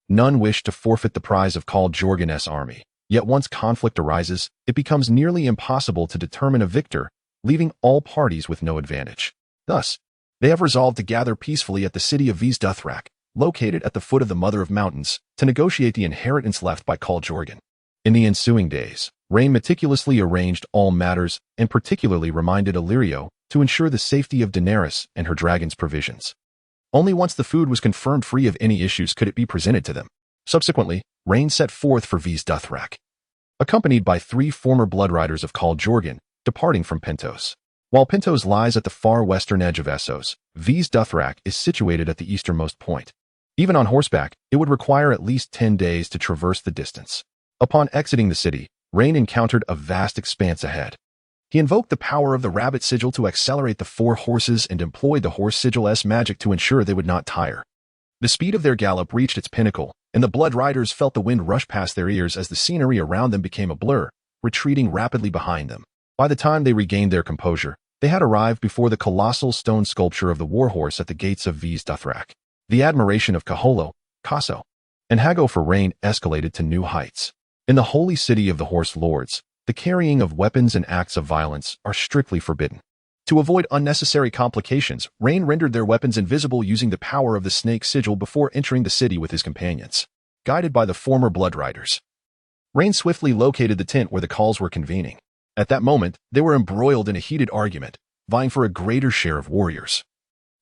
None wish to forfeit the prize of Khal Jorgen's army. Yet once conflict arises, it becomes nearly impossible to determine a victor, leaving all parties with no advantage. Thus, they have resolved to gather peacefully at the city of Vaes Dothrak, located at the foot of the Mother of Mountains, to negotiate the inheritance left by Khal Jorgen. In the ensuing days, Rhaen meticulously arranged all matters and particularly reminded Illyrio to ensure the safety of Daenerys and her dragon's provisions. Only once the food was confirmed free of any issues could it be presented to them. Subsequently, Rhaen set forth for Vaes Dothrak, accompanied by 3 former bloodriders of Khal Jorgen, departing from Pentos. While Pentos lies at the far western edge of Essos, Vaes Dothrak is situated at the easternmost point. Even on horseback, it would require at least 10 days to traverse the distance. Upon exiting the city, Rhaen encountered a vast expanse ahead. He invoked the power of the rabbit sigil to accelerate the 4 horses and employed the horse sigil's magic to ensure they would not tire. The speed of their gallop reached its pinnacle, and the blood riders felt the wind rush past their ears as the scenery around them became a blur, retreating rapidly behind them. By the time they regained their composure, they had arrived before the colossal stone sculpture of the warhorse at the gates of Vaes Dothrak. The admiration of Kaholo, Kaso, and Hago for Rhaen escalated to new heights. In the holy city of the Horse Lords, the carrying of weapons and acts of violence are strictly forbidden. To avoid unnecessary complications, Rhaen rendered their weapons invisible using the power of the snake sigil before entering the city with his companions. Guided by the former blood riders, Rhaen swiftly located the tent where the Khals were convening. At that moment, they were embroiled in a heated argument, vying for a greater share of warriors,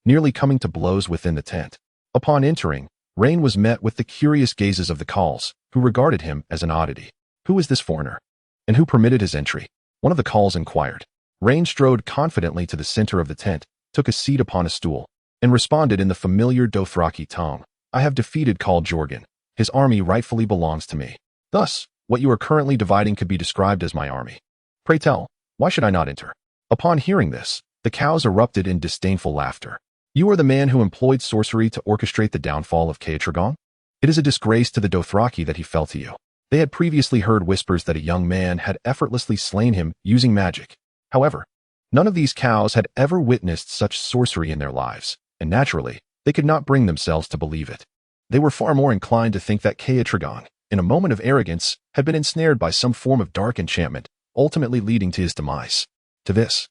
nearly coming to blows within the tent. Upon entering, Rhaen was met with the curious gazes of the Khals, who regarded him as an oddity. Who is this foreigner? And who permitted his entry? One of the Khals inquired. Rhaen strode confidently to the center of the tent, took a seat upon a stool, and responded in the familiar Dothraki tongue. I have defeated Khal Jorgen. His army rightfully belongs to me. Thus, what you are currently dividing could be described as my army. Pray tell, why should I not enter? Upon hearing this, the cows erupted in disdainful laughter. You are the man who employed sorcery to orchestrate the downfall of Caetragon? It is a disgrace to the Dothraki that he fell to you. They had previously heard whispers that a young man had effortlessly slain him using magic. However, none of these cows had ever witnessed such sorcery in their lives, and naturally, they could not bring themselves to believe it. They were far more inclined to think that Caetragon, in a moment of arrogance, had been ensnared by some form of dark enchantment, ultimately leading to his demise. To this,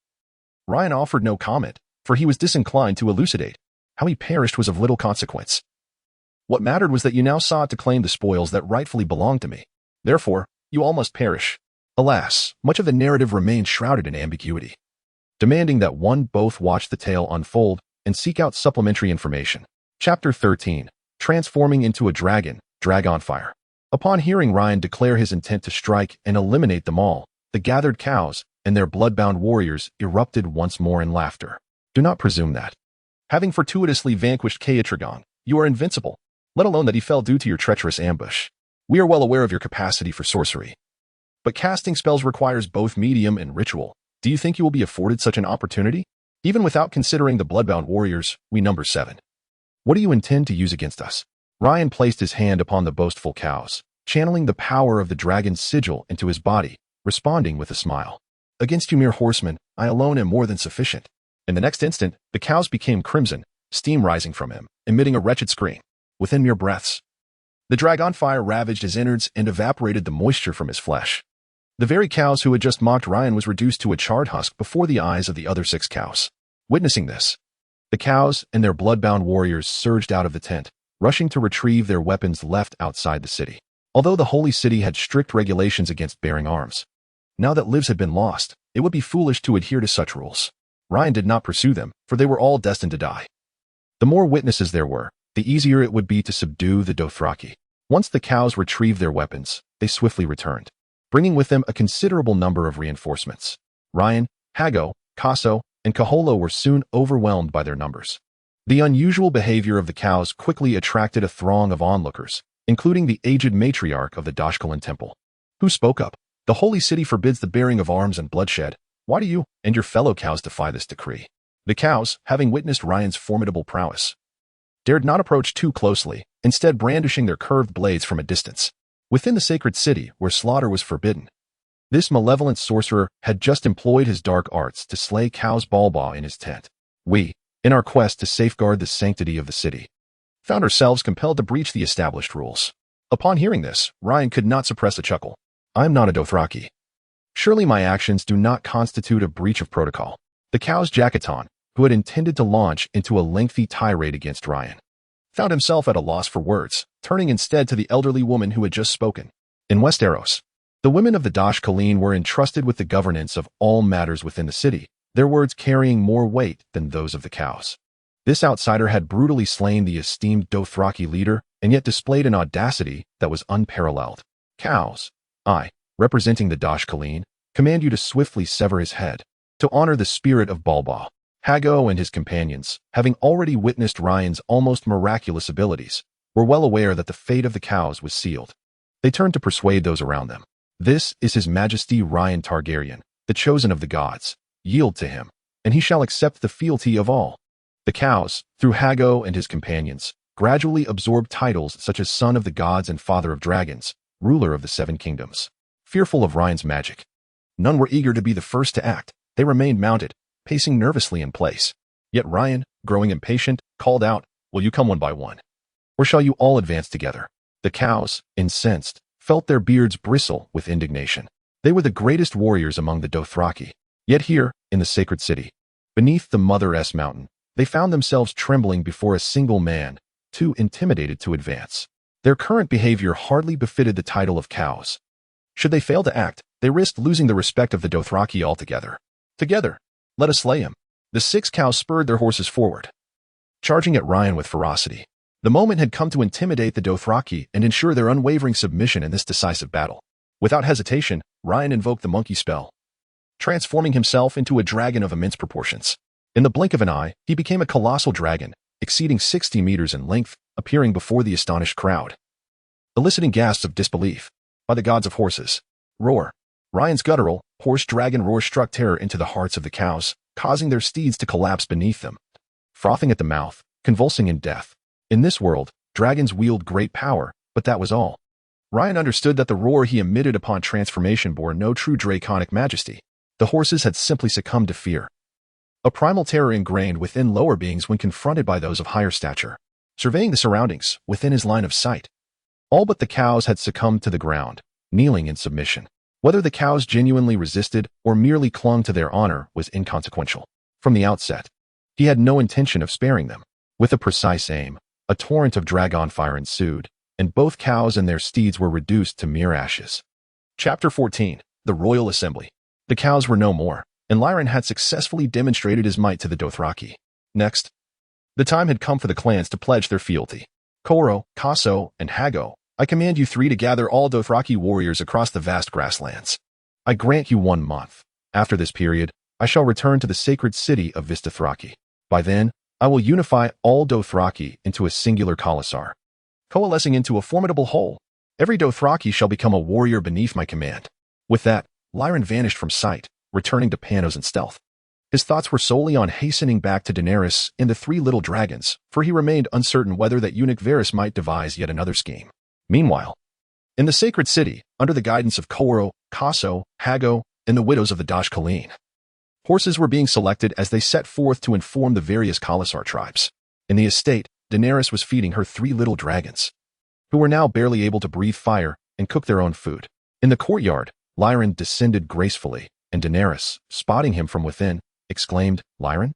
Ryan offered no comment, for he was disinclined to elucidate. How he perished was of little consequence. What mattered was that you now sought to claim the spoils that rightfully belonged to me. Therefore, you all must perish. Alas, much of the narrative remained shrouded in ambiguity, demanding that one both watch the tale unfold and seek out supplementary information. Chapter 13. Transforming into a Dragon, Dragonfire. Upon hearing Ryan declare his intent to strike and eliminate them all, the gathered cows and their blood-bound warriors erupted once more in laughter. Do not presume that, having fortuitously vanquished Caetragon, you are invincible, let alone that he fell due to your treacherous ambush. We are well aware of your capacity for sorcery, but casting spells requires both medium and ritual. Do you think you will be afforded such an opportunity? Even without considering the bloodbound warriors, we number 7. What do you intend to use against us? Ryan placed his hand upon the boastful cows, channeling the power of the dragon's sigil into his body, responding with a smile. Against you mere horsemen, I alone am more than sufficient. In the next instant, the cows became crimson, steam rising from him, emitting a wretched scream. Within mere breaths, the Dragonfire ravaged his innards and evaporated the moisture from his flesh. The very cows who had just mocked Ryan was reduced to a charred husk before the eyes of the other 6 cows. Witnessing this, the cows and their bloodbound warriors surged out of the tent, rushing to retrieve their weapons left outside the city. Although the holy city had strict regulations against bearing arms, now that lives had been lost, it would be foolish to adhere to such rules. Ryan did not pursue them, for they were all destined to die. The more witnesses there were, the easier it would be to subdue the Dothraki. Once the cows retrieved their weapons, they swiftly returned, bringing with them a considerable number of reinforcements. Ryan, Hago, Kaso, and Kaholo were soon overwhelmed by their numbers. The unusual behavior of the cows quickly attracted a throng of onlookers, including the aged matriarch of the Dashkalan temple, who spoke up. The holy city forbids the bearing of arms and bloodshed. Why do you and your fellow cows defy this decree? The cows, having witnessed Ryan's formidable prowess, dared not approach too closely, instead brandishing their curved blades from a distance. Within the sacred city, where slaughter was forbidden, this malevolent sorcerer had just employed his dark arts to slay Cows Balba in his tent. We, in our quest to safeguard the sanctity of the city, found ourselves compelled to breach the established rules. Upon hearing this, Ryan could not suppress a chuckle. I am not a Dothraki. Surely my actions do not constitute a breach of protocol. The Khals Jakaton, who had intended to launch into a lengthy tirade against Ryan, found himself at a loss for words, turning instead to the elderly woman who had just spoken. In Westeros, the women of the Dosh Khaleen were entrusted with the governance of all matters within the city, their words carrying more weight than those of the Khals. This outsider had brutally slain the esteemed Dothraki leader and yet displayed an audacity that was unparalleled. Khals, I, representing the Dosh Khaleen, command you to swiftly sever his head, to honor the spirit of Balba. Hago and his companions, having already witnessed Ryan's almost miraculous abilities, were well aware that the fate of the Khals was sealed. They turned to persuade those around them. This is His Majesty Ryan Targaryen, the chosen of the gods. Yield to him, and he shall accept the fealty of all. The Khals, through Hago and his companions, gradually absorbed titles such as Son of the Gods and Father of Dragons, Ruler of the Seven Kingdoms. Fearful of Ryan's magic, none were eager to be the first to act. They remained mounted, pacing nervously in place. Yet Ryan, growing impatient, called out, Will you come one by one? Or shall you all advance together? The Khals, incensed, felt their beards bristle with indignation. They were the greatest warriors among the Dothraki. Yet here, in the sacred city, beneath the Mother-S mountain, they found themselves trembling before a single man, too intimidated to advance. Their current behavior hardly befitted the title of Khals. Should they fail to act, they risked losing the respect of the Dothraki altogether. Together, let us slay him. The 6 Khals spurred their horses forward, charging at Ryan with ferocity. The moment had come to intimidate the Dothraki and ensure their unwavering submission in this decisive battle. Without hesitation, Ryan invoked the monkey spell, transforming himself into a dragon of immense proportions. In the blink of an eye, he became a colossal dragon, exceeding 60 meters in length, appearing before the astonished crowd, eliciting gasps of disbelief. By the gods of horses, roar! Ryan's guttural, horse dragon roar struck terror into the hearts of the Khals, causing their steeds to collapse beneath them, frothing at the mouth, convulsing in death. In this world, dragons wield great power, but that was all. Ryan understood that the roar he emitted upon transformation bore no true draconic majesty. The horses had simply succumbed to fear, a primal terror ingrained within lower beings when confronted by those of higher stature. Surveying the surroundings, within his line of sight, all but the Khals had succumbed to the ground, kneeling in submission. Whether the Khals genuinely resisted or merely clung to their honor was inconsequential. From the outset, he had no intention of sparing them. With a precise aim, a torrent of Dragonfire ensued, and both Khals and their steeds were reduced to mere ashes. Chapter 14. The Royal Assembly. The Khals were no more, and Lyran had successfully demonstrated his might to the Dothraki. Next, the time had come for the clans to pledge their fealty. Koro, Kaso, and Hago, I command you 3 to gather all Dothraki warriors across the vast grasslands. I grant you 1 month. After this period, I shall return to the sacred city of Vaes Dothrak. By then, I will unify all Dothraki into a singular khalasar, coalescing into a formidable whole. Every Dothraki shall become a warrior beneath my command. With that, Lyran vanished from sight, returning to Pentos in stealth. His thoughts were solely on hastening back to Daenerys and the 3 little dragons, for he remained uncertain whether that eunuch Varys might devise yet another scheme. Meanwhile, in the sacred city, under the guidance of Koro, Kaso, Hago, and the widows of the Dosh Khaleen, horses were being selected as they set forth to inform the various khalasar tribes. In the estate, Daenerys was feeding her 3 little dragons, who were now barely able to breathe fire and cook their own food. In the courtyard, Lyran descended gracefully, and Daenerys, spotting him from within, exclaimed, Lyran,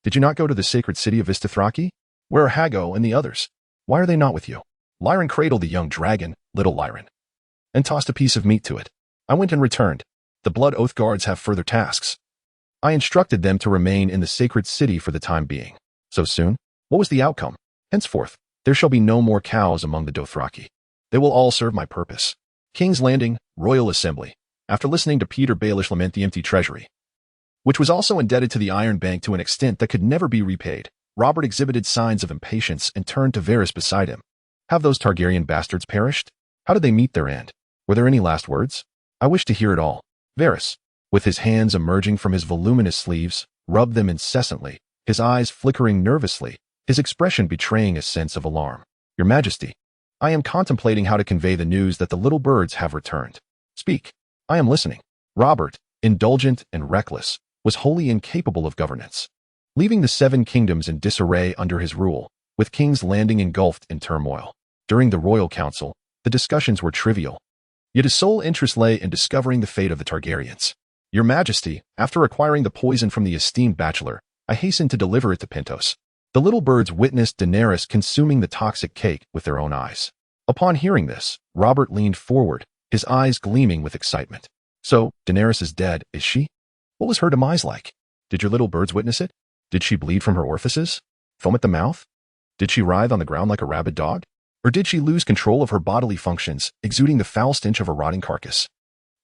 did you not go to the sacred city of Vaes Dothrak? Where are Hago and the others? Why are they not with you? Lyran cradled the young dragon, little Lyran, and tossed a piece of meat to it. I went and returned. The Blood Oath Guards have further tasks. I instructed them to remain in the sacred city for the time being. So soon? What was the outcome? Henceforth, there shall be no more Khals among the Dothraki. They will all serve my purpose. King's Landing, Royal Assembly. After listening to Peter Baelish lament the empty treasury, which was also indebted to the Iron Bank to an extent that could never be repaid, Robert exhibited signs of impatience and turned to Varys beside him. Have those Targaryen bastards perished? How did they meet their end? Were there any last words? I wish to hear it all. Varys, with his hands emerging from his voluminous sleeves, rubbed them incessantly, his eyes flickering nervously, his expression betraying a sense of alarm. Your Majesty, I am contemplating how to convey the news that the little birds have returned. Speak. I am listening. Robert, indulgent and reckless, was wholly incapable of governance. Leaving the 7 kingdoms in disarray under his rule, with King's Landing engulfed in turmoil. During the royal council, the discussions were trivial, yet his sole interest lay in discovering the fate of the Targaryens. Your Majesty, after acquiring the poison from the esteemed bachelor, I hastened to deliver it to Pentos. The little birds witnessed Daenerys consuming the toxic cake with their own eyes. Upon hearing this, Robert leaned forward, his eyes gleaming with excitement. So, Daenerys is dead, is she? What was her demise like? Did your little birds witness it? Did she bleed from her orifices? Foam at the mouth? Did she writhe on the ground like a rabid dog? Or did she lose control of her bodily functions, exuding the foul stench of a rotting carcass?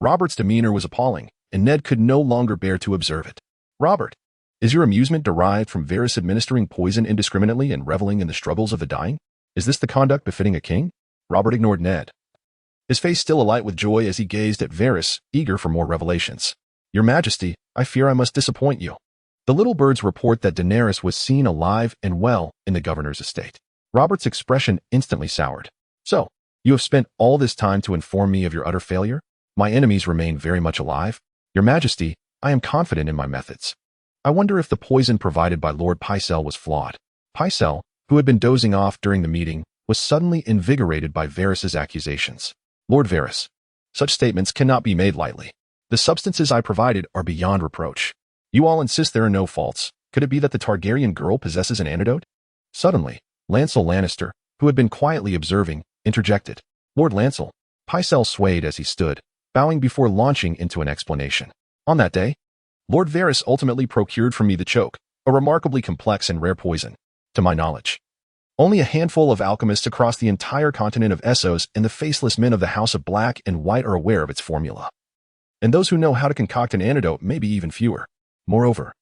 Robert's demeanor was appalling, and Ned could no longer bear to observe it. Robert, is your amusement derived from Varys administering poison indiscriminately and reveling in the struggles of the dying? Is this the conduct befitting a king? Robert ignored Ned, his face still alight with joy as he gazed at Varys, eager for more revelations. Your Majesty, I fear I must disappoint you. The little birds report that Daenerys was seen alive and well in the governor's estate. Robert's expression instantly soured. So, you have spent all this time to inform me of your utter failure? My enemies remain very much alive. Your Majesty, I am confident in my methods. I wonder if the poison provided by Lord Pycelle was flawed. Pycelle, who had been dozing off during the meeting, was suddenly invigorated by Varys's accusations. Lord Varys, such statements cannot be made lightly. The substances I provided are beyond reproach. You all insist there are no faults. Could it be that the Targaryen girl possesses an antidote? Suddenly, Lancel Lannister, who had been quietly observing, interjected. Lord Lancel. Pycelle swayed as he stood, bowing before launching into an explanation. On that day, Lord Varys ultimately procured for me the choke, a remarkably complex and rare poison. To my knowledge, only a handful of alchemists across the entire continent of Essos and the faceless men of the House of Black and White are aware of its formula. And those who know how to concoct an antidote may be even fewer. Moreover,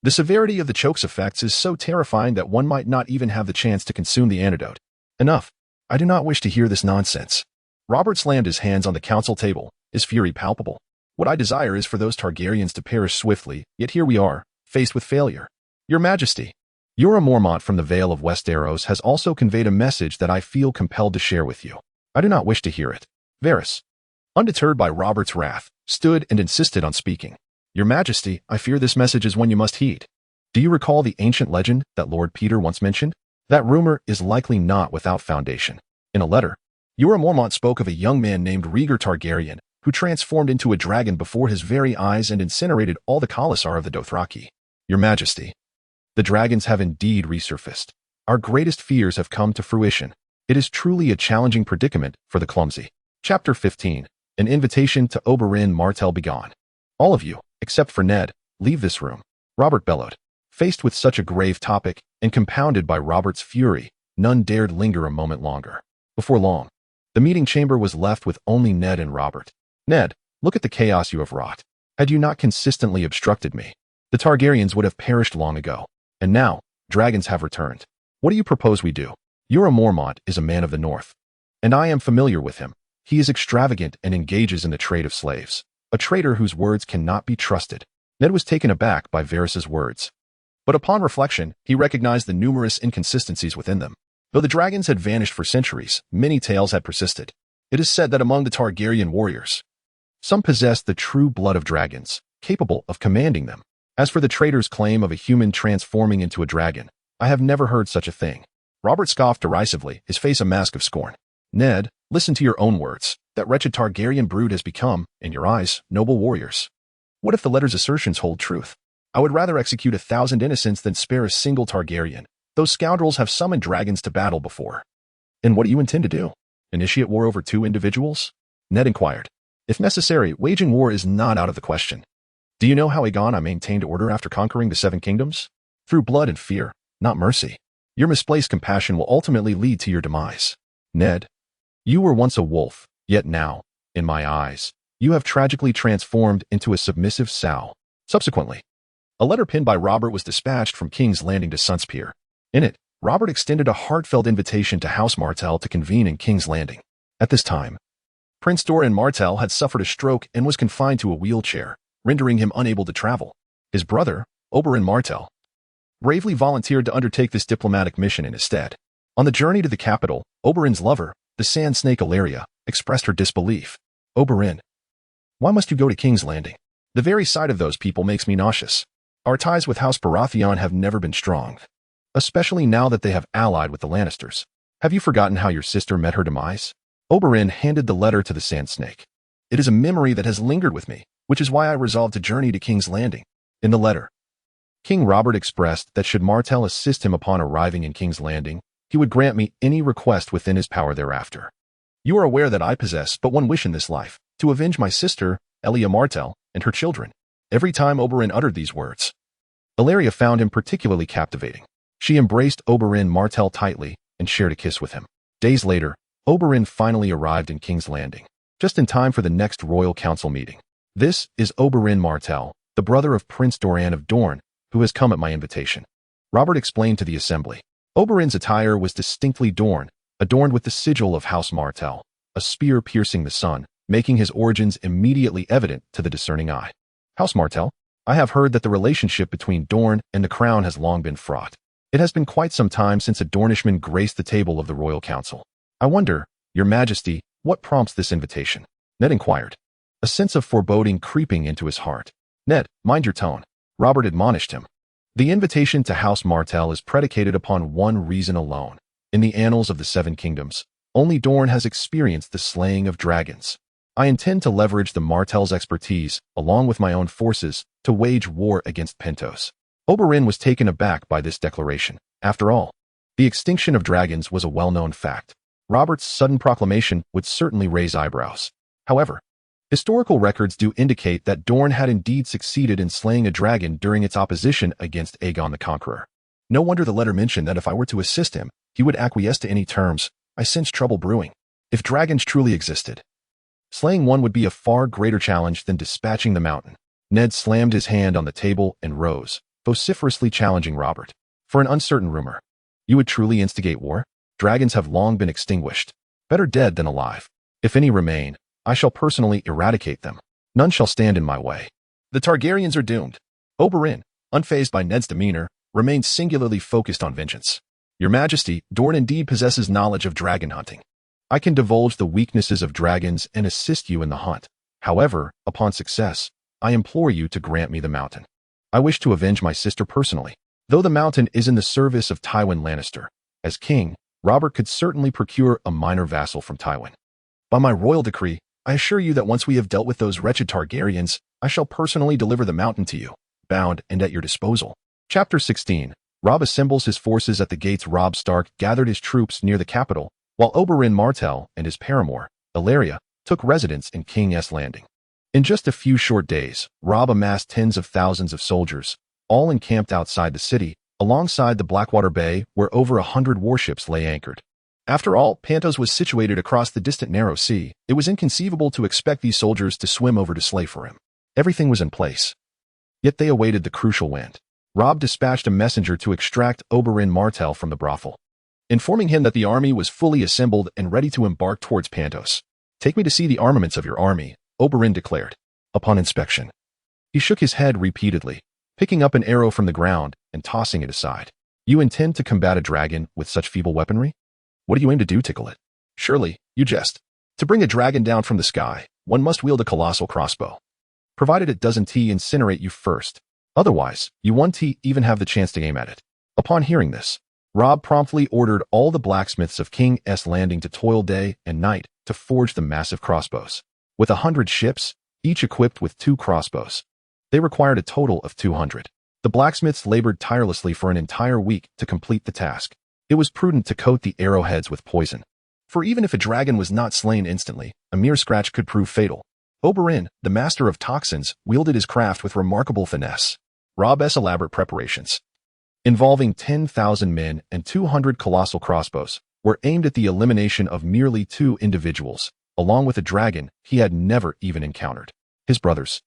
the severity of the choke's effects is so terrifying that one might not even have the chance to consume the antidote. Enough. I do not wish to hear this nonsense. Robert slammed his hands on the council table, his fury palpable. What I desire is for those Targaryens to perish swiftly, yet here we are, faced with failure. Your Majesty, Jorah Mormont from the Vale of Westeros has also conveyed a message that I feel compelled to share with you. I do not wish to hear it. Varys, undeterred by Robert's wrath, stood and insisted on speaking. Your Majesty, I fear this message is one you must heed. Do you recall the ancient legend that Lord Peter once mentioned? That rumor is likely not without foundation. In a letter, Jorah Mormont spoke of a young man named Rhaegar Targaryen who transformed into a dragon before his very eyes and incinerated all the Khalasar of the Dothraki. Your Majesty, the dragons have indeed resurfaced. Our greatest fears have come to fruition. It is truly a challenging predicament for the clumsy. Chapter 15. An invitation to Oberyn Martell begone. All of you, except for Ned, leave this room. Robert bellowed. Faced with such a grave topic, and compounded by Robert's fury, none dared linger a moment longer. Before long, the meeting chamber was left with only Ned and Robert. Ned, look at the chaos you have wrought. Had you not consistently obstructed me, the Targaryens would have perished long ago. And now, dragons have returned. What do you propose we do? Jorah Mormont is a man of the north, and I am familiar with him. He is extravagant and engages in the trade of slaves, a trader whose words cannot be trusted. Ned was taken aback by Varys's words. But upon reflection, he recognized the numerous inconsistencies within them. Though the dragons had vanished for centuries, many tales had persisted. It is said that among the Targaryen warriors, some possessed the true blood of dragons, capable of commanding them. As for the trader's claim of a human transforming into a dragon, I have never heard such a thing. Robert scoffed derisively, his face a mask of scorn. Ned, listen to your own words. That wretched Targaryen brood has become, in your eyes, noble warriors. What if the letter's assertions hold truth? I would rather execute 1,000 innocents than spare a single Targaryen. Those scoundrels have summoned dragons to battle before. And what do you intend to do? Initiate war over 2 individuals? Ned inquired. If necessary, waging war is not out of the question. Do you know how Aegon maintained order after conquering the 7 kingdoms? Through blood and fear, not mercy. Your misplaced compassion will ultimately lead to your demise. Ned, you were once a wolf, yet now, in my eyes, you have tragically transformed into a submissive sow. Subsequently, a letter penned by Robert was dispatched from King's Landing to Sunspear. In it, Robert extended a heartfelt invitation to House Martell to convene in King's Landing. At this time, Prince Doran Martell had suffered a stroke and was confined to a wheelchair, rendering him unable to travel. His brother, Oberyn Martell, bravely volunteered to undertake this diplomatic mission in his stead. On the journey to the capital, Oberyn's lover, the sand snake Ilaria, expressed her disbelief. Oberyn, why must you go to King's Landing? The very sight of those people makes me nauseous. Our ties with House Baratheon have never been strong. especially now that they have allied with the Lannisters. Have you forgotten how your sister met her demise? Oberyn handed the letter to the Sand Snake. It is a memory that has lingered with me, which is why I resolved to journey to King's Landing. In the letter, King Robert expressed that should Martell assist him upon arriving in King's Landing, he would grant me any request within his power thereafter. You are aware that I possess but one wish in this life, to avenge my sister, Elia Martell, and her children. Every time Oberyn uttered these words, Valeria found him particularly captivating. She embraced Oberyn Martell tightly and shared a kiss with him. Days later, Oberyn finally arrived in King's Landing, just in time for the next royal council meeting. This is Oberyn Martell, the brother of Prince Doran of Dorne, who has come at my invitation. Robert explained to the assembly. Oberyn's attire was distinctly Dorne, adorned with the sigil of House Martell, a spear piercing the sun, making his origins immediately evident to the discerning eye. House Martell, I have heard that the relationship between Dorne and the crown has long been fraught. It has been quite some time since a Dornishman graced the table of the royal council. I wonder, your majesty, what prompts this invitation? Ned inquired, a sense of foreboding creeping into his heart. Ned, mind your tone, Robert admonished him. The invitation to House Martell is predicated upon one reason alone. In the annals of the Seven Kingdoms, only Dorne has experienced the slaying of dragons. I intend to leverage the Martell's expertise, along with my own forces, to wage war against Pentos. Oberyn was taken aback by this declaration. After all, the extinction of dragons was a well-known fact. Robert's sudden proclamation would certainly raise eyebrows. However, historical records do indicate that Dorne had indeed succeeded in slaying a dragon during its opposition against Aegon the Conqueror. No wonder the letter mentioned that if I were to assist him, he would acquiesce to any terms. I sense trouble brewing. If dragons truly existed, slaying one would be a far greater challenge than dispatching the mountain. Ned slammed his hand on the table and rose, vociferously challenging Robert. For an uncertain rumor, you would truly instigate war? Dragons have long been extinguished. Better dead than alive. If any remain, I shall personally eradicate them. None shall stand in my way. The Targaryens are doomed. Oberyn, unfazed by Ned's demeanor, remained singularly focused on vengeance. Your Majesty, Dorne indeed possesses knowledge of dragon hunting. I can divulge the weaknesses of dragons and assist you in the hunt. However, upon success, I implore you to grant me the mountain. I wish to avenge my sister personally. Though the mountain is in the service of Tywin Lannister, as king, Robert could certainly procure a minor vassal from Tywin. By my royal decree, I assure you that once we have dealt with those wretched Targaryens, I shall personally deliver the mountain to you, bound and at your disposal. Chapter 16. Robb assembles his forces at the gates. Robb Stark gathered his troops near the capital, while Oberyn Martell and his paramour, Illyria, took residence in King's Landing. In just a few short days, Robb amassed tens of thousands of soldiers, all encamped outside the city, alongside the Blackwater Bay where over 100 warships lay anchored. After all, Pentos was situated across the distant narrow sea. It was inconceivable to expect these soldiers to swim over to slay for him. Everything was in place. Yet they awaited the crucial wind. Robb dispatched a messenger to extract Oberyn Martell from the brothel, informing him that the army was fully assembled and ready to embark towards Pentos. Take me to see the armaments of your army, Oberyn declared. Upon inspection, he shook his head repeatedly, picking up an arrow from the ground and tossing it aside. You intend to combat a dragon with such feeble weaponry? What do you aim to do, Tickle It? Surely, you jest. To bring a dragon down from the sky, one must wield a colossal crossbow. Provided it doesn't incinerate you first. Otherwise, you won't even have the chance to aim at it. Upon hearing this, Robb promptly ordered all the blacksmiths of King's Landing to toil day and night to forge the massive crossbows. With 100 ships, each equipped with 2 crossbows, they required a total of 200. The blacksmiths labored tirelessly for an entire week to complete the task. It was prudent to coat the arrowheads with poison, for even if a dragon was not slain instantly, a mere scratch could prove fatal. Oberyn, the master of toxins, wielded his craft with remarkable finesse. Robb's elaborate preparations, involving 10,000 men and 200 colossal crossbows, were aimed at the elimination of merely 2 individuals, along with a dragon he had never even encountered. His brothers,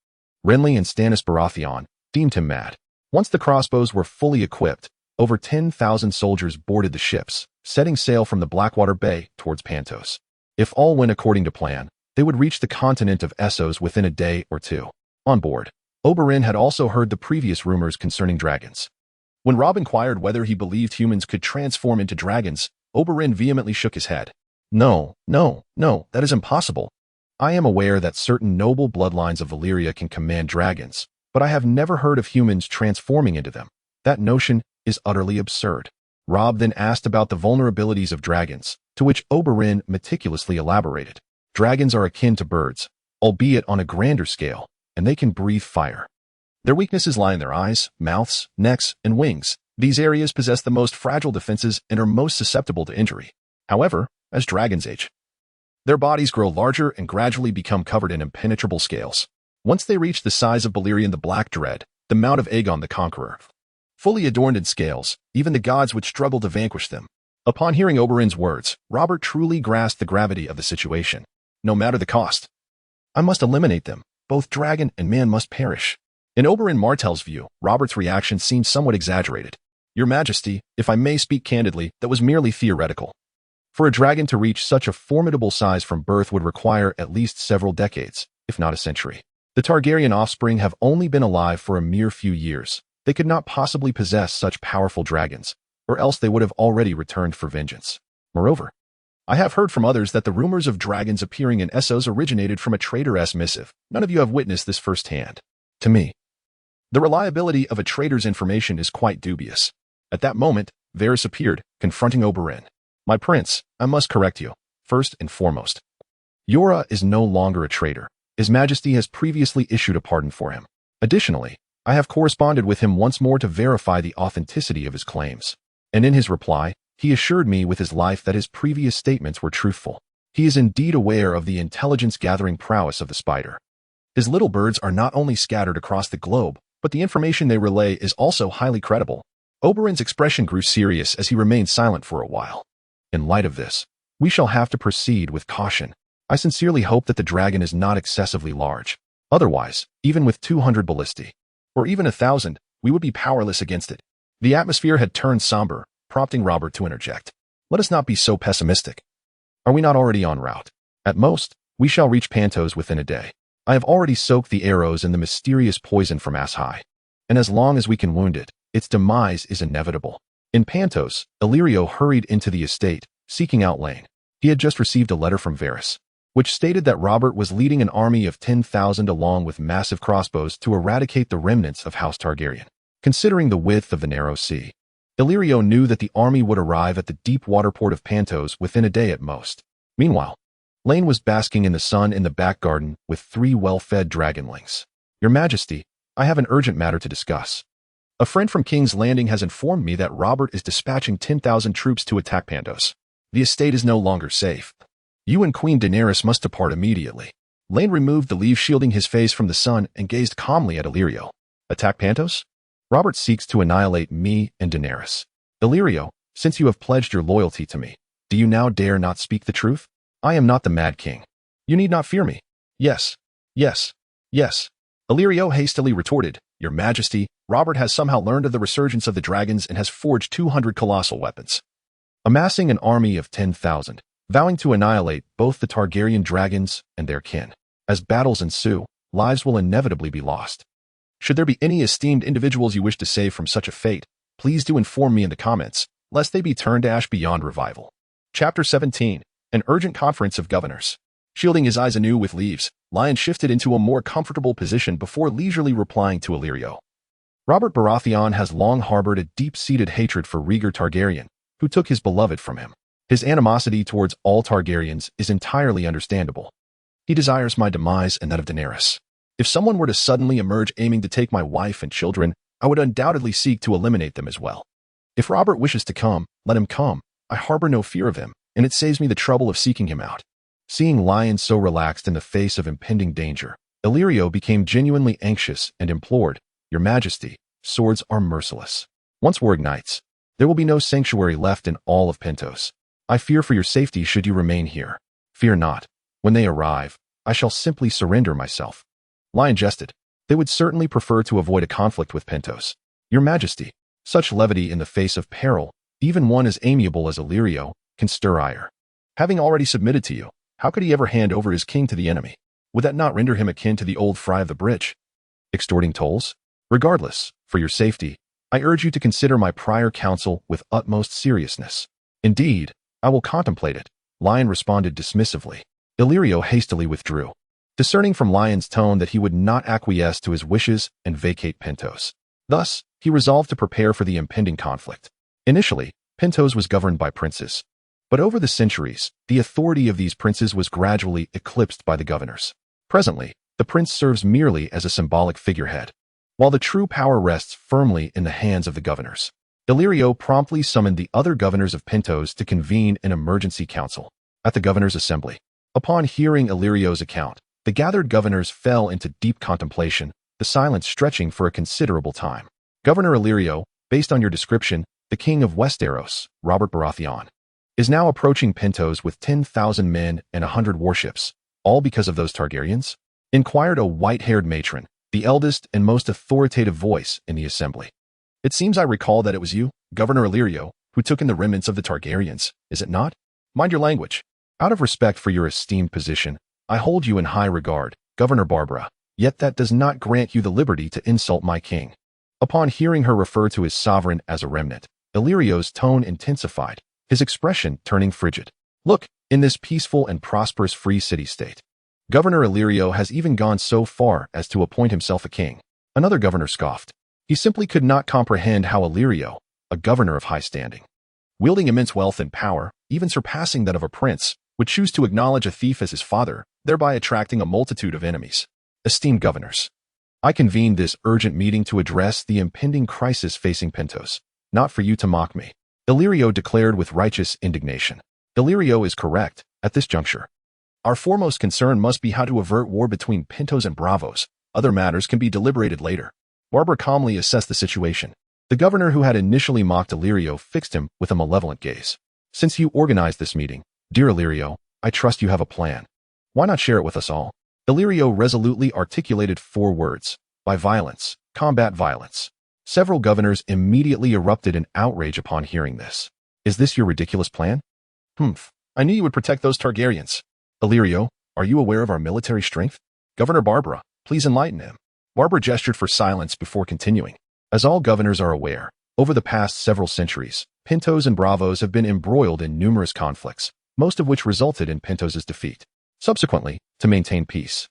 Renly and Stannis Baratheon, deemed him mad. Once the crossbows were fully equipped, over 10,000 soldiers boarded the ships, setting sail from the Blackwater Bay towards Pentos. If all went according to plan, they would reach the continent of Essos within a day or 2. On board, Oberyn had also heard the previous rumors concerning dragons. When Robb inquired whether he believed humans could transform into dragons, Oberyn vehemently shook his head. No, that is impossible. I am aware that certain noble bloodlines of Valyria can command dragons, but I have never heard of humans transforming into them. That notion is utterly absurd. Robb then asked about the vulnerabilities of dragons, to which Oberyn meticulously elaborated. Dragons are akin to birds, albeit on a grander scale, and they can breathe fire. Their weaknesses lie in their eyes, mouths, necks, and wings. These areas possess the most fragile defenses and are most susceptible to injury. However, as dragons age, their bodies grow larger and gradually become covered in impenetrable scales. Once they reach the size of Balerion the Black Dread, the Mount of Aegon the Conqueror, fully adorned in scales, even the gods would struggle to vanquish them. Upon hearing Oberyn's words, Robert truly grasped the gravity of the situation. No matter the cost, I must eliminate them. Both dragon and man must perish. In Oberyn Martell's view, Robert's reaction seemed somewhat exaggerated. Your Majesty, if I may speak candidly, that was merely theoretical. For a dragon to reach such a formidable size from birth would require at least several decades, if not a century. The Targaryen offspring have only been alive for a mere few years. They could not possibly possess such powerful dragons, or else they would have already returned for vengeance. Moreover, I have heard from others that the rumors of dragons appearing in Essos originated from a traitor's missive. None of you have witnessed this firsthand. To me, the reliability of a traitor's information is quite dubious. At that moment, Varys appeared, confronting Oberyn. My prince, I must correct you. First and foremost, Yora is no longer a traitor. His Majesty has previously issued a pardon for him. Additionally, I have corresponded with him once more to verify the authenticity of his claims. And in his reply, he assured me with his life that his previous statements were truthful. He is indeed aware of the intelligence-gathering prowess of the spider. His little birds are not only scattered across the globe, but the information they relay is also highly credible. Oberyn's expression grew serious as he remained silent for a while. In light of this, we shall have to proceed with caution. I sincerely hope that the dragon is not excessively large. Otherwise, even with 200 ballistae, or even 1,000, we would be powerless against it. The atmosphere had turned somber, prompting Robert to interject. Let us not be so pessimistic. Are we not already en route? At most, we shall reach Pentos within a day. I have already soaked the arrows in the mysterious poison from Ass High. And as long as we can wound it, its demise is inevitable. In Pentos, Illyrio hurried into the estate, seeking out Lane. He had just received a letter from Varys, which stated that Robert was leading an army of 10,000 along with massive crossbows to eradicate the remnants of House Targaryen. Considering the width of the narrow sea, Illyrio knew that the army would arrive at the deep water port of Pentos within a day at most. Meanwhile, Lane was basking in the sun in the back garden with 3 well-fed dragonlings. Your Majesty, I have an urgent matter to discuss. A friend from King's Landing has informed me that Robert is dispatching 10,000 troops to attack Pentos. The estate is no longer safe. You and Queen Daenerys must depart immediately. Lane removed the leaf shielding his face from the sun and gazed calmly at Illyrio. Attack Pentos? Robert seeks to annihilate me and Daenerys. Illyrio, since you have pledged your loyalty to me, do you now dare not speak the truth? I am not the Mad King. You need not fear me. Yes, yes, yes. Illyrio hastily retorted, Your Majesty, Robert has somehow learned of the resurgence of the dragons and has forged 200 colossal weapons, amassing an army of 10,000, vowing to annihilate both the Targaryen dragons and their kin. As battles ensue, lives will inevitably be lost. Should there be any esteemed individuals you wish to save from such a fate, please do inform me in the comments, lest they be turned to ash beyond revival. Chapter 17. An Urgent Conference of Governors. Shielding his eyes anew with leaves, Lion shifted into a more comfortable position before leisurely replying to Illyrio. Robert Baratheon has long harbored a deep-seated hatred for Rhaegar Targaryen, who took his beloved from him. His animosity towards all Targaryens is entirely understandable. He desires my demise and that of Daenerys. If someone were to suddenly emerge aiming to take my wife and children, I would undoubtedly seek to eliminate them as well. If Robert wishes to come, let him come. I harbor no fear of him, and it saves me the trouble of seeking him out. Seeing Lion so relaxed in the face of impending danger, Illyrio became genuinely anxious and implored, Your Majesty, swords are merciless. Once war ignites, there will be no sanctuary left in all of Pentos. I fear for your safety should you remain here. Fear not. When they arrive, I shall simply surrender myself. Lion jested. They would certainly prefer to avoid a conflict with Pentos. Your Majesty, such levity in the face of peril, even one as amiable as Illyrio, can stir ire. Having already submitted to you, how could he ever hand over his king to the enemy? Would that not render him akin to the old Fry of the Bridge? Extorting tolls? Regardless, for your safety, I urge you to consider my prior counsel with utmost seriousness. Indeed, I will contemplate it, Lion responded dismissively. Illyrio hastily withdrew, discerning from Lion's tone that he would not acquiesce to his wishes and vacate Pentos. Thus, he resolved to prepare for the impending conflict. Initially, Pentos was governed by princes. But over the centuries, the authority of these princes was gradually eclipsed by the governors. Presently, the prince serves merely as a symbolic figurehead, while the true power rests firmly in the hands of the governors. Illyrio promptly summoned the other governors of Pentos to convene an emergency council at the governor's assembly. Upon hearing Illyrio's account, the gathered governors fell into deep contemplation, the silence stretching for a considerable time. Governor Illyrio, based on your description, the king of Westeros, Robert Baratheon, is now approaching Pentos with 10,000 men and 100 warships, all because of those Targaryens? Inquired a white-haired matron, the eldest and most authoritative voice in the assembly. It seems I recall that it was you, Governor Illyrio, who took in the remnants of the Targaryens, is it not? Mind your language. Out of respect for your esteemed position, I hold you in high regard, Governor Barbara, yet that does not grant you the liberty to insult my king. Upon hearing her refer to his sovereign as a remnant, Illyrio's tone intensified, his expression turning frigid. Look, in this peaceful and prosperous free city-state, Governor Illyrio has even gone so far as to appoint himself a king. Another governor scoffed. He simply could not comprehend how Illyrio, a governor of high standing, wielding immense wealth and power, even surpassing that of a prince, would choose to acknowledge a thief as his father, thereby attracting a multitude of enemies. Esteemed governors, I convened this urgent meeting to address the impending crisis facing Pentos, not for you to mock me, Illyrio declared with righteous indignation. Illyrio is correct, at this juncture. Our foremost concern must be how to avert war between Pentos and Bravos. Other matters can be deliberated later. Barbara calmly assessed the situation. The governor who had initially mocked Illyrio fixed him with a malevolent gaze. Since you organized this meeting, dear Illyrio, I trust you have a plan. Why not share it with us all? Illyrio resolutely articulated 4 words. By violence, combat violence. Several governors immediately erupted in outrage upon hearing this. Is this your ridiculous plan? I knew you would protect those Targaryens. Illyrio, are you aware of our military strength? Governor Barbara, please enlighten him. Barbara gestured for silence before continuing. As all governors are aware, over the past several centuries, Pentos and Bravos have been embroiled in numerous conflicts, most of which resulted in Pentos' defeat. Subsequently, to maintain peace,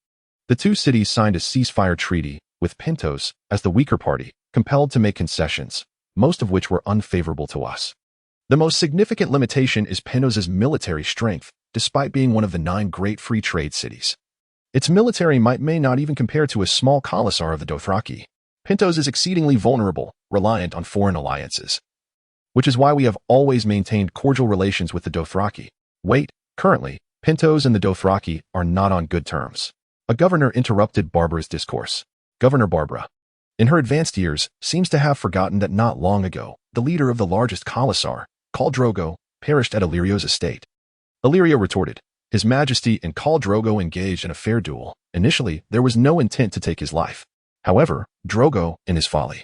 the two cities signed a ceasefire treaty, with Pentos, as the weaker party, compelled to make concessions, most of which were unfavorable to us. The most significant limitation is Pentos' military strength, despite being one of the 9 great free trade cities. Its military might may not even compare to a small Khalasar of the Dothraki. Pentos is exceedingly vulnerable, reliant on foreign alliances, which is why we have always maintained cordial relations with the Dothraki. Wait, currently, Pentos and the Dothraki are not on good terms. A governor interrupted Barbara's discourse. Governor Barbara, in her advanced years, seems to have forgotten that not long ago, the leader of the largest Khalasar, Khal Drogo, perished at Illyrio's estate. Illyrio retorted. His Majesty and Khal Drogo engaged in a fair duel. Initially, there was no intent to take his life. However, Drogo, in his folly,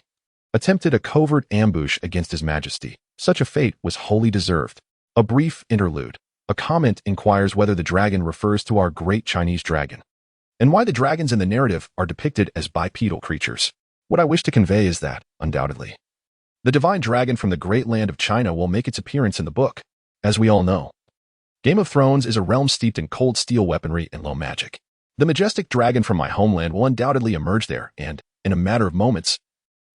attempted a covert ambush against His Majesty. Such a fate was wholly deserved. A brief interlude. A comment inquires whether the dragon refers to our great Chinese dragon, and why the dragons in the narrative are depicted as bipedal creatures. What I wish to convey is that, undoubtedly, the divine dragon from the great land of China will make its appearance in the book. As we all know, Game of Thrones is a realm steeped in cold steel weaponry and low magic. The majestic dragon from my homeland will undoubtedly emerge there and, in a matter of moments,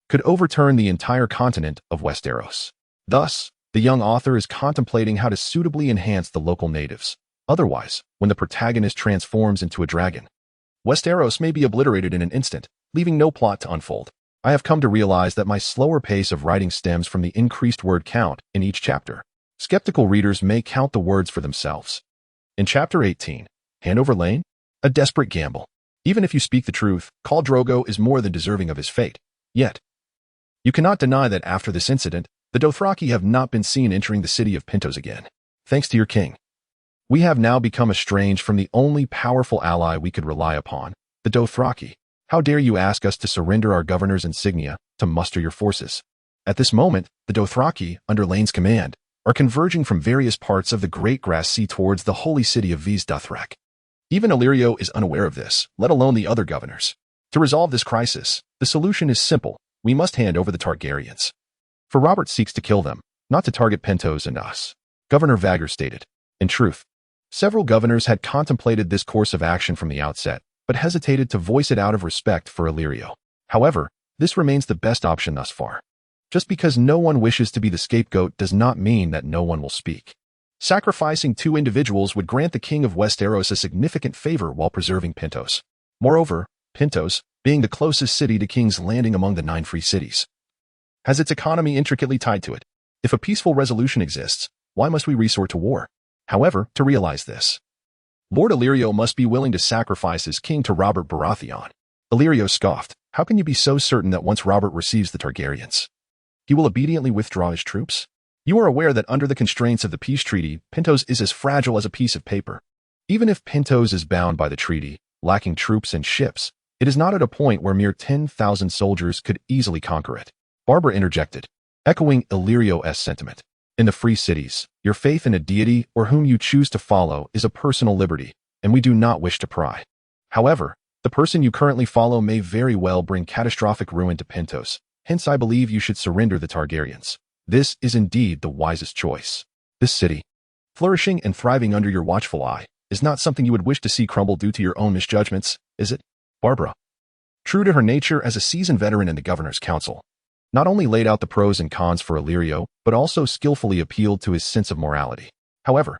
could overturn the entire continent of Westeros. Thus, the young author is contemplating how to suitably enhance the local natives. Otherwise, when the protagonist transforms into a dragon, Westeros may be obliterated in an instant, leaving no plot to unfold. I have come to realize that my slower pace of writing stems from the increased word count in each chapter. Skeptical readers may count the words for themselves. In Chapter 18, Handover Lane? A desperate gamble. Even if you speak the truth, Khal Drogo is more than deserving of his fate. Yet, you cannot deny that after this incident, the Dothraki have not been seen entering the city of Pentos again. Thanks to your king, we have now become estranged from the only powerful ally we could rely upon, the Dothraki. How dare you ask us to surrender our governor's insignia to muster your forces? At this moment, the Dothraki, under Lane's command, are converging from various parts of the Great Grass Sea towards the holy city of Vaes Dothrak. Even Illyrio is unaware of this, let alone the other governors. To resolve this crisis, the solution is simple. We must hand over the Targaryens. For Robert seeks to kill them, not to target Pentos and us, Governor Vagger stated. In truth, several governors had contemplated this course of action from the outset, but hesitated to voice it out of respect for Illyrio. However, This remains the best option thus far. Just because no one wishes to be the scapegoat does not mean that no one will speak. Sacrificing 2 individuals would grant the king of Westeros a significant favor while preserving Pentos. Moreover, Pentos, being the closest city to King's Landing among the 9 free cities, has its economy intricately tied to it. If a peaceful resolution exists, why must we resort to war? However, to realize this, Lord Illyrio must be willing to sacrifice his king to Robert Baratheon. Illyrio scoffed, "How can you be so certain that once Robert receives the Targaryens, he will obediently withdraw his troops? You are aware that under the constraints of the peace treaty, Pentos is as fragile as a piece of paper. Even if Pentos is bound by the treaty, lacking troops and ships, it is not at a point where mere 10,000 soldiers could easily conquer it." Barbara interjected, echoing Illyrio's sentiment. "In the free cities, your faith in a deity or whom you choose to follow is a personal liberty, and we do not wish to pry. However, the person you currently follow may very well bring catastrophic ruin to Pentos, hence I believe you should surrender the Targaryens. This is indeed the wisest choice. This city, flourishing and thriving under your watchful eye, is not something you would wish to see crumble due to your own misjudgments, is it?" Barbara, true to her nature as a seasoned veteran in the Governor's Council, not only laid out the pros and cons for Illyrio, but also skillfully appealed to his sense of morality. However,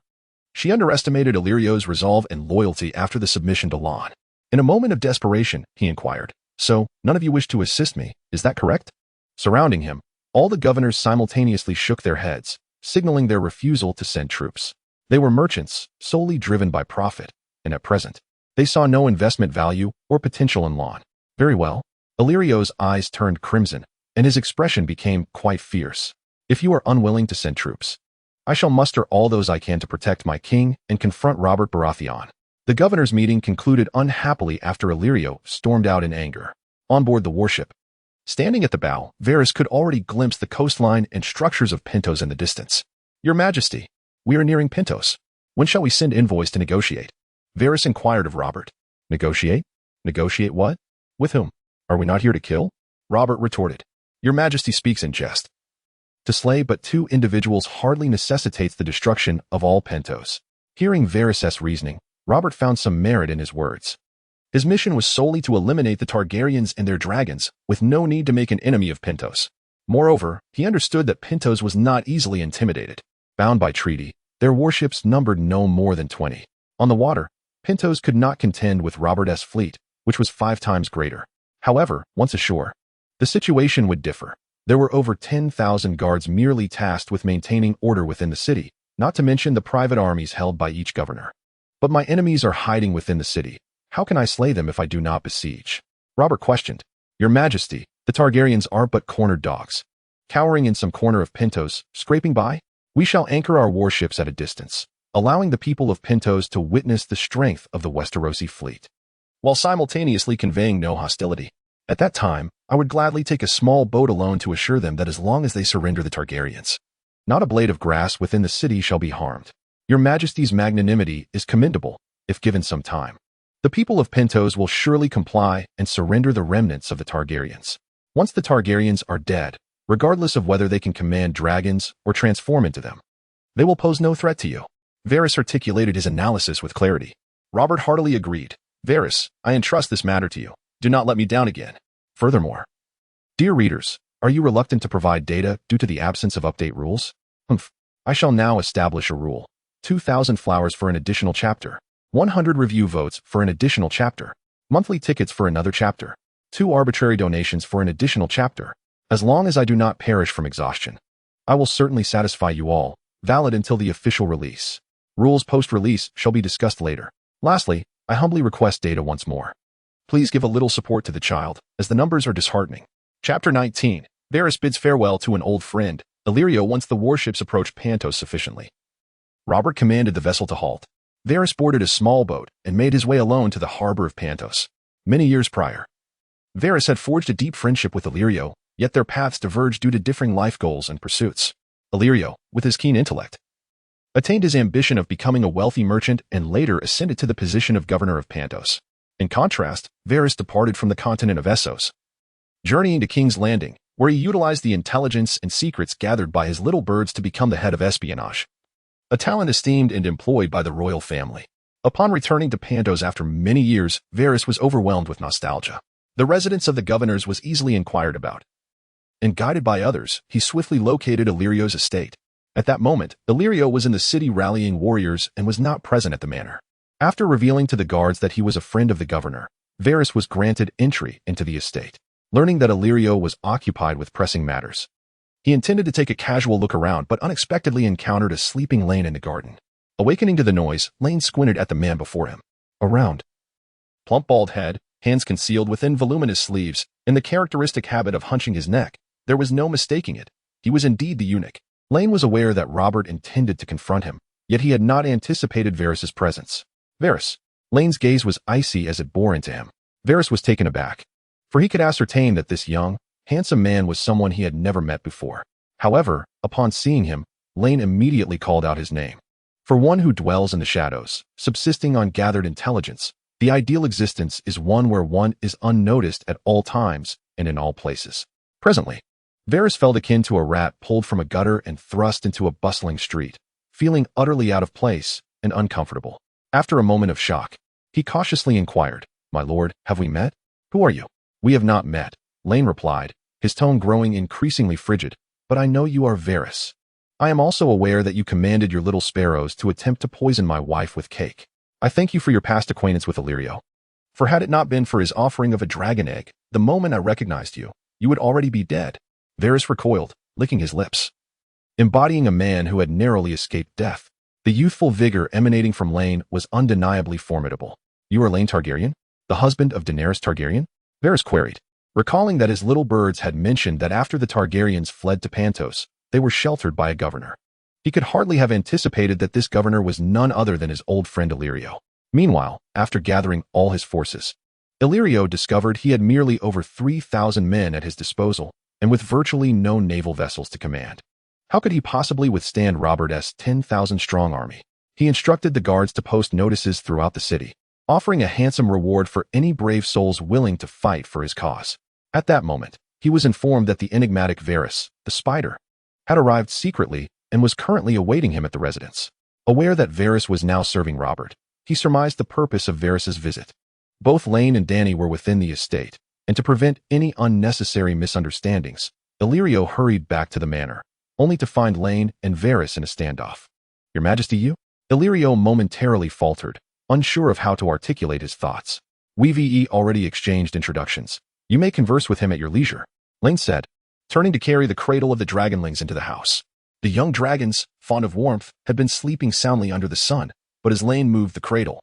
she underestimated Illyrio's resolve and loyalty after the submission to Lon. In a moment of desperation, he inquired, "So, none of you wish to assist me, is that correct?" Surrounding him, all the governors simultaneously shook their heads, signaling their refusal to send troops. They were merchants, solely driven by profit, and at present, they saw no investment value or potential in Lon. Very well. Illyrio's eyes turned crimson, and his expression became quite fierce. "If you are unwilling to send troops, I shall muster all those I can to protect my king and confront Robert Baratheon." The governor's meeting concluded unhappily after Illyrio stormed out in anger. On board the warship, standing at the bow, Varys could already glimpse the coastline and structures of Pentos in the distance. "Your Majesty, we are nearing Pentos. When shall we send envoys to negotiate?" Varys inquired of Robert. "Negotiate? Negotiate what? With whom? Are we not here to kill?" Robert retorted. "Your Majesty speaks in jest. To slay but 2 individuals hardly necessitates the destruction of all Pentos." Hearing Varys' reasoning, Robert found some merit in his words. His mission was solely to eliminate the Targaryens and their dragons, with no need to make an enemy of Pentos. Moreover, he understood that Pentos was not easily intimidated. Bound by treaty, their warships numbered no more than 20. On the water, Pentos could not contend with Robert's fleet, which was 5 times greater. However, once ashore, the situation would differ. There were over 10,000 guards merely tasked with maintaining order within the city, not to mention the private armies held by each governor. "But my enemies are hiding within the city. How can I slay them if I do not besiege?" Robert questioned. "Your Majesty, the Targaryens are but cornered dogs, cowering in some corner of Pentos, scraping by. We shall anchor our warships at a distance, allowing the people of Pentos to witness the strength of the Westerosi fleet, while simultaneously conveying no hostility. At that time, I would gladly take a small boat alone to assure them that as long as they surrender the Targaryens, not a blade of grass within the city shall be harmed. Your Majesty's magnanimity is commendable, if given some time. The people of Pentos will surely comply and surrender the remnants of the Targaryens. Once the Targaryens are dead, regardless of whether they can command dragons or transform into them, they will pose no threat to you." Varys articulated his analysis with clarity. Robert heartily agreed. "Varys, I entrust this matter to you. Do not let me down again. Furthermore, dear readers, are you reluctant to provide data due to the absence of update rules? I shall now establish a rule. 2,000 flowers for an additional chapter. 100 review votes for an additional chapter. Monthly tickets for another chapter. 2 arbitrary donations for an additional chapter. As long as I do not perish from exhaustion, I will certainly satisfy you all, valid until the official release. Rules post-release shall be discussed later. Lastly, I humbly request data once more. Please give a little support to the child, as the numbers are disheartening." Chapter 19. Varys bids farewell to an old friend. Illyrio once the warships approached Pentos sufficiently. Robert commanded the vessel to halt. Varys boarded a small boat and made his way alone to the harbor of Pentos. Many years prior, Varys had forged a deep friendship with Illyrio, yet their paths diverged due to differing life goals and pursuits. Illyrio, with his keen intellect, attained his ambition of becoming a wealthy merchant and later ascended to the position of governor of Pentos. In contrast, Varys departed from the continent of Essos, journeying to King's Landing, where he utilized the intelligence and secrets gathered by his little birds to become the head of espionage, a talent esteemed and employed by the royal family. Upon returning to Pentos after many years, Varys was overwhelmed with nostalgia. The residence of the governors was easily inquired about, and guided by others, he swiftly located Illyrio's estate. At that moment, Illyrio was in the city rallying warriors and was not present at the manor. After revealing to the guards that he was a friend of the governor, Varys was granted entry into the estate. Learning that Illyrio was occupied with pressing matters, he intended to take a casual look around but unexpectedly encountered a sleeping Lane in the garden. Awakening to the noise, Lane squinted at the man before him. A round, plump bald head, hands concealed within voluminous sleeves, and the characteristic habit of hunching his neck. There was no mistaking it. He was indeed the eunuch. Lane was aware that Robert intended to confront him, yet he had not anticipated Varys' presence. Varys. Lane's gaze was icy as it bore into him. Varys was taken aback, for he could ascertain that this young, handsome man was someone he had never met before. However, upon seeing him, Lane immediately called out his name. For one who dwells in the shadows, subsisting on gathered intelligence, the ideal existence is one where one is unnoticed at all times and in all places. Presently, Varys felt akin to a rat pulled from a gutter and thrust into a bustling street, feeling utterly out of place and uncomfortable. After a moment of shock, he cautiously inquired, "My lord, have we met? Who are you?" "We have not met," Lane replied, his tone growing increasingly frigid, "but I know you are Varys. I am also aware that you commanded your little sparrows to attempt to poison my wife with cake. I thank you for your past acquaintance with Illyrio. For had it not been for his offering of a dragon egg, the moment I recognized you, you would already be dead." Varys recoiled, licking his lips. Embodying a man who had narrowly escaped death, the youthful vigor emanating from Lane was undeniably formidable. "You are Lane Targaryen, the husband of Daenerys Targaryen?" Varys queried, recalling that his little birds had mentioned that after the Targaryens fled to Pentos, they were sheltered by a governor. He could hardly have anticipated that this governor was none other than his old friend Illyrio. Meanwhile, after gathering all his forces, Illyrio discovered he had merely over 3,000 men at his disposal, and with virtually no naval vessels to command. How could he possibly withstand Robert's 10,000-strong army? He instructed the guards to post notices throughout the city, offering a handsome reward for any brave souls willing to fight for his cause. At that moment, he was informed that the enigmatic Varys, the Spider, had arrived secretly and was currently awaiting him at the residence. Aware that Varys was now serving Robert, he surmised the purpose of Varys' visit. Both Lane and Dany were within the estate, and to prevent any unnecessary misunderstandings, Illyrio hurried back to the manor, only to find Lane and Varys in a standoff. "Your Majesty, you?" Illyrio momentarily faltered, unsure of how to articulate his thoughts. "We've already exchanged introductions. You may converse with him at your leisure," Lane said, turning to carry the cradle of the dragonlings into the house. The young dragons, fond of warmth, had been sleeping soundly under the sun, but as Lane moved the cradle,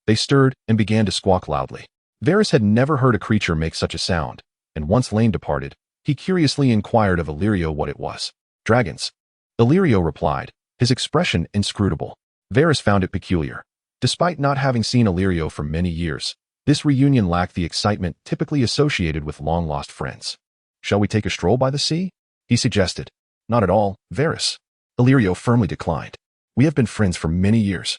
they stirred and began to squawk loudly. Varys had never heard a creature make such a sound, and once Lane departed, he curiously inquired of Illyrio what it was. "Dragons," Illyrio replied, his expression inscrutable. Varys found it peculiar. Despite not having seen Illyrio for many years, this reunion lacked the excitement typically associated with long-lost friends. "Shall we take a stroll by the sea?" he suggested. "Not at all, Varys," Illyrio firmly declined. "We have been friends for many years.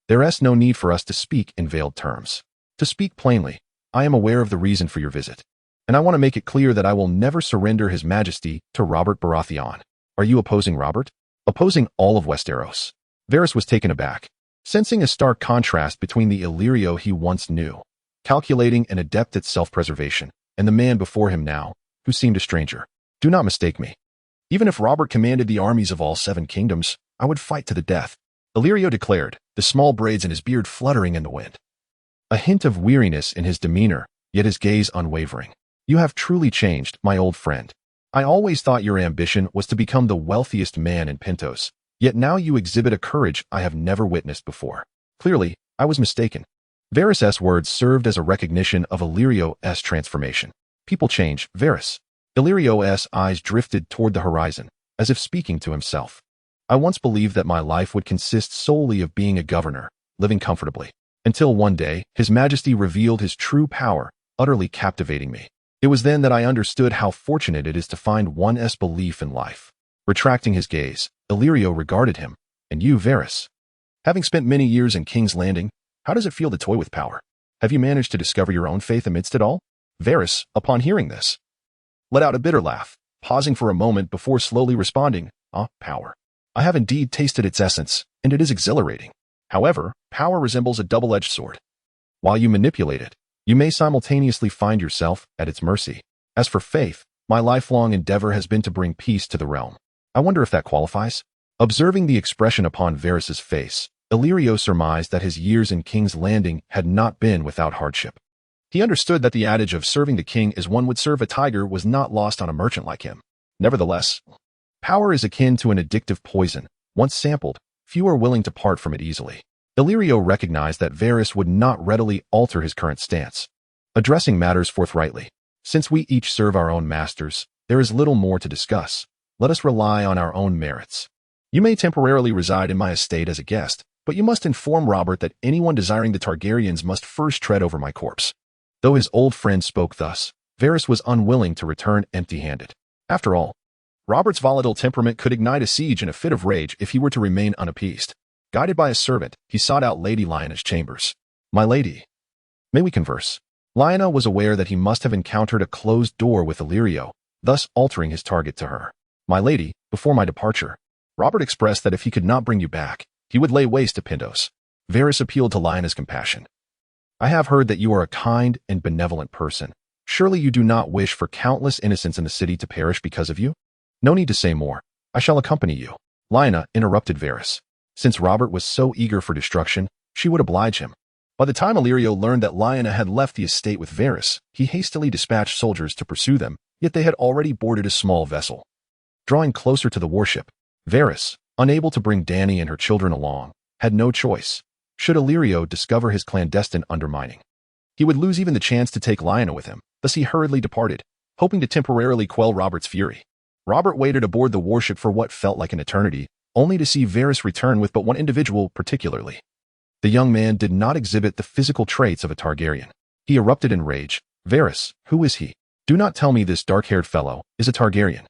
There is no need for us to speak in veiled terms. To speak plainly, I am aware of the reason for your visit, and I want to make it clear that I will never surrender His Majesty to Robert Baratheon." "Are you opposing Robert?" "Opposing all of Westeros." Varys was taken aback, sensing a stark contrast between the Illyrio he once knew, calculating and adept at self-preservation, and the man before him now, who seemed a stranger. "Do not mistake me. Even if Robert commanded the armies of all 7 kingdoms, I would fight to the death," Illyrio declared, the small braids in his beard fluttering in the wind. A hint of weariness in his demeanor, yet his gaze unwavering. "You have truly changed, my old friend. I always thought your ambition was to become the wealthiest man in Pentos, yet now you exhibit a courage I have never witnessed before. Clearly, I was mistaken." Varys' words served as a recognition of Illyrio's transformation. "People change, Varys." Illyrio's eyes drifted toward the horizon, as if speaking to himself. "I once believed that my life would consist solely of being a governor, living comfortably. Until one day, His Majesty revealed his true power, utterly captivating me. It was then that I understood how fortunate it is to find one's belief in life." Retracting his gaze, Illyrio regarded him. "And you, Varys? Having spent many years in King's Landing, how does it feel to toy with power? Have you managed to discover your own faith amidst it all?" Varys, upon hearing this, let out a bitter laugh, pausing for a moment before slowly responding, "Power. I have indeed tasted its essence, and it is exhilarating. However, power resembles a double-edged sword. While you manipulate it, You may simultaneously find yourself at its mercy. As for faith, my lifelong endeavor has been to bring peace to the realm. I wonder if that qualifies? Observing the expression upon Varys' face, Illyrio surmised that his years in King's Landing had not been without hardship. He understood that the adage of serving the king as one would serve a tiger was not lost on a merchant like him. Nevertheless, power is akin to an addictive poison. Once sampled, few are willing to part from it easily. Illyrio recognized that Varys would not readily alter his current stance. Addressing matters forthrightly. Since we each serve our own masters, there is little more to discuss. Let us rely on our own merits. You may temporarily reside in my estate as a guest, but you must inform Robert that anyone desiring the Targaryens must first tread over my corpse. Though his old friend spoke thus, Varys was unwilling to return empty-handed. After all, Robert's volatile temperament could ignite a siege in a fit of rage if he were to remain unappeased. Guided by a servant, he sought out Lady Lyanna's chambers. "My lady, may we converse?" Lyanna was aware that he must have encountered a closed door with Illyrio, thus altering his target to her. "My lady, before my departure, Robert expressed that if he could not bring you back, he would lay waste to Pentos." Varys appealed to Lyanna's compassion. "I have heard that you are a kind and benevolent person. Surely you do not wish for countless innocents in the city to perish because of you? No need to say more. I shall accompany you." Lyanna interrupted Varys. Since Robert was so eager for destruction, she would oblige him. By the time Illyrio learned that Lyanna had left the estate with Varys, he hastily dispatched soldiers to pursue them, yet they had already boarded a small vessel. Drawing closer to the warship, Varys, unable to bring Dany and her children along, had no choice. Should Illyrio discover his clandestine undermining, he would lose even the chance to take Lyanna with him. Thus he hurriedly departed, hoping to temporarily quell Robert's fury. Robert waited aboard the warship for what felt like an eternity, only to see Varys return with but one individual particularly. The young man did not exhibit the physical traits of a Targaryen. He erupted in rage. "Varys, who is he? Do not tell me this dark-haired fellow is a Targaryen."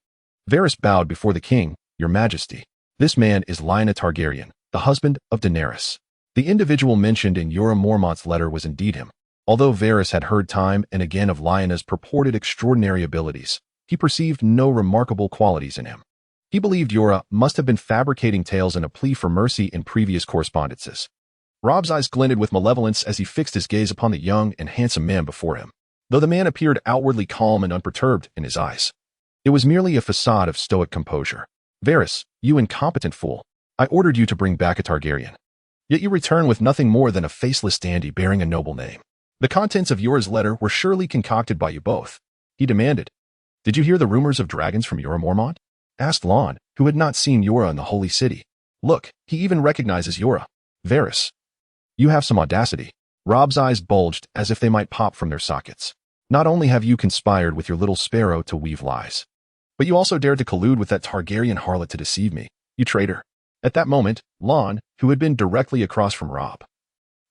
Varys bowed before the king. "Your Majesty, this man is Lyanna Targaryen, the husband of Daenerys." The individual mentioned in Jorah Mormont's letter was indeed him. Although Varys had heard time and again of Lyanna's purported extraordinary abilities, he perceived no remarkable qualities in him. He believed Jorah must have been fabricating tales in a plea for mercy in previous correspondences. Rob's eyes glinted with malevolence as he fixed his gaze upon the young and handsome man before him, though the man appeared outwardly calm and unperturbed in his eyes. It was merely a facade of stoic composure. "Varys, you incompetent fool, I ordered you to bring back a Targaryen. Yet you return with nothing more than a faceless dandy bearing a noble name. The contents of Jorah's letter were surely concocted by you both," he demanded. "Did you hear the rumors of dragons from Jorah Mormont?" asked Lon, who had not seen Jorah in the Holy City. "Look, he even recognizes Jorah. Varys, you have some audacity." Rob's eyes bulged as if they might pop from their sockets. "Not only have you conspired with your little sparrow to weave lies, but you also dared to collude with that Targaryen harlot to deceive me, you traitor." At that moment, Lon, who had been directly across from Rob,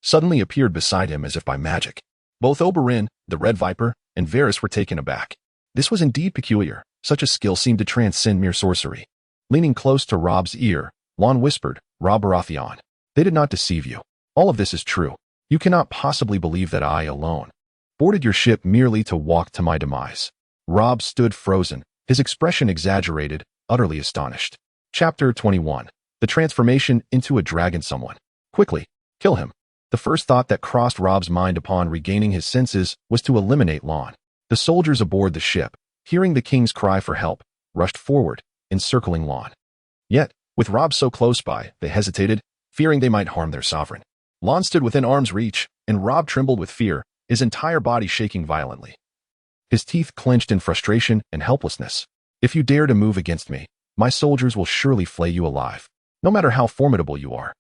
suddenly appeared beside him as if by magic. Both Oberyn, the Red Viper, and Varys were taken aback. This was indeed peculiar. Such a skill seemed to transcend mere sorcery. Leaning close to Rob's ear, Lon whispered, "Rob Baratheon, they did not deceive you. All of this is true. You cannot possibly believe that I alone boarded your ship merely to walk to my demise." Rob stood frozen, his expression exaggerated, utterly astonished. Chapter 21. The transformation into a dragon. "Someone. Quickly, kill him." The first thought that crossed Rob's mind upon regaining his senses was to eliminate Lon. The soldiers aboard the ship, hearing the king's cry for help, rushed forward, encircling Lon. Yet, with Rob so close by, they hesitated, fearing they might harm their sovereign. Lon stood within arm's reach, and Rob trembled with fear, his entire body shaking violently. His teeth clenched in frustration and helplessness. "If you dare to move against me, my soldiers will surely flay you alive, no matter how formidable you are.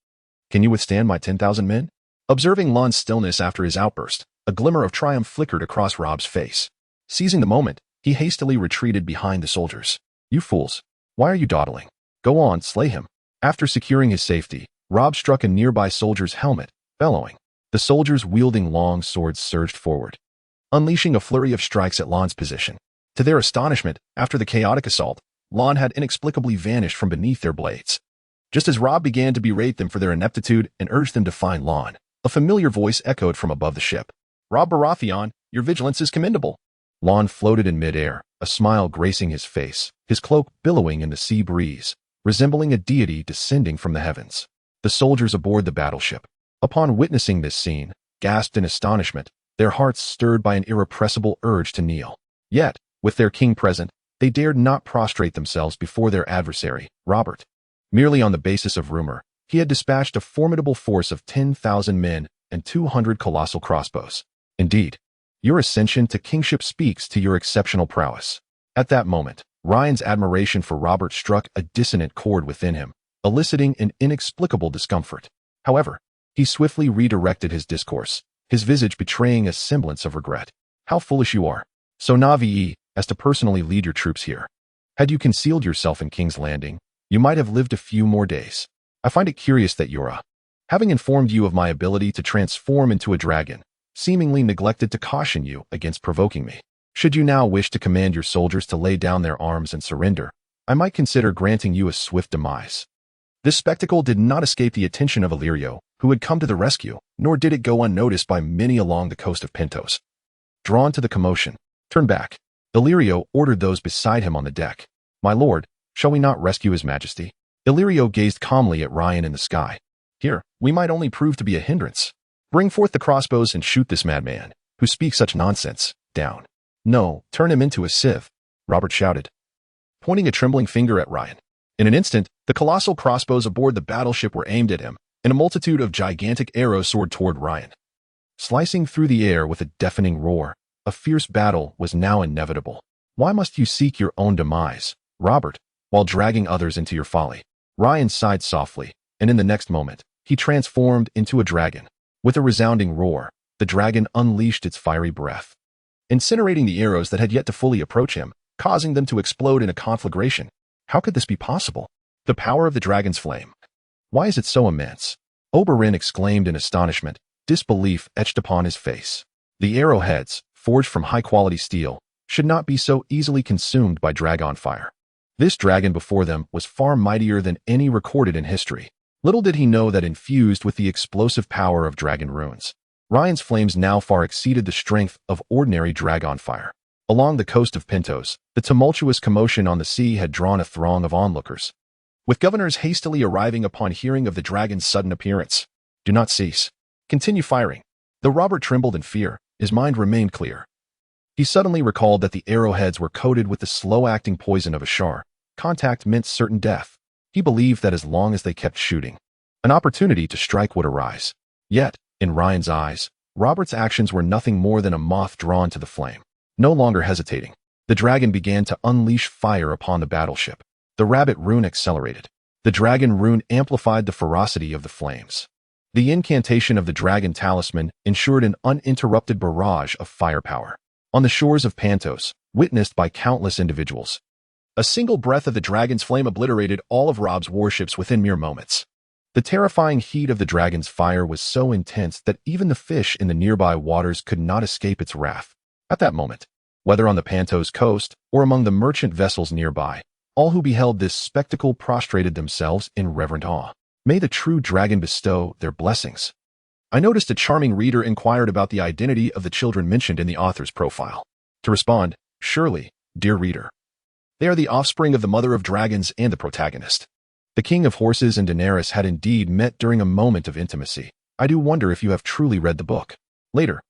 Can you withstand my 10,000 men?" Observing Lon's stillness after his outburst, a glimmer of triumph flickered across Rob's face. Seizing the moment, he hastily retreated behind the soldiers. "You fools, why are you dawdling? Go on, slay him." After securing his safety, Rob struck a nearby soldier's helmet, bellowing. The soldiers wielding long swords surged forward, unleashing a flurry of strikes at Lon's position. To their astonishment, after the chaotic assault, Lon had inexplicably vanished from beneath their blades. Just as Rob began to berate them for their ineptitude and urged them to find Lon, a familiar voice echoed from above the ship. "Rob Baratheon, your vigilance is commendable." Lon floated in midair, a smile gracing his face, his cloak billowing in the sea breeze, resembling a deity descending from the heavens. The soldiers aboard the battleship, upon witnessing this scene, gasped in astonishment. their hearts stirred by an irrepressible urge to kneel. Yet, with their king present, they dared not prostrate themselves before their adversary, Robert. Merely on the basis of rumor, he had dispatched a formidable force of 10,000 men and 200 colossal crossbows. Indeed, your ascension to kingship speaks to your exceptional prowess. At that moment, Ryan's admiration for Robert struck a dissonant chord within him, eliciting an inexplicable discomfort. However, he swiftly redirected his discourse, his visage betraying a semblance of regret. How foolish you are, so naive as to personally lead your troops here. Had you concealed yourself in King's Landing, you might have lived a few more days. I find it curious that Yura, having informed you of my ability to transform into a dragon, seemingly neglected to caution you against provoking me. Should you now wish to command your soldiers to lay down their arms and surrender, I might consider granting you a swift demise. This spectacle did not escape the attention of Illyrio, who had come to the rescue, nor did it go unnoticed by many along the coast of Pentos. Drawn to the commotion, turn back. Illyrio ordered those beside him on the deck. My lord, shall we not rescue his majesty? Illyrio gazed calmly at Ryan in the sky. Here, we might only prove to be a hindrance. Bring forth the crossbows and shoot this madman, who speaks such nonsense, down. No, turn him into a sieve, Robert shouted, pointing a trembling finger at Ryan. In an instant, the colossal crossbows aboard the battleship were aimed at him, and a multitude of gigantic arrows soared toward Ryan. Slicing through the air with a deafening roar, a fierce battle was now inevitable. Why must you seek your own demise, Robert, while dragging others into your folly? Ryan sighed softly, and in the next moment, he transformed into a dragon. With a resounding roar, the dragon unleashed its fiery breath, incinerating the arrows that had yet to fully approach him, causing them to explode in a conflagration. How could this be possible? The power of the dragon's flame. Why is it so immense? Oberyn exclaimed in astonishment, disbelief etched upon his face. The arrowheads, forged from high-quality steel, should not be so easily consumed by Dragonfire. This dragon before them was far mightier than any recorded in history. Little did he know that infused with the explosive power of dragon runes, Ryan's flames now far exceeded the strength of ordinary Dragonfire. Along the coast of Pentos, the tumultuous commotion on the sea had drawn a throng of onlookers, with governors hastily arriving upon hearing of the dragon's sudden appearance. Do not cease. Continue firing. Though Robert trembled in fear, his mind remained clear. He suddenly recalled that the arrowheads were coated with the slow-acting poison of Ashar. Contact meant certain death. He believed that as long as they kept shooting, an opportunity to strike would arise. Yet, in Ryan's eyes, Robert's actions were nothing more than a moth drawn to the flame. No longer hesitating, the dragon began to unleash fire upon the battleship. The rabbit rune accelerated. The dragon rune amplified the ferocity of the flames. The incantation of the dragon talisman ensured an uninterrupted barrage of firepower. On the shores of Pentos, witnessed by countless individuals, a single breath of the dragon's flame obliterated all of Rob's warships within mere moments. The terrifying heat of the dragon's fire was so intense that even the fish in the nearby waters could not escape its wrath. At that moment, whether on the Pentos coast or among the merchant vessels nearby, all who beheld this spectacle prostrated themselves in reverent awe. May the true dragon bestow their blessings. I noticed a charming reader inquired about the identity of the children mentioned in the author's profile. To respond, surely, dear reader, they are the offspring of the mother of dragons and the protagonist. The King of Horses and Daenerys had indeed met during a moment of intimacy. I do wonder if you have truly read the book. Later,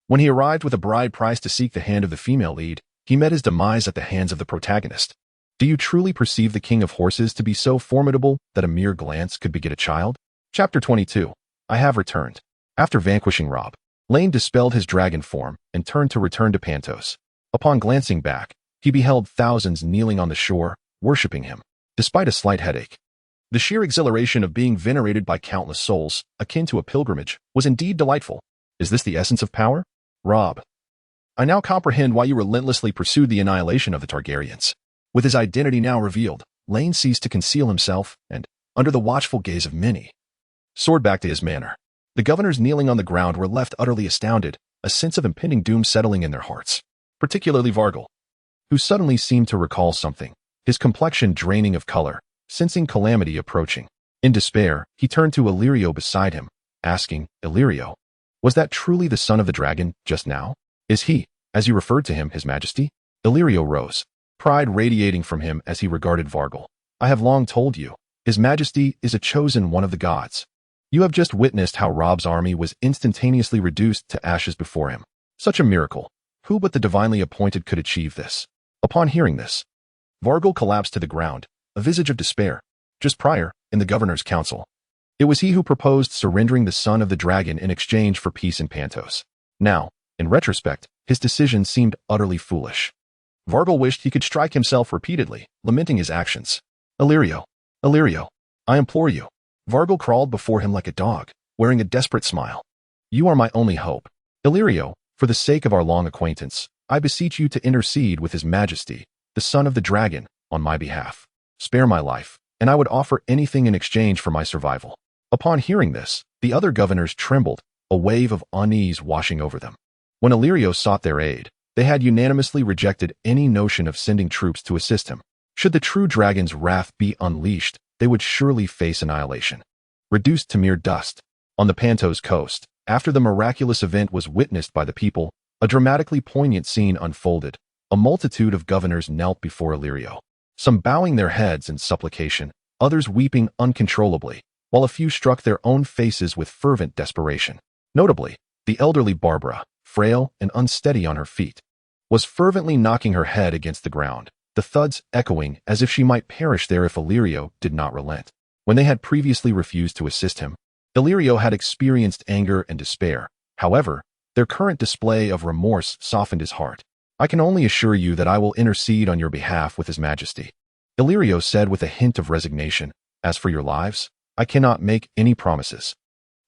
when he arrived with a bride price to seek the hand of the female lead, he met his demise at the hands of the protagonist. Do you truly perceive the King of Horses to be so formidable that a mere glance could beget a child? Chapter 22. I have returned. After vanquishing Rob, Lane dispelled his dragon form and turned to return to Pentos. Upon glancing back, he beheld thousands kneeling on the shore, worshipping him. Despite a slight headache, the sheer exhilaration of being venerated by countless souls, akin to a pilgrimage, was indeed delightful. Is this the essence of power? Rob, I now comprehend why you relentlessly pursued the annihilation of the Targaryens. With his identity now revealed, Lane ceased to conceal himself and, under the watchful gaze of many, soared back to his manor. The governors kneeling on the ground were left utterly astounded, a sense of impending doom settling in their hearts. Particularly Vargal, who suddenly seemed to recall something, his complexion draining of color, sensing calamity approaching. In despair, he turned to Illyrio beside him, asking, Illyrio, was that truly the son of the dragon just now? Is he, as you referred to him, his majesty? Illyrio rose, pride radiating from him as he regarded Vargal. I have long told you, his majesty is a chosen one of the gods. You have just witnessed how Rob's army was instantaneously reduced to ashes before him. Such a miracle. Who but the divinely appointed could achieve this? Upon hearing this, Vargal collapsed to the ground, a visage of despair. Just prior, in the governor's council, it was he who proposed surrendering the son of the dragon in exchange for peace in Pentos. Now, in retrospect, his decision seemed utterly foolish. Vargal wished he could strike himself repeatedly, lamenting his actions. Illyrio, Illyrio, I implore you. Vargal crawled before him like a dog, wearing a desperate smile. You are my only hope. Illyrio, for the sake of our long acquaintance, I beseech you to intercede with His Majesty, the son of the dragon, on my behalf. Spare my life, and I would offer anything in exchange for my survival. Upon hearing this, the other governors trembled, a wave of unease washing over them. When Illyrio sought their aid, they had unanimously rejected any notion of sending troops to assist him. Should the true dragon's wrath be unleashed, they would surely face annihilation. Reduced to mere dust. On the Pentos coast, after the miraculous event was witnessed by the people, a dramatically poignant scene unfolded. A multitude of governors knelt before Illyrio, some bowing their heads in supplication, others weeping uncontrollably, while a few struck their own faces with fervent desperation. Notably, the elderly Barbara, frail and unsteady on her feet, was fervently knocking her head against the ground, the thuds echoing as if she might perish there if Illyrio did not relent. When they had previously refused to assist him, Illyrio had experienced anger and despair. However, their current display of remorse softened his heart. I can only assure you that I will intercede on your behalf with His Majesty, Illyrio said with a hint of resignation. As for your lives, I cannot make any promises.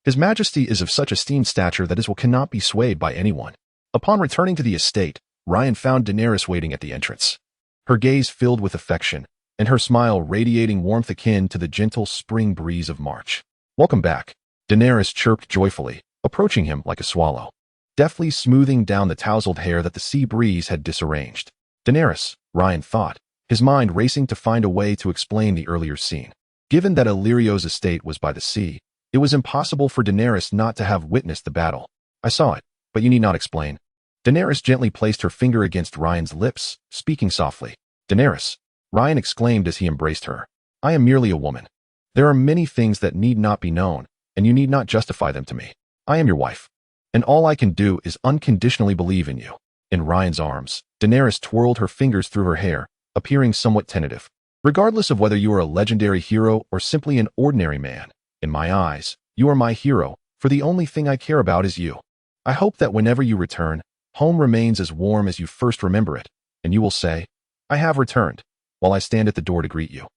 His Majesty is of such esteemed stature that his will cannot be swayed by anyone. Upon returning to the estate, Ryan found Daenerys waiting at the entrance. Her gaze filled with affection, and her smile radiating warmth akin to the gentle spring breeze of March. Welcome back, Daenerys chirped joyfully, approaching him like a swallow, deftly smoothing down the tousled hair that the sea breeze had disarranged. Daenerys, Ryan thought, his mind racing to find a way to explain the earlier scene. Given that Illyrio's estate was by the sea, it was impossible for Daenerys not to have witnessed the battle. I saw it, but you need not explain. Daenerys gently placed her finger against Ryan's lips, speaking softly. Daenerys, Ryan exclaimed as he embraced her. I am merely a woman. There are many things that need not be known, and you need not justify them to me. I am your wife, and all I can do is unconditionally believe in you. In Ryan's arms, Daenerys twirled her fingers through her hair, appearing somewhat tentative. Regardless of whether you are a legendary hero or simply an ordinary man, in my eyes, you are my hero, for the only thing I care about is you. I hope that whenever you return, home remains as warm as you first remember it, and you will say, I have returned, while I stand at the door to greet you.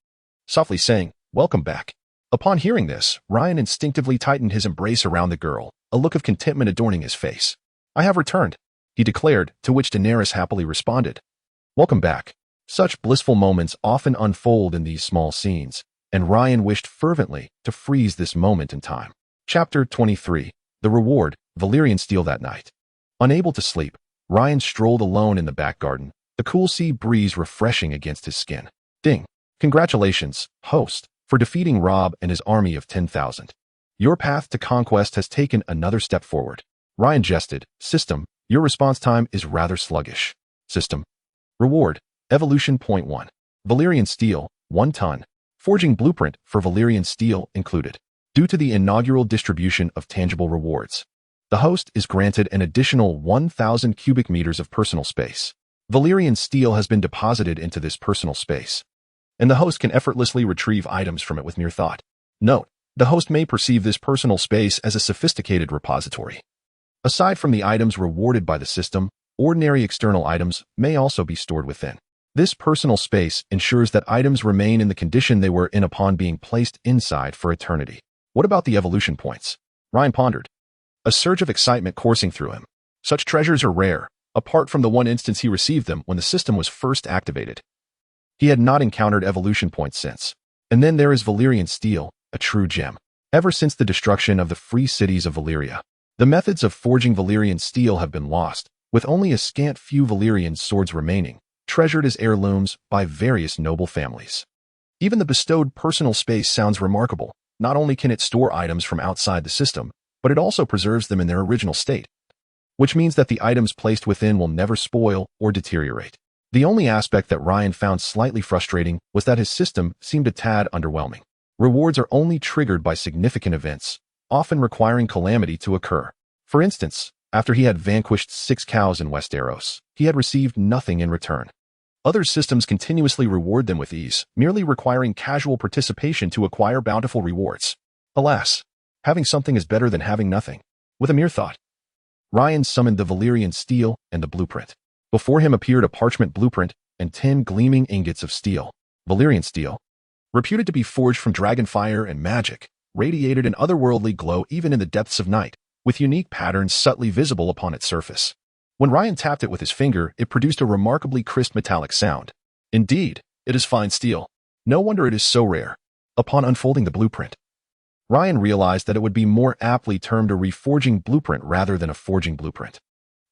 Softly saying, welcome back. Upon hearing this, Ryan instinctively tightened his embrace around the girl, a look of contentment adorning his face. I have returned, he declared, to which Daenerys happily responded. Welcome back. Such blissful moments often unfold in these small scenes, and Ryan wished fervently to freeze this moment in time. Chapter 23. The Reward, Valyrian Steel that night. Unable to sleep, Ryan strolled alone in the back garden, the cool sea breeze refreshing against his skin. Ding. Congratulations, host, for defeating Robb and his army of 10,000. Your path to conquest has taken another step forward. Ryan jested. System, your response time is rather sluggish. System. Reward, Evolution Point 1. Valyrian Steel, 1 ton. Forging blueprint for Valyrian Steel included. Due to the inaugural distribution of tangible rewards, the host is granted an additional 1,000 cubic meters of personal space. Valyrian Steel has been deposited into this personal space, and the host can effortlessly retrieve items from it with mere thought. Note, the host may perceive this personal space as a sophisticated repository. Aside from the items rewarded by the system, ordinary external items may also be stored within. This personal space ensures that items remain in the condition they were in upon being placed inside for eternity. What about the evolution points? Ryan pondered, a surge of excitement coursing through him. Such treasures are rare, apart from the one instance he received them when the system was first activated. He had not encountered evolution points since. And then there is Valyrian Steel, a true gem. Ever since the destruction of the free cities of Valyria, the methods of forging Valyrian Steel have been lost, with only a scant few Valyrian swords remaining, treasured as heirlooms by various noble families. Even the bestowed personal space sounds remarkable. Not only can it store items from outside the system, but it also preserves them in their original state, which means that the items placed within will never spoil or deteriorate. The only aspect that Ryan found slightly frustrating was that his system seemed a tad underwhelming. Rewards are only triggered by significant events, often requiring calamity to occur. For instance, After he had vanquished 6 cows in Westeros, he had received nothing in return. Other systems continuously reward them with ease, merely requiring casual participation to acquire bountiful rewards. Alas, having something is better than having nothing. With a mere thought, Ryan summoned the Valyrian steel and the blueprint. Before him appeared a parchment blueprint and 10 gleaming ingots of steel. Valyrian steel, reputed to be forged from dragonfire and magic, radiated an otherworldly glow even in the depths of night, with unique patterns subtly visible upon its surface. When Ryan tapped it with his finger, it produced a remarkably crisp metallic sound. Indeed, it is fine steel. No wonder it is so rare. Upon unfolding the blueprint, Ryan realized that it would be more aptly termed a reforging blueprint rather than a forging blueprint.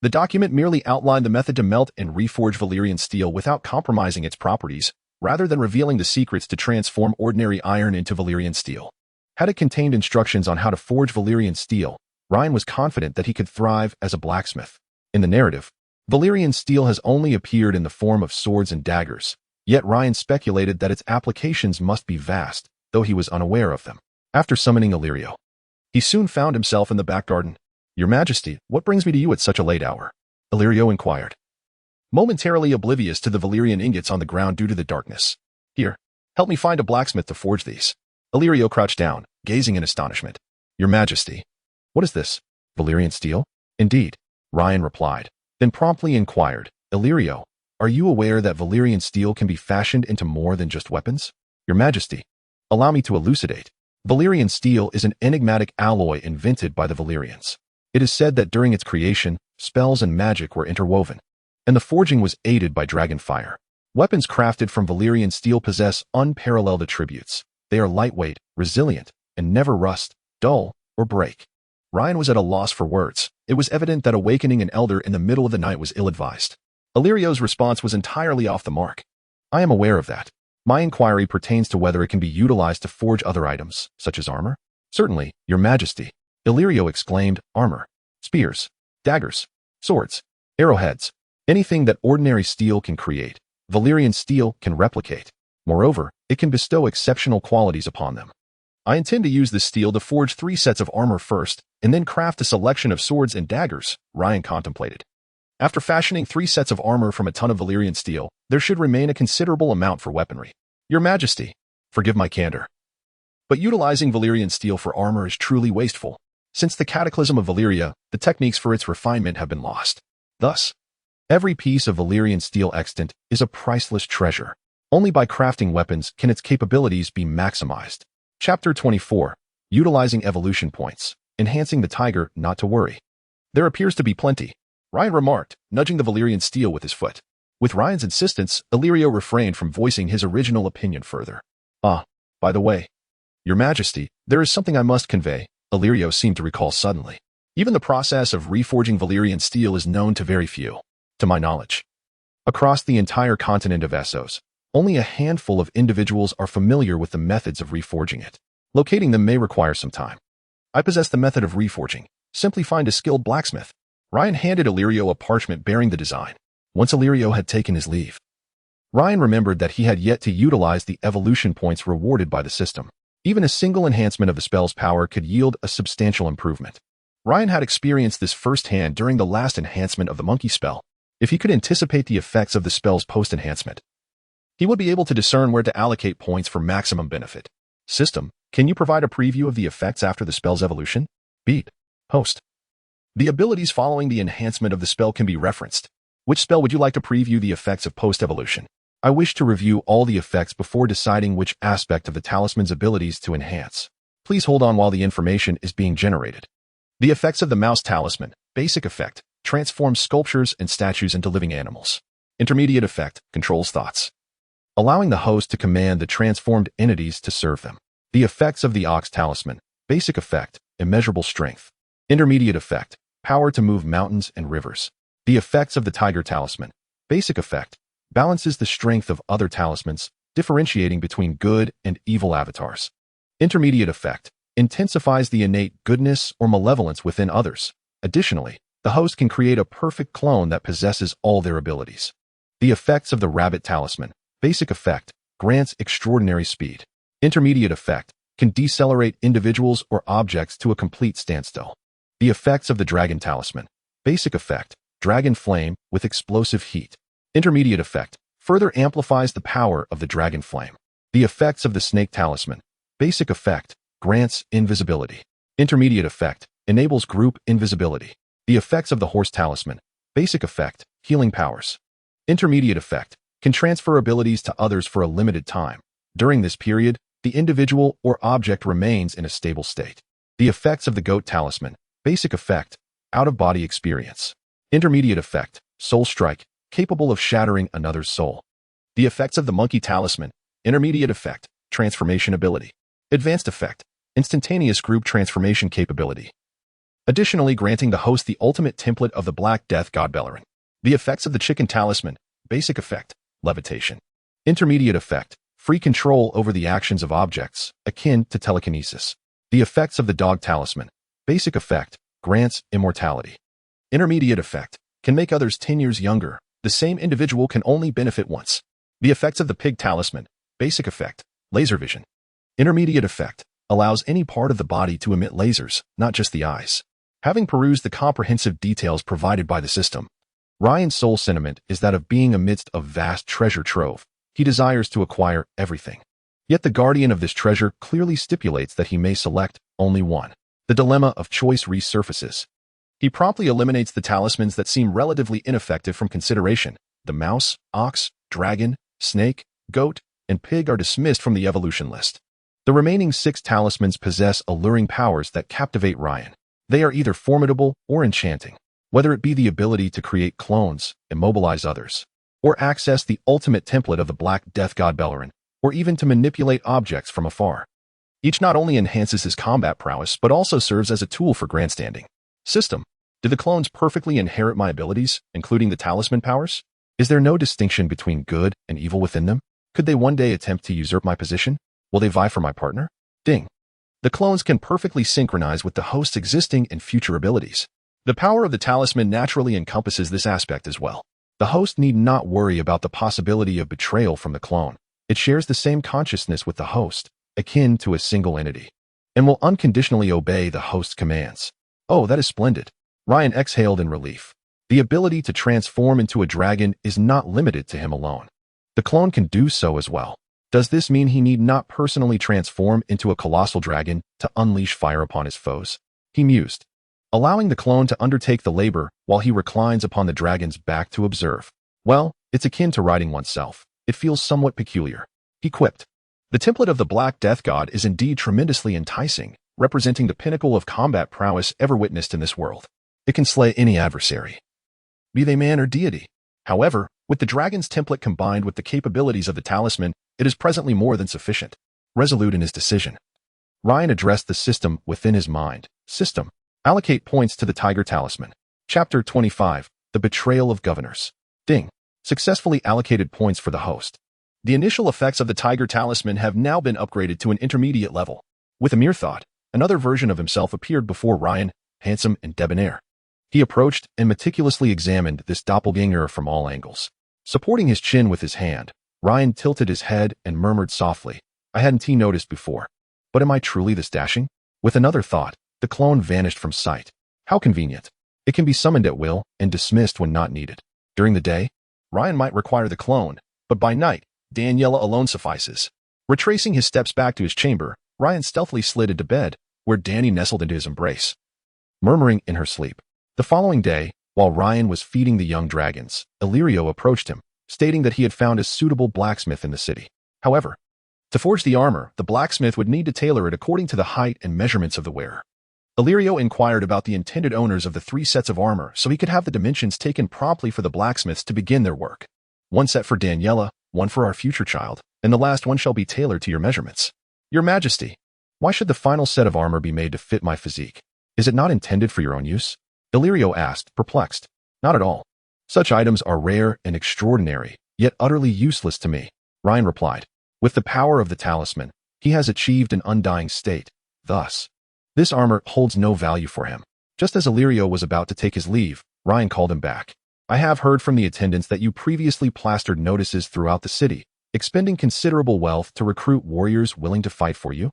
The document merely outlined the method to melt and reforge Valyrian steel without compromising its properties, rather than revealing the secrets to transform ordinary iron into Valyrian steel. Had it contained instructions on how to forge Valyrian steel, Ryan was confident that he could thrive as a blacksmith. In the narrative, Valyrian steel has only appeared in the form of swords and daggers, yet Ryan speculated that its applications must be vast, though he was unaware of them. After summoning Illyrio, he soon found himself in the back garden. "Your Majesty, what brings me to you at such a late hour?" Illyrio inquired, momentarily oblivious to the Valyrian ingots on the ground due to the darkness. "Here, help me find a blacksmith to forge these." Illyrio crouched down, gazing in astonishment. "Your Majesty, what is this? Valyrian steel?" "Indeed," Ryan replied, then promptly inquired, "Illyrio, are you aware that Valyrian steel can be fashioned into more than just weapons?" "Your Majesty, allow me to elucidate. Valyrian steel is an enigmatic alloy invented by the Valyrians. It is said that during its creation, spells and magic were interwoven, and the forging was aided by dragonfire. Weapons crafted from Valyrian steel possess unparalleled attributes. They are lightweight, resilient, and never rust, dull, or break." Ryan was at a loss for words. It was evident that awakening an elder in the middle of the night was ill-advised. Illyrio's response was entirely off the mark. "I am aware of that. My inquiry pertains to whether it can be utilized to forge other items, such as armor." "Certainly, Your Majesty," Illyrio exclaimed. "Armor, spears, daggers, swords, arrowheads, anything that ordinary steel can create, Valyrian steel can replicate. Moreover, it can bestow exceptional qualities upon them. I intend to use this steel to forge 3 sets of armor first, and then craft a selection of swords and daggers," Ryan contemplated. "After fashioning 3 sets of armor from a ton of Valyrian steel, there should remain a considerable amount for weaponry. Your Majesty, forgive my candor, but utilizing Valyrian steel for armor is truly wasteful. Since the cataclysm of Valyria, the techniques for its refinement have been lost. Thus, every piece of Valyrian steel extant is a priceless treasure. Only by crafting weapons can its capabilities be maximized." Chapter 24. Utilizing Evolution Points. Enhancing the Tiger, Not to Worry. "There appears to be plenty," Ryan remarked, nudging the Valyrian steel with his foot. With Ryan's insistence, Illyrio refrained from voicing his original opinion further. "Ah, by the way, Your Majesty, there is something I must convey," Illyrio seemed to recall suddenly. "Even the process of reforging Valyrian steel is known to very few, to my knowledge. Across the entire continent of Essos, only a handful of individuals are familiar with the methods of reforging it. Locating them may require some time. I possess the method of reforging. Simply find a skilled blacksmith." Ryan handed Illyrio a parchment bearing the design. Once Illyrio had taken his leave, Ryan remembered that he had yet to utilize the evolution points rewarded by the system. Even a single enhancement of the spell's power could yield a substantial improvement. Ryan had experienced this firsthand during the last enhancement of the monkey spell. If he could anticipate the effects of the spell's post-enhancement, he would be able to discern where to allocate points for maximum benefit. "System, can you provide a preview of the effects after the spell's evolution?" Beat. Host. The abilities following the enhancement of the spell can be referenced. Which spell would you like to preview the effects of post-evolution? I wish to review all the effects before deciding which aspect of the talisman's abilities to enhance. Please hold on while the information is being generated. The effects of the mouse talisman. Basic effect, transforms sculptures and statues into living animals. Intermediate effect, controls thoughts, allowing the host to command the transformed entities to serve them. The effects of the ox talisman. Basic effect, immeasurable strength. Intermediate effect, power to move mountains and rivers. The effects of the tiger talisman. Basic effect, balances the strength of other talismans, differentiating between good and evil avatars. Intermediate effect, intensifies the innate goodness or malevolence within others. Additionally, the host can create a perfect clone that possesses all their abilities. The effects of the rabbit talisman. Basic effect, grants extraordinary speed. Intermediate effect, can decelerate individuals or objects to a complete standstill. The effects of the dragon talisman. Basic effect, Dragon Flame with explosive heat. Intermediate effect, further amplifies the power of the Dragon Flame. The effects of the Snake Talisman. Basic effect, grants invisibility. Intermediate effect, enables group invisibility. The effects of the Horse Talisman. Basic effect, healing powers. Intermediate effect, can transfer abilities to others for a limited time. During this period, the individual or object remains in a stable state. The effects of the Goat Talisman. Basic effect, out-of-body experience. Intermediate effect, Soul Strike, capable of shattering another's soul. The effects of the Monkey Talisman. Intermediate effect, transformation ability. Advanced effect, instantaneous group transformation capability. Additionally, granting the host the ultimate template of the Black Death God Balerion. The effects of the Chicken Talisman. Basic effect, levitation. Intermediate effect, free control over the actions of objects, akin to telekinesis. The effects of the Dog Talisman. Basic effect, grants immortality. Intermediate effect, can make others 10 years younger. The same individual can only benefit once. The effects of the Pig Talisman. Basic effect, laser vision. Intermediate effect, allows any part of the body to emit lasers, not just the eyes. Having perused the comprehensive details provided by the system, Ryan's sole sentiment is that of being amidst a vast treasure trove. He desires to acquire everything. Yet the guardian of this treasure clearly stipulates that he may select only one. The dilemma of choice resurfaces. He promptly eliminates the talismans that seem relatively ineffective from consideration. The mouse, ox, dragon, snake, goat, and pig are dismissed from the evolution list. The remaining 6 talismans possess alluring powers that captivate Ryan. They are either formidable or enchanting, whether it be the ability to create clones, immobilize others, or access the ultimate template of the Black Death God Balerion, or even to manipulate objects from afar. Each not only enhances his combat prowess, but also serves as a tool for grandstanding. System. Do the clones perfectly inherit my abilities, including the talisman powers? Is there no distinction between good and evil within them? Could they one day attempt to usurp my position? Will they vie for my partner? Ding. The clones can perfectly synchronize with the host's existing and future abilities. The power of the talisman naturally encompasses this aspect as well. The host need not worry about the possibility of betrayal from the clone. It shares the same consciousness with the host, akin to a single entity, and will unconditionally obey the host's commands. Oh, that is splendid. Ryan exhaled in relief. The ability to transform into a dragon is not limited to him alone. The clone can do so as well. Does this mean he need not personally transform into a colossal dragon to unleash fire upon his foes? He mused, allowing the clone to undertake the labor while he reclines upon the dragon's back to observe. Well, it's akin to riding oneself. It feels somewhat peculiar. He quipped. The template of the Black Death God is indeed tremendously enticing, representing the pinnacle of combat prowess ever witnessed in this world. It can slay any adversary, be they man or deity. However, with the dragon's template combined with the capabilities of the talisman, it is presently more than sufficient. Resolute in his decision, Ryan addressed the system within his mind. System. Allocate points to the Tiger Talisman. Chapter 25. The Betrayal of Governors. Ding. Successfully allocated points for the host. The initial effects of the Tiger Talisman have now been upgraded to an intermediate level. With a mere thought, another version of himself appeared before Ryan, handsome and debonair. He approached and meticulously examined this doppelganger from all angles. Supporting his chin with his hand, Ryan tilted his head and murmured softly, I hadn't noticed before. But am I truly this dashing? With another thought, the clone vanished from sight. How convenient. It can be summoned at will and dismissed when not needed. During the day, Ryan might require the clone, but by night, Daniela alone suffices. Retracing his steps back to his chamber, Ryan stealthily slid into bed, where Dany nestled into his embrace, murmuring in her sleep. The following day, while Ryan was feeding the young dragons, Illyrio approached him, stating that he had found a suitable blacksmith in the city. However, to forge the armor, the blacksmith would need to tailor it according to the height and measurements of the wearer. Illyrio inquired about the intended owners of the 3 sets of armor so he could have the dimensions taken promptly for the blacksmiths to begin their work. 1 set for Daniela, 1 for our future child, and the last one shall be tailored to your measurements. Your Majesty, why should the final set of armor be made to fit my physique? Is it not intended for your own use? Illyrio asked, perplexed. Not at all. Such items are rare and extraordinary, yet utterly useless to me, Ryan replied. With the power of the talisman, he has achieved an undying state. Thus, this armor holds no value for him. Just as Illyrio was about to take his leave, Ryan called him back. I have heard from the attendants that you previously plastered notices throughout the city, expending considerable wealth to recruit warriors willing to fight for you.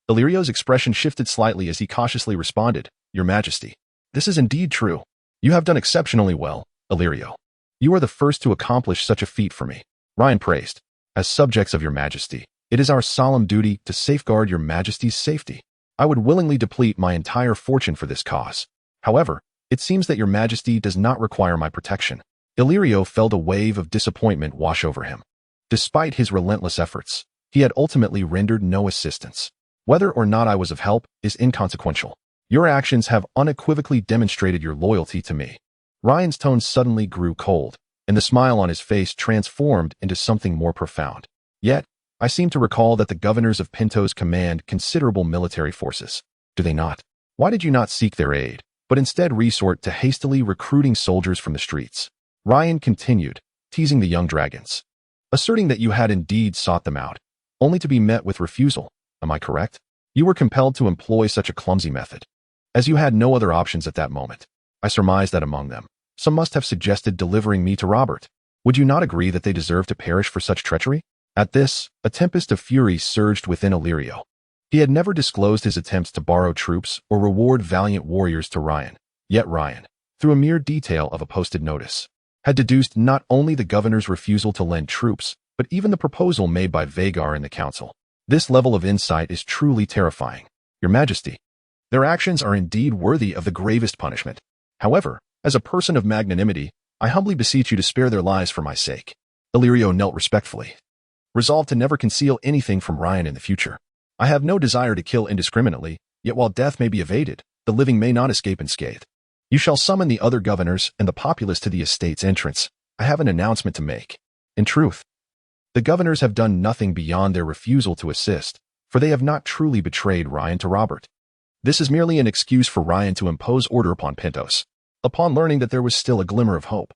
Illyrio's expression shifted slightly as he cautiously responded, Your Majesty, this is indeed true. You have done exceptionally well, Illyrio. You are the first to accomplish such a feat for me, Ryan praised. As subjects of your majesty, it is our solemn duty to safeguard your majesty's safety. I would willingly deplete my entire fortune for this cause. However, it seems that your majesty does not require my protection. Illyrio felt a wave of disappointment wash over him. Despite his relentless efforts, he had ultimately rendered no assistance. Whether or not I was of help is inconsequential. Your actions have unequivocally demonstrated your loyalty to me. Ryan's tone suddenly grew cold, and the smile on his face transformed into something more profound. Yet, I seem to recall that the governors of Pentos command considerable military forces. Do they not? Why did you not seek their aid, but instead resort to hastily recruiting soldiers from the streets? Ryan continued, teasing the young dragons, asserting that you had indeed sought them out, only to be met with refusal. Am I correct? You were compelled to employ such a clumsy method, as you had no other options at that moment. I surmise that among them, some must have suggested delivering me to Robert. Would you not agree that they deserve to perish for such treachery? At this, a tempest of fury surged within Illyrio. He had never disclosed his attempts to borrow troops or reward valiant warriors to Ryan. Yet Ryan, through a mere detail of a posted notice, had deduced not only the governor's refusal to lend troops, but even the proposal made by Vhagar in the council. This level of insight is truly terrifying. Your Majesty, their actions are indeed worthy of the gravest punishment. However, as a person of magnanimity, I humbly beseech you to spare their lives for my sake. Illyrio knelt respectfully, resolved to never conceal anything from Ryan in the future. I have no desire to kill indiscriminately, yet while death may be evaded, the living may not escape unscathed. You shall summon the other governors and the populace to the estate's entrance. I have an announcement to make. In truth, the governors have done nothing beyond their refusal to assist, for they have not truly betrayed Ryan to Robert. This is merely an excuse for Ryan to impose order upon Pentos. Upon learning that there was still a glimmer of hope,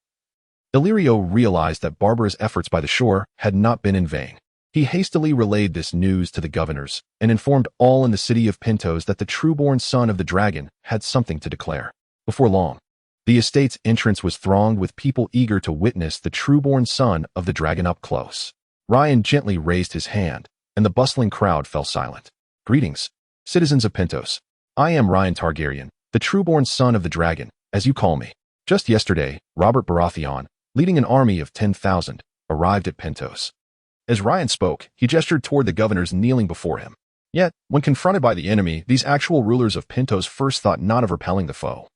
Illyrio realized that Barbara's efforts by the shore had not been in vain. He hastily relayed this news to the governors and informed all in the city of Pentos that the true-born son of the dragon had something to declare. Before long, the estate's entrance was thronged with people eager to witness the true-born son of the dragon up close. Ryan gently raised his hand, and the bustling crowd fell silent. Greetings, citizens of Pentos. I am Ryan Targaryen, the true-born son of the dragon, as you call me. Just yesterday, Robert Baratheon, leading an army of 10,000, arrived at Pentos. As Ryan spoke, he gestured toward the governors kneeling before him. Yet, when confronted by the enemy, these actual rulers of Pentos first thought not of repelling the foe,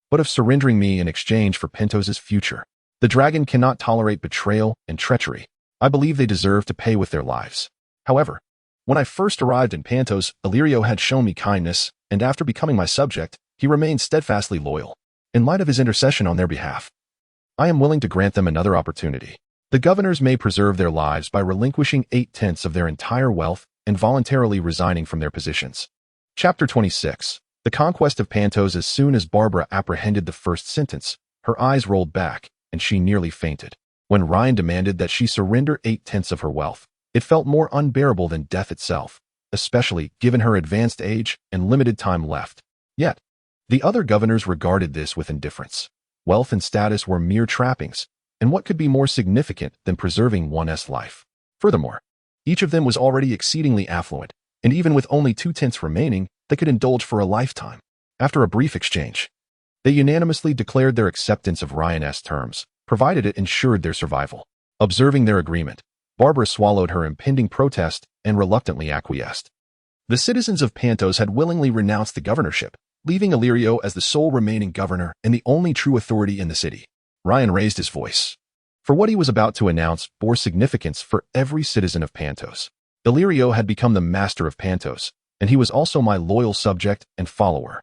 but of surrendering me in exchange for Pentos's future. The dragon cannot tolerate betrayal and treachery. I believe they deserve to pay with their lives. However, when I first arrived in Pentos, Illyrio had shown me kindness, and after becoming my subject, he remained steadfastly loyal. In light of his intercession on their behalf, I am willing to grant them another opportunity. The governors may preserve their lives by relinquishing 8/10 of their entire wealth and voluntarily resigning from their positions. Chapter 26. The Conquest of Pentos. As soon as Barbara apprehended the first sentence, her eyes rolled back, and she nearly fainted. When Ryan demanded that she surrender 8/10 of her wealth, it felt more unbearable than death itself, especially given her advanced age and limited time left. Yet, the other governors regarded this with indifference. Wealth and status were mere trappings, and what could be more significant than preserving one's life? Furthermore, each of them was already exceedingly affluent, and even with only 2/10 remaining, they could indulge for a lifetime. After a brief exchange, they unanimously declared their acceptance of Ryan's terms, provided it ensured their survival. Observing their agreement, Barbara swallowed her impending protest and reluctantly acquiesced. The citizens of Pentos had willingly renounced the governorship, leaving Illyrio as the sole remaining governor and the only true authority in the city. Ryan raised his voice, for what he was about to announce bore significance for every citizen of Pentos. Illyrio had become the master of Pentos, and he was also my loyal subject and follower.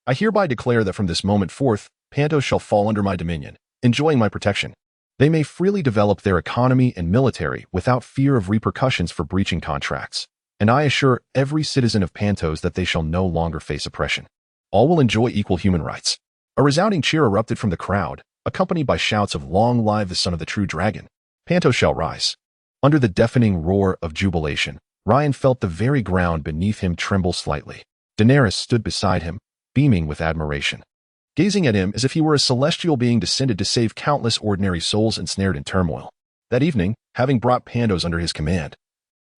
I hereby declare that from this moment forth, Pentos shall fall under my dominion, enjoying my protection. They may freely develop their economy and military without fear of repercussions for breaching contracts, and I assure every citizen of Pentos that they shall no longer face oppression. All will enjoy equal human rights. A resounding cheer erupted from the crowd, accompanied by shouts of "Long live the son of the true dragon! Pentos shall rise." Under the deafening roar of jubilation, Ryan felt the very ground beneath him tremble slightly. Daenerys stood beside him, beaming with admiration, gazing at him as if he were a celestial being descended to save countless ordinary souls ensnared in turmoil. That evening, having brought Pentos under his command,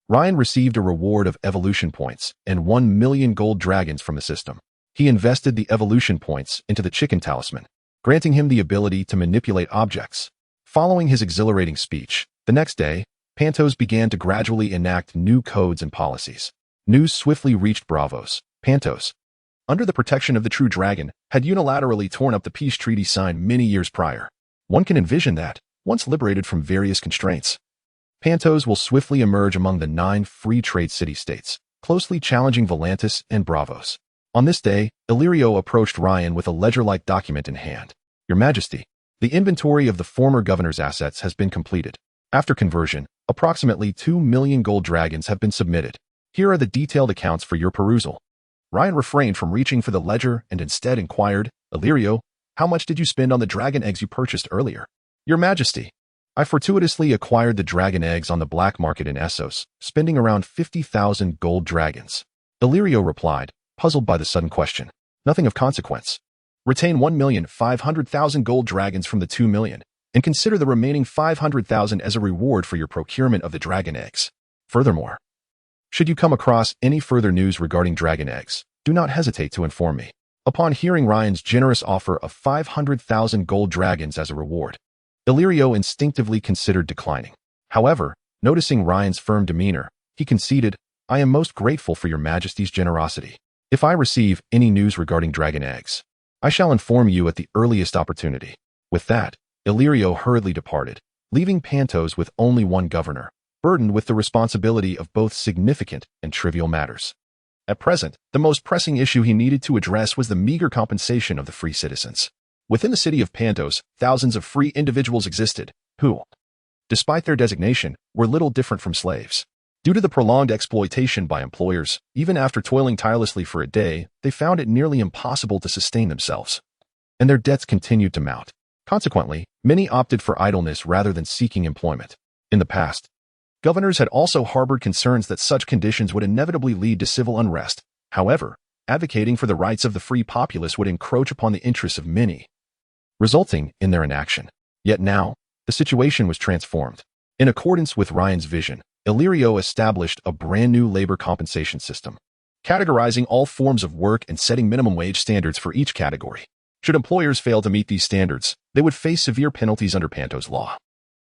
Ryan received a reward of evolution points and 1 million gold dragons from the system. He invested the evolution points into the chicken talisman, granting him the ability to manipulate objects. Following his exhilarating speech, the next day, Pentos began to gradually enact new codes and policies. News swiftly reached Braavos. Pentos, under the protection of the true dragon, had unilaterally torn up the peace treaty signed many years prior. One can envision that, once liberated from various constraints, Pentos will swiftly emerge among the 9 free trade city-states, closely challenging Volantis and Braavos. On this day, Illyrio approached Ryan with a ledger-like document in hand. Your Majesty, the inventory of the former governor's assets has been completed. After conversion, approximately 2 million gold dragons have been submitted. Here are the detailed accounts for your perusal. Ryan refrained from reaching for the ledger and instead inquired, Illyrio, how much did you spend on the dragon eggs you purchased earlier? Your Majesty, I fortuitously acquired the dragon eggs on the black market in Essos, spending around 50,000 gold dragons. Illyrio replied, puzzled by the sudden question. Nothing of consequence. Retain 1,500,000 gold dragons from the 2 million, and consider the remaining 500,000 as a reward for your procurement of the dragon eggs. Furthermore, should you come across any further news regarding dragon eggs, do not hesitate to inform me. Upon hearing Ryan's generous offer of 500,000 gold dragons as a reward, Illyrio instinctively considered declining. However, noticing Ryan's firm demeanor, he conceded, I am most grateful for your Majesty's generosity. If I receive any news regarding dragon eggs, I shall inform you at the earliest opportunity. With that, Illyrio hurriedly departed, leaving Pentos with only one governor, burdened with the responsibility of both significant and trivial matters. At present, the most pressing issue he needed to address was the meager compensation of the free citizens. Within the city of Pentos, thousands of free individuals existed, who, despite their designation, were little different from slaves. Due to the prolonged exploitation by employers, even after toiling tirelessly for a day, they found it nearly impossible to sustain themselves. And their debts continued to mount. Consequently, many opted for idleness rather than seeking employment. In the past, governors had also harbored concerns that such conditions would inevitably lead to civil unrest. However, advocating for the rights of the free populace would encroach upon the interests of many, resulting in their inaction. Yet now, the situation was transformed. In accordance with Ryan's vision, Illyrio established a brand new labor compensation system, categorizing all forms of work and setting minimum wage standards for each category. Should employers fail to meet these standards, they would face severe penalties under Pentos law.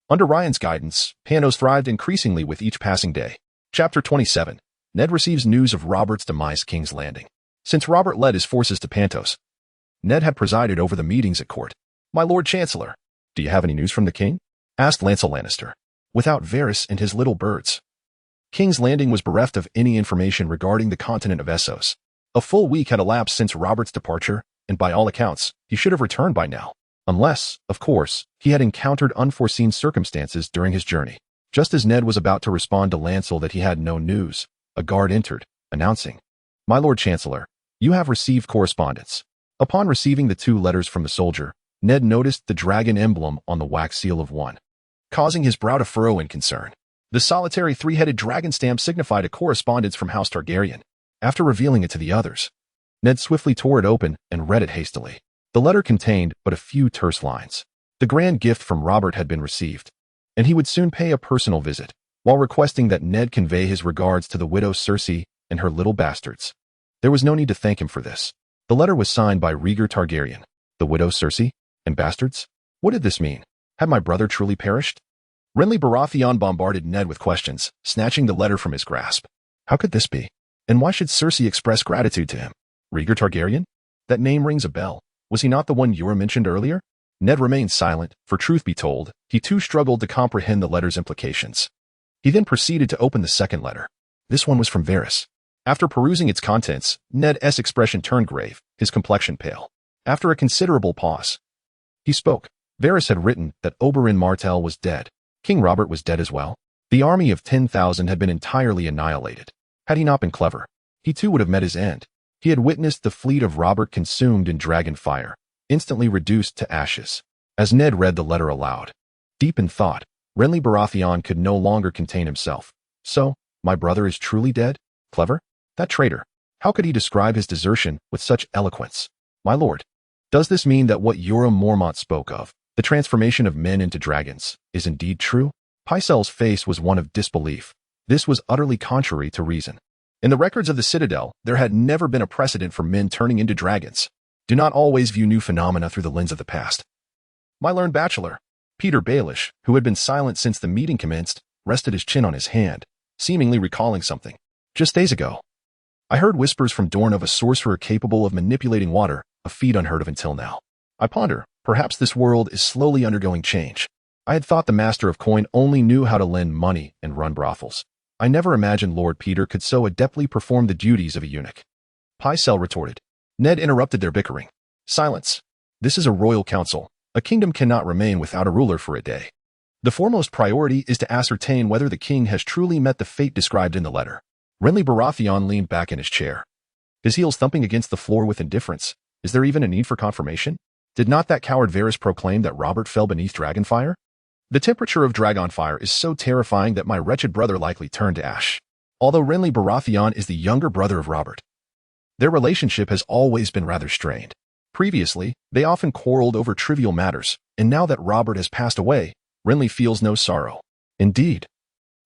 Under Ryan's guidance, Pentos thrived increasingly with each passing day. Chapter 27. Ned receives news of Robert's demise. King's Landing. Since Robert led his forces to Pentos, Ned had presided over the meetings at court. My Lord Chancellor, do you have any news from the king? Asked Lancel Lannister. Without Varys and his little birds, King's Landing was bereft of any information regarding the continent of Essos. A full week had elapsed since Robert's departure, and by all accounts, he should have returned by now. Unless, of course, he had encountered unforeseen circumstances during his journey. Just as Ned was about to respond to Lancel that he had no news, a guard entered, announcing, My Lord Chancellor, you have received correspondence. Upon receiving the 2 letters from the soldier, Ned noticed the dragon emblem on the wax seal of one, causing his brow to furrow in concern. The solitary 3-headed dragon stamp signified a correspondence from House Targaryen. After revealing it to the others, Ned swiftly tore it open and read it hastily. The letter contained but a few terse lines. The grand gift from Robert had been received, and he would soon pay a personal visit, while requesting that Ned convey his regards to the widow Cersei and her little bastards. There was no need to thank him for this. The letter was signed by Rhaegar Targaryen. The widow Cersei and bastards? What did this mean? Had my brother truly perished? Renly Baratheon bombarded Ned with questions, snatching the letter from his grasp. How could this be? And why should Cersei express gratitude to him? Rhaegar Targaryen? That name rings a bell. Was he not the one Yura mentioned earlier? Ned remained silent, for truth be told, he too struggled to comprehend the letter's implications. He then proceeded to open the second letter. This one was from Varys. After perusing its contents, Ned's expression turned grave, his complexion pale. After a considerable pause, he spoke. Varys had written that Oberyn Martell was dead. King Robert was dead as well. The army of 10,000 had been entirely annihilated. Had he not been clever, he too would have met his end. He had witnessed the fleet of Robert consumed in Dragonfire, instantly reduced to ashes. As Ned read the letter aloud, deep in thought, Renly Baratheon could no longer contain himself. So, my brother is truly dead? Clever? That traitor. How could he describe his desertion with such eloquence? My lord, does this mean that what Jorah Mormont spoke of, the transformation of men into dragons, is indeed true? Pycelle's face was one of disbelief. This was utterly contrary to reason. In the records of the Citadel, there had never been a precedent for men turning into dragons. Do not always view new phenomena through the lens of the past. My learned bachelor, Peter Baelish, who had been silent since the meeting commenced, rested his chin on his hand, seemingly recalling something. Just days ago, I heard whispers from Dorne of a sorcerer capable of manipulating water, a feat unheard of until now. I ponder, perhaps this world is slowly undergoing change. I had thought the Master of Coin only knew how to lend money and run brothels. I never imagined Lord Peter could so adeptly perform the duties of a eunuch. Pycelle retorted. Ned interrupted their bickering. Silence. This is a royal council. A kingdom cannot remain without a ruler for a day. The foremost priority is to ascertain whether the king has truly met the fate described in the letter. Renly Baratheon leaned back in his chair, his heels thumping against the floor with indifference. Is there even a need for confirmation? Did not that coward Varys proclaim that Robert fell beneath Dragonfire? The temperature of Dragonfire is so terrifying that my wretched brother likely turned to ash. Although Renly Baratheon is the younger brother of Robert, their relationship has always been rather strained. Previously, they often quarreled over trivial matters, and now that Robert has passed away, Renly feels no sorrow. Indeed,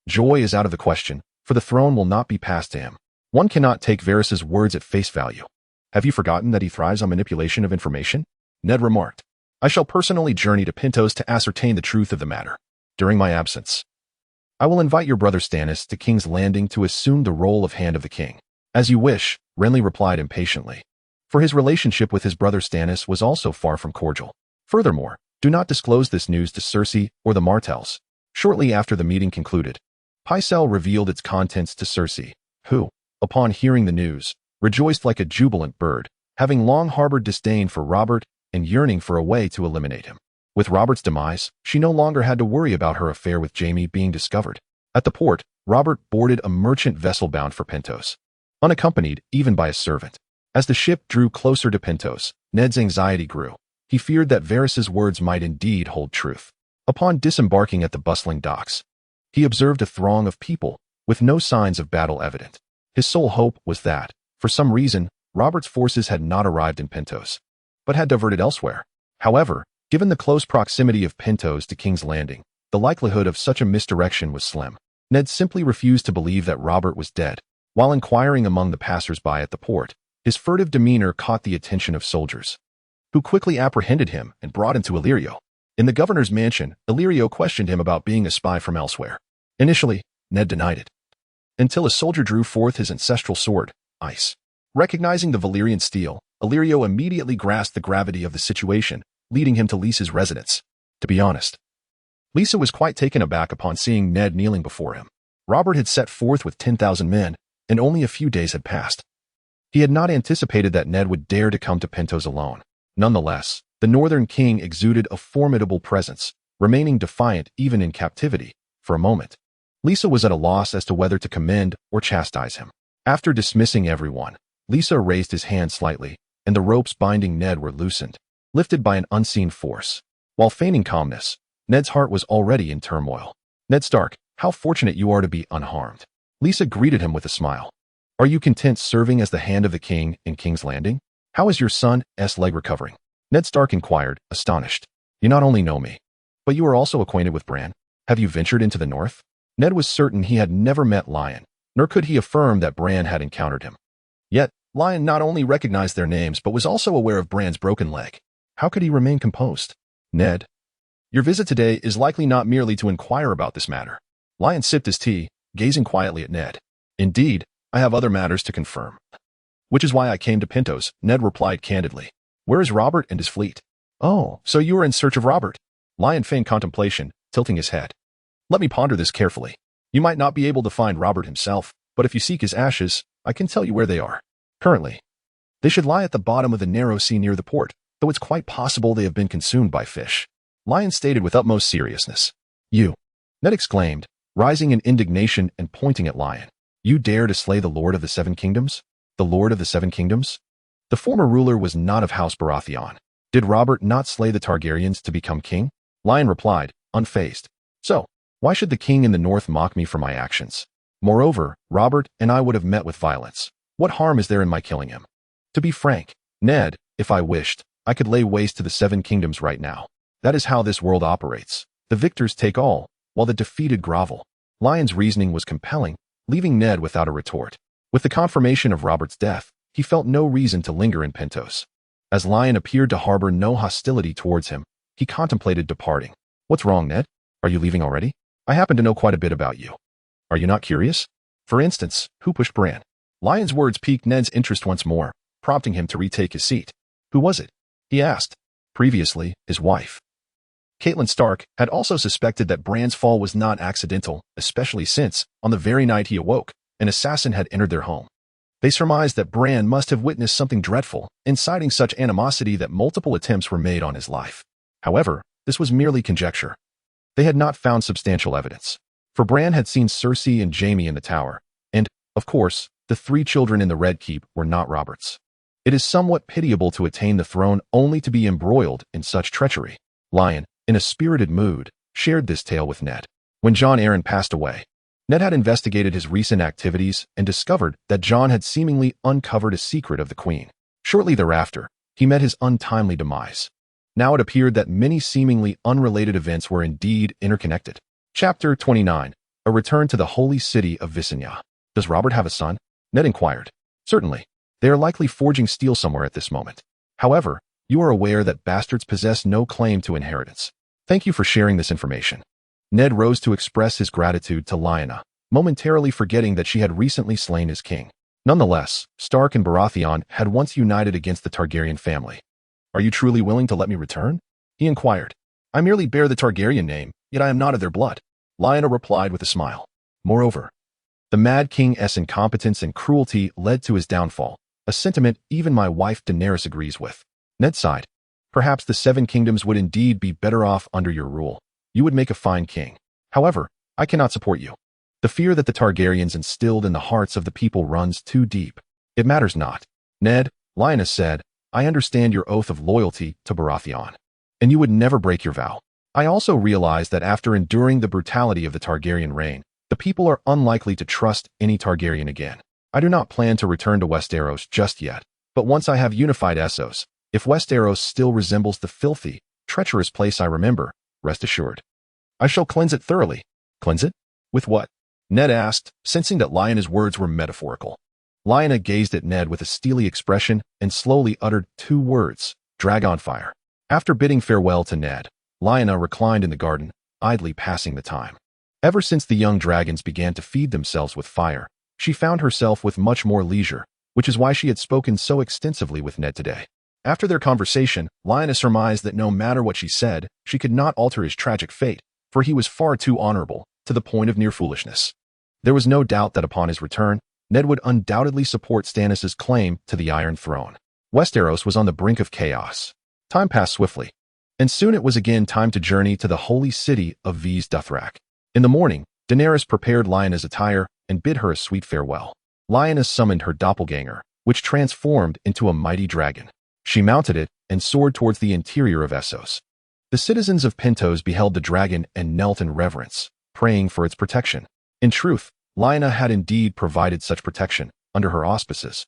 joy is out of the question, for the throne will not be passed to him. One cannot take Varys' words at face value. Have you forgotten that he thrives on manipulation of information? Ned remarked. I shall personally journey to Pentos to ascertain the truth of the matter. During my absence, I will invite your brother Stannis to King's Landing to assume the role of Hand of the King. As you wish, Renly replied impatiently. For his relationship with his brother Stannis was also far from cordial. Furthermore, do not disclose this news to Cersei or the Martells. Shortly after the meeting concluded, Pycelle revealed its contents to Cersei, who, upon hearing the news, rejoiced like a jubilant bird, having long harbored disdain for Robert and yearning for a way to eliminate him. With Robert's demise, she no longer had to worry about her affair with Jaime being discovered. At the port, Robert boarded a merchant vessel bound for Pentos, unaccompanied even by a servant. As the ship drew closer to Pentos, Ned's anxiety grew. He feared that Varys' words might indeed hold truth. Upon disembarking at the bustling docks, he observed a throng of people, with no signs of battle evident. His sole hope was that, for some reason, Robert's forces had not arrived in Pentos, but had diverted elsewhere. However, given the close proximity of Pentos to King's Landing, the likelihood of such a misdirection was slim. Ned simply refused to believe that Robert was dead. While inquiring among the passers-by at the port, his furtive demeanor caught the attention of soldiers, who quickly apprehended him and brought him to Illyrio. In the governor's mansion, Illyrio questioned him about being a spy from elsewhere. Initially, Ned denied it, until a soldier drew forth his ancestral sword, Ice. Recognizing the Valyrian steel, Illyrio immediately grasped the gravity of the situation, leading him to Lysa's residence. To be honest, Lysa was quite taken aback upon seeing Ned kneeling before him. Robert had set forth with 10,000 men, and only a few days had passed. He had not anticipated that Ned would dare to come to Pentos alone. Nonetheless, the Northern King exuded a formidable presence, remaining defiant even in captivity. For a moment, Lysa was at a loss as to whether to commend or chastise him. After dismissing everyone, Lysa raised his hand slightly, and the ropes binding Ned were loosened, lifted by an unseen force. While feigning calmness, Ned's heart was already in turmoil. Ned Stark, how fortunate you are to be unharmed. Lysa greeted him with a smile. Are you content serving as the Hand of the King in King's Landing? How is your son's leg recovering? Ned Stark inquired, astonished. You not only know me, but you are also acquainted with Bran. Have you ventured into the north? Ned was certain he had never met Lion, nor could he affirm that Bran had encountered him. Yet, Lion not only recognized their names but was also aware of Bran's broken leg. How could he remain composed? Ned, your visit today is likely not merely to inquire about this matter. Lion sipped his tea, gazing quietly at Ned. Indeed, I have other matters to confirm. Which is why I came to Pentos, Ned replied candidly. Where is Robert and his fleet? Oh, so you are in search of Robert. Lion feigned contemplation, tilting his head. Let me ponder this carefully. You might not be able to find Robert himself, but if you seek his ashes, I can tell you where they are. Currently, they should lie at the bottom of the narrow sea near the port, though it's quite possible they have been consumed by fish. Lion stated with utmost seriousness. You, Ned exclaimed, rising in indignation and pointing at Lion. You dare to slay the Lord of the Seven Kingdoms? The Lord of the Seven Kingdoms? The former ruler was not of House Baratheon. Did Robert not slay the Targaryens to become king? Lion replied, unfazed. So, why should the king in the north mock me for my actions? Moreover, Robert and I would have met with violence. What harm is there in my killing him? To be frank, Ned, if I wished, I could lay waste to the Seven Kingdoms right now. That is how this world operates. The victors take all, while the defeated grovel. Lion's reasoning was compelling, leaving Ned without a retort. With the confirmation of Robert's death, he felt no reason to linger in Pentos. As Lion appeared to harbor no hostility towards him, he contemplated departing. What's wrong, Ned? Are you leaving already? I happen to know quite a bit about you. Are you not curious? For instance, who pushed Bran? Lion's words piqued Ned's interest once more, prompting him to retake his seat. Who was it? He asked. Previously, his wife. Catelyn Stark had also suspected that Bran's fall was not accidental, especially since, on the very night he awoke, an assassin had entered their home. They surmised that Bran must have witnessed something dreadful, inciting such animosity that multiple attempts were made on his life. However, this was merely conjecture. They had not found substantial evidence. For Bran had seen Cersei and Jaime in the tower, and, of course, the 3 children in the Red Keep were not Robert's. It is somewhat pitiable to attain the throne only to be embroiled in such treachery. Lion, in a spirited mood, shared this tale with Ned. When Jon Arryn passed away, Ned had investigated his recent activities and discovered that Jon had seemingly uncovered a secret of the Queen. Shortly thereafter, he met his untimely demise. Now it appeared that many seemingly unrelated events were indeed interconnected. Chapter 29. A return to the holy city of Visenya. Does Robert have a son? Ned inquired. Certainly. They are likely forging steel somewhere at this moment. However, you are aware that bastards possess no claim to inheritance. Thank you for sharing this information. Ned rose to express his gratitude to Lyanna, momentarily forgetting that she had recently slain his king. Nonetheless, Stark and Baratheon had once united against the Targaryen family. Are you truly willing to let me return? He inquired. I merely bear the Targaryen name, yet I am not of their blood. Lyanna replied with a smile. Moreover, the Mad King's incompetence and cruelty led to his downfall, a sentiment even my wife Daenerys agrees with. Ned sighed. Perhaps the 7 kingdoms would indeed be better off under your rule. You would make a fine king. However, I cannot support you. The fear that the Targaryens instilled in the hearts of the people runs too deep. It matters not. Ned, Lyanna said, I understand your oath of loyalty to Baratheon, and you would never break your vow. I also realize that after enduring the brutality of the Targaryen reign, the people are unlikely to trust any Targaryen again. I do not plan to return to Westeros just yet, but once I have unified Essos, if Westeros still resembles the filthy, treacherous place I remember, rest assured, I shall cleanse it thoroughly. Cleanse it? With what? Ned asked, sensing that Lyanna's words were metaphorical. Lyanna gazed at Ned with a steely expression and slowly uttered 2 words, Dragonfire. After bidding farewell to Ned, Lyanna reclined in the garden, idly passing the time. Ever since the young dragons began to feed themselves with fire, she found herself with much more leisure, which is why she had spoken so extensively with Ned today. After their conversation, Lyanna surmised that no matter what she said, she could not alter his tragic fate, for he was far too honorable, to the point of near foolishness. There was no doubt that upon his return, Ned would undoubtedly support Stannis' claim to the Iron Throne. Westeros was on the brink of chaos. Time passed swiftly, and soon it was again time to journey to the holy city of Vaes Dothrak. In the morning, Daenerys prepared Lyanna's attire and bid her a sweet farewell. Lyanna summoned her doppelganger, which transformed into a mighty dragon. She mounted it and soared towards the interior of Essos. The citizens of Pentos beheld the dragon and knelt in reverence, praying for its protection. In truth, Lyanna had indeed provided such protection, under her auspices.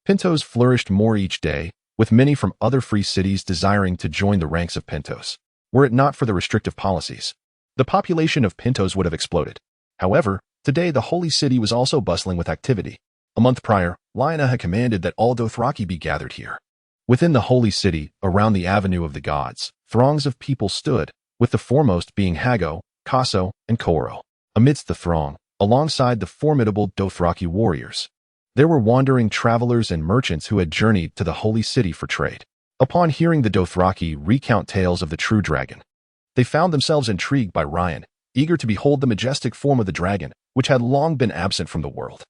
Pentos flourished more each day, with many from other free cities desiring to join the ranks of Pentos. Were it not for the restrictive policies, the population of Pentos would have exploded. However, today the holy city was also bustling with activity. A month prior, Lyanna had commanded that all Dothraki be gathered here. Within the holy city, around the Avenue of the Gods, throngs of people stood, with the foremost being Hago, Casso, and Coro. Amidst the throng, alongside the formidable Dothraki warriors, there were wandering travelers and merchants who had journeyed to the holy city for trade. Upon hearing the Dothraki recount tales of the true dragon, they found themselves intrigued by Ryan, eager to behold the majestic form of the dragon, which had long been absent from the world.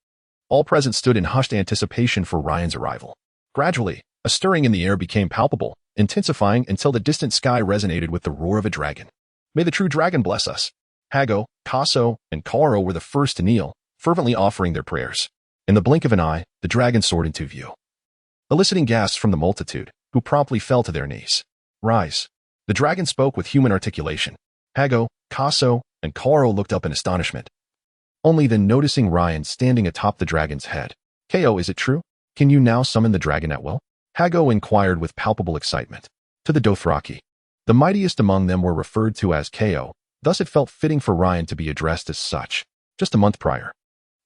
All present stood in hushed anticipation for Ryan's arrival. Gradually, a stirring in the air became palpable, intensifying until the distant sky resonated with the roar of a dragon. May the true dragon bless us. Hago, Casso, and Coro were the first to kneel, fervently offering their prayers. In the blink of an eye, the dragon soared into view, eliciting gasps from the multitude, who promptly fell to their knees. Rise. The dragon spoke with human articulation. Hago, Casso, and Coro looked up in astonishment, only then noticing Ryan standing atop the dragon's head. Ko, is it true? Can you now summon the dragon at will? Hago inquired with palpable excitement. To the Dothraki, the mightiest among them were referred to as Ko, thus it felt fitting for Ryan to be addressed as such. Just a month prior,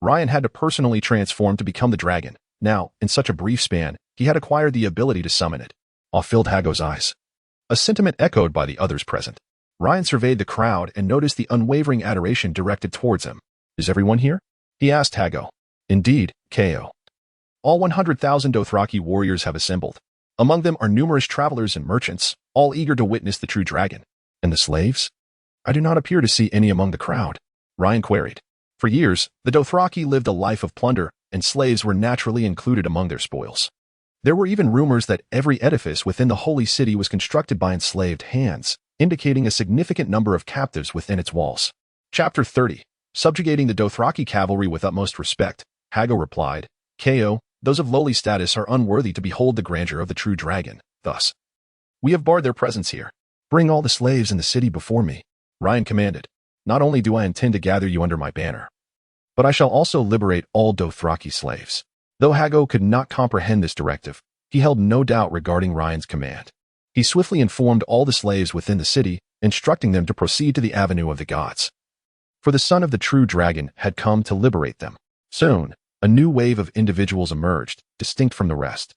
Ryan had to personally transform to become the dragon. Now, in such a brief span, he had acquired the ability to summon it. awe filled Hago's eyes. A sentiment echoed by the others present. Ryan surveyed the crowd and noticed the unwavering adoration directed towards him. Is everyone here? He asked Hago. Indeed, Ko. All 100,000 Dothraki warriors have assembled. Among them are numerous travelers and merchants, all eager to witness the true dragon. And the slaves? I do not appear to see any among the crowd, Ryan queried. For years, the Dothraki lived a life of plunder, and slaves were naturally included among their spoils. There were even rumors that every edifice within the holy city was constructed by enslaved hands, indicating a significant number of captives within its walls. Chapter 30. Subjugating the Dothraki cavalry with utmost respect, Hago replied, Ko, those of lowly status are unworthy to behold the grandeur of the true dragon, thus. We have barred their presence here. Bring all the slaves in the city before me, Ryan commanded. Not only do I intend to gather you under my banner, but I shall also liberate all Dothraki slaves. Though Hago could not comprehend this directive, he held no doubt regarding Ryan's command. He swiftly informed all the slaves within the city, instructing them to proceed to the Avenue of the Gods. For the son of the true dragon had come to liberate them. Soon, a new wave of individuals emerged, distinct from the rest.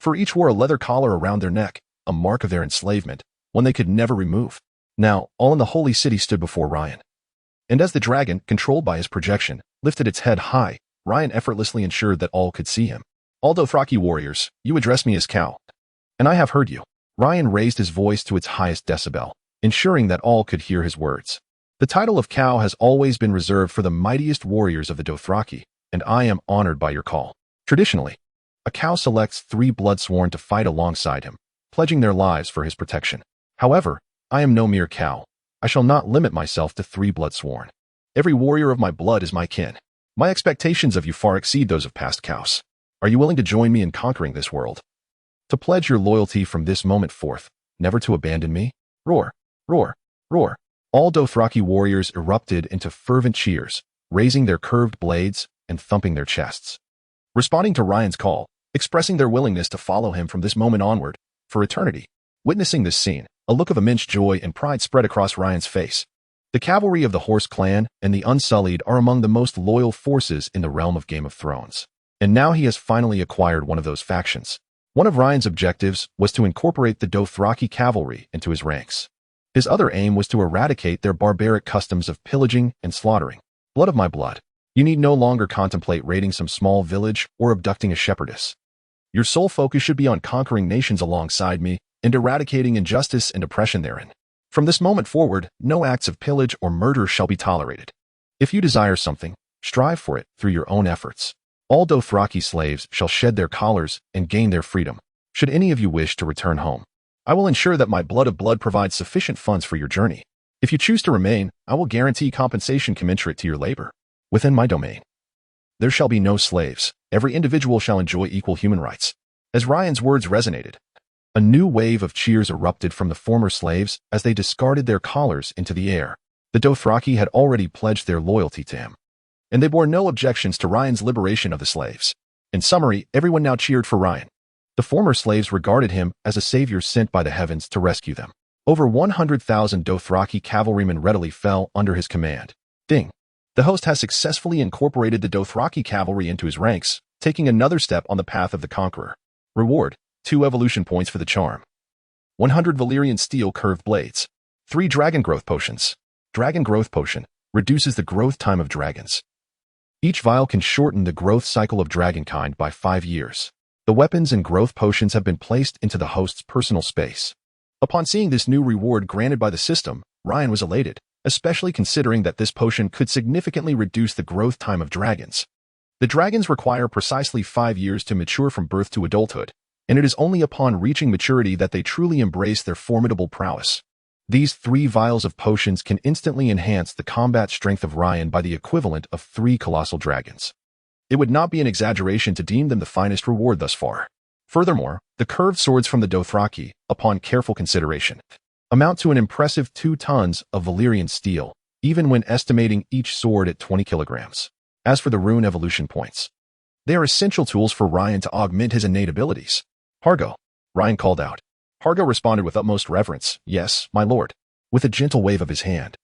For each wore a leather collar around their neck, a mark of their enslavement, one they could never remove. Now, all in the holy city stood before Ryan. And as the dragon, controlled by his projection, lifted its head high, Ryan effortlessly ensured that all could see him. All Dothraki warriors, you address me as Cal. And I have heard you. Ryan raised his voice to its highest decibel, ensuring that all could hear his words. The title of Cal has always been reserved for the mightiest warriors of the Dothraki, and I am honored by your call. Traditionally, a Cal selects 3 bloodsworn to fight alongside him, pledging their lives for his protection. However, I am no mere Cal. I shall not limit myself to 3 bloodsworn. Every warrior of my blood is my kin. My expectations of you far exceed those of past Cows. Are you willing to join me in conquering this world? To pledge your loyalty from this moment forth, never to abandon me? Roar, roar, roar. All Dothraki warriors erupted into fervent cheers, raising their curved blades and thumping their chests. Responding to Ryan's call, expressing their willingness to follow him from this moment onward, for eternity. Witnessing this scene, a look of immense joy and pride spread across Ryan's face. The cavalry of the Horse Clan and the Unsullied are among the most loyal forces in the realm of Game of Thrones. And now he has finally acquired one of those factions. One of Ryan's objectives was to incorporate the Dothraki cavalry into his ranks. His other aim was to eradicate their barbaric customs of pillaging and slaughtering. Blood of my blood. You need no longer contemplate raiding some small village or abducting a shepherdess. Your sole focus should be on conquering nations alongside me and eradicating injustice and oppression therein. From this moment forward, no acts of pillage or murder shall be tolerated. If you desire something, strive for it through your own efforts. All Dothraki slaves shall shed their collars and gain their freedom. Should any of you wish to return home, I will ensure that my blood of blood provides sufficient funds for your journey. If you choose to remain, I will guarantee compensation commensurate to your labor. Within my domain, there shall be no slaves. Every individual shall enjoy equal human rights. As Ryan's words resonated, a new wave of cheers erupted from the former slaves as they discarded their collars into the air. The Dothraki had already pledged their loyalty to him, and they bore no objections to Ryan's liberation of the slaves. In summary, everyone now cheered for Ryan. The former slaves regarded him as a savior sent by the heavens to rescue them. Over 100,000 Dothraki cavalrymen readily fell under his command. Ding! The host has successfully incorporated the Dothraki cavalry into his ranks, taking another step on the path of the conqueror. Reward: 2 evolution points for the charm. 100 Valyrian steel curved blades. 3 dragon growth potions. Dragon growth potion reduces the growth time of dragons. Each vial can shorten the growth cycle of dragonkind by 5 years. The weapons and growth potions have been placed into the host's personal space. Upon seeing this new reward granted by the system, Ryan was elated, especially considering that this potion could significantly reduce the growth time of dragons. The dragons require precisely 5 years to mature from birth to adulthood, and it is only upon reaching maturity that they truly embrace their formidable prowess. These 3 vials of potions can instantly enhance the combat strength of Ryan by the equivalent of 3 colossal dragons. It would not be an exaggeration to deem them the finest reward thus far. Furthermore, the curved swords from the Dothraki, upon careful consideration, amount to an impressive 2 tons of Valyrian steel, even when estimating each sword at 20 kilograms. As for the rune evolution points, they are essential tools for Ryan to augment his innate abilities. Hargo, Ryan called out. Hargo responded with utmost reverence, yes, my lord, with a gentle wave of his hand.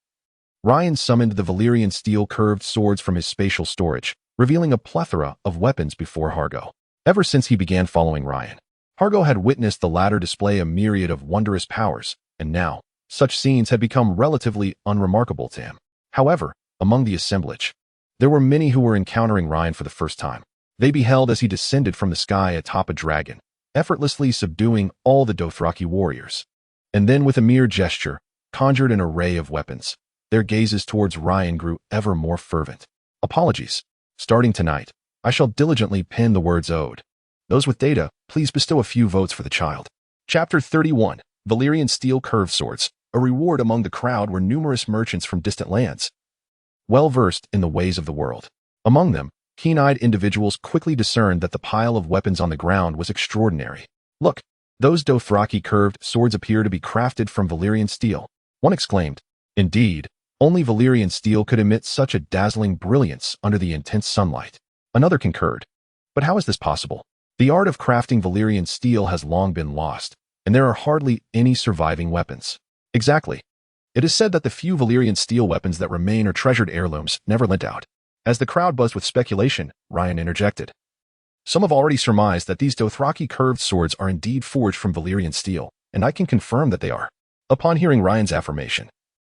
Ryan summoned the Valyrian steel curved swords from his spatial storage, revealing a plethora of weapons before Hargo. Ever since he began following Ryan, Hargo had witnessed the latter display a myriad of wondrous powers, and now, such scenes had become relatively unremarkable to him. However, among the assemblage, there were many who were encountering Ryan for the first time. They beheld as he descended from the sky atop a dragon, effortlessly subduing all the Dothraki warriors. And then with a mere gesture, conjured an array of weapons. Their gazes towards Ryan grew ever more fervent. Apologies. Starting tonight, I shall diligently pen the words owed. Those with data, please bestow a few votes for the child. Chapter 31. Balerion Steel Curved Swords. A reward among the crowd were numerous merchants from distant lands, well-versed in the ways of the world. Among them, keen-eyed individuals quickly discerned that the pile of weapons on the ground was extraordinary. Look, those Dothraki curved swords appear to be crafted from Balerion steel. One exclaimed. Indeed, only Balerion steel could emit such a dazzling brilliance under the intense sunlight. Another concurred. But how is this possible? The art of crafting Balerion steel has long been lost, and there are hardly any surviving weapons. Exactly. It is said that the few Balerion steel weapons that remain are treasured heirlooms, never lent out. As the crowd buzzed with speculation, Ryan interjected. Some have already surmised that these Dothraki curved swords are indeed forged from Balerion steel, and I can confirm that they are. Upon hearing Ryan's affirmation,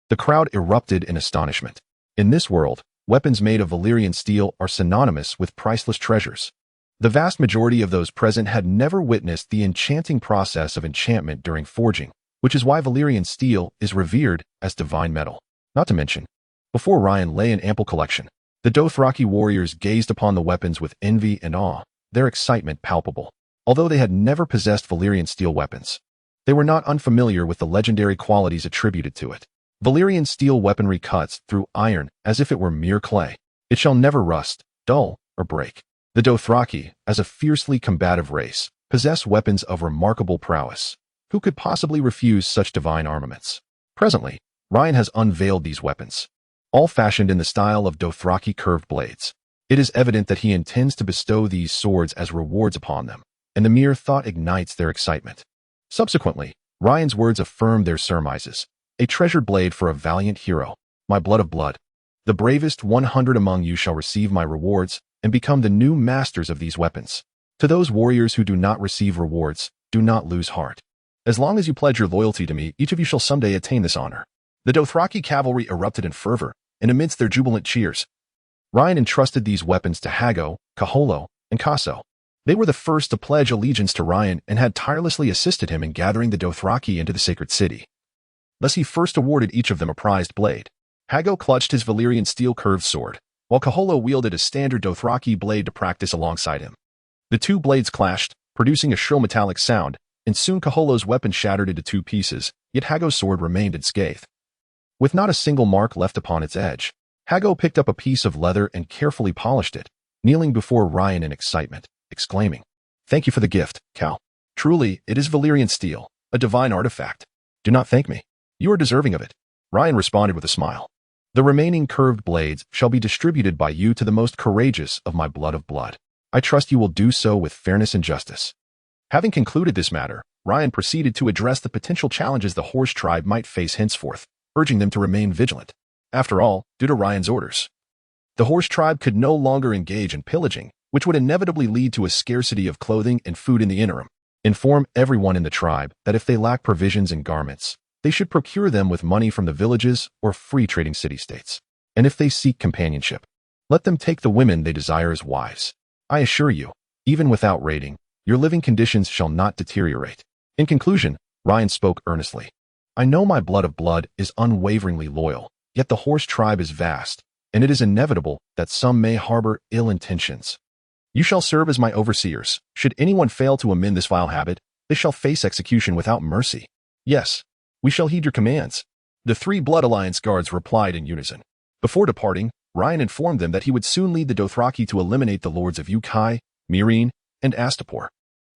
the crowd erupted in astonishment. In this world, weapons made of Balerion steel are synonymous with priceless treasures. The vast majority of those present had never witnessed the enchanting process of enchantment during forging, which is why Balerion steel is revered as divine metal. Not to mention, before Ryan lay an ample collection, the Dothraki warriors gazed upon the weapons with envy and awe, their excitement palpable. Although they had never possessed Balerion steel weapons, they were not unfamiliar with the legendary qualities attributed to it. Balerion steel weaponry cuts through iron as if it were mere clay. It shall never rust, dull, or break. The Dothraki, as a fiercely combative race, possess weapons of remarkable prowess. Who could possibly refuse such divine armaments? Presently, Ryan has unveiled these weapons, all fashioned in the style of Dothraki curved blades. It is evident that he intends to bestow these swords as rewards upon them, and the mere thought ignites their excitement. Subsequently, Ryan's words affirm their surmises. A treasured blade for a valiant hero, my blood of blood. The bravest 100 among you shall receive my rewards and become the new masters of these weapons. To those warriors who do not receive rewards, do not lose heart. As long as you pledge your loyalty to me, each of you shall someday attain this honor. The Dothraki cavalry erupted in fervor, and amidst their jubilant cheers, Ryan entrusted these weapons to Hago, Kaholo, and Kaso. They were the first to pledge allegiance to Ryan and had tirelessly assisted him in gathering the Dothraki into the sacred city. Thus he first awarded each of them a prized blade. Hago clutched his Balerion steel curved sword, while Kaholo wielded a standard Dothraki blade to practice alongside him. The two blades clashed, producing a shrill metallic sound, and soon Kaholo's weapon shattered into two pieces, yet Hago's sword remained unscathed. With not a single mark left upon its edge, Hago picked up a piece of leather and carefully polished it, kneeling before Ryan in excitement, exclaiming, "Thank you for the gift, Cal. Truly, it is Balerion steel, a divine artifact. Do not thank me. You are deserving of it." Ryan responded with a smile. "The remaining curved blades shall be distributed by you to the most courageous of my blood of blood. I trust you will do so with fairness and justice." Having concluded this matter, Ryan proceeded to address the potential challenges the Horse tribe might face henceforth, urging them to remain vigilant. After all, due to Ryan's orders, the Horse tribe could no longer engage in pillaging, which would inevitably lead to a scarcity of clothing and food in the interim. Inform everyone in the tribe that if they lack provisions and garments, they should procure them with money from the villages or free trading city-states. And if they seek companionship, let them take the women they desire as wives. I assure you, even without raiding, your living conditions shall not deteriorate. In conclusion, Ryan spoke earnestly. I know my blood of blood is unwaveringly loyal, yet the Horse tribe is vast, and it is inevitable that some may harbor ill intentions. You shall serve as my overseers. Should anyone fail to amend this vile habit, they shall face execution without mercy. Yes, we shall heed your commands. The three Blood Alliance guards replied in unison. Before departing, Ryan informed them that he would soon lead the Dothraki to eliminate the lords of Ukai, Meereen, and Astapor.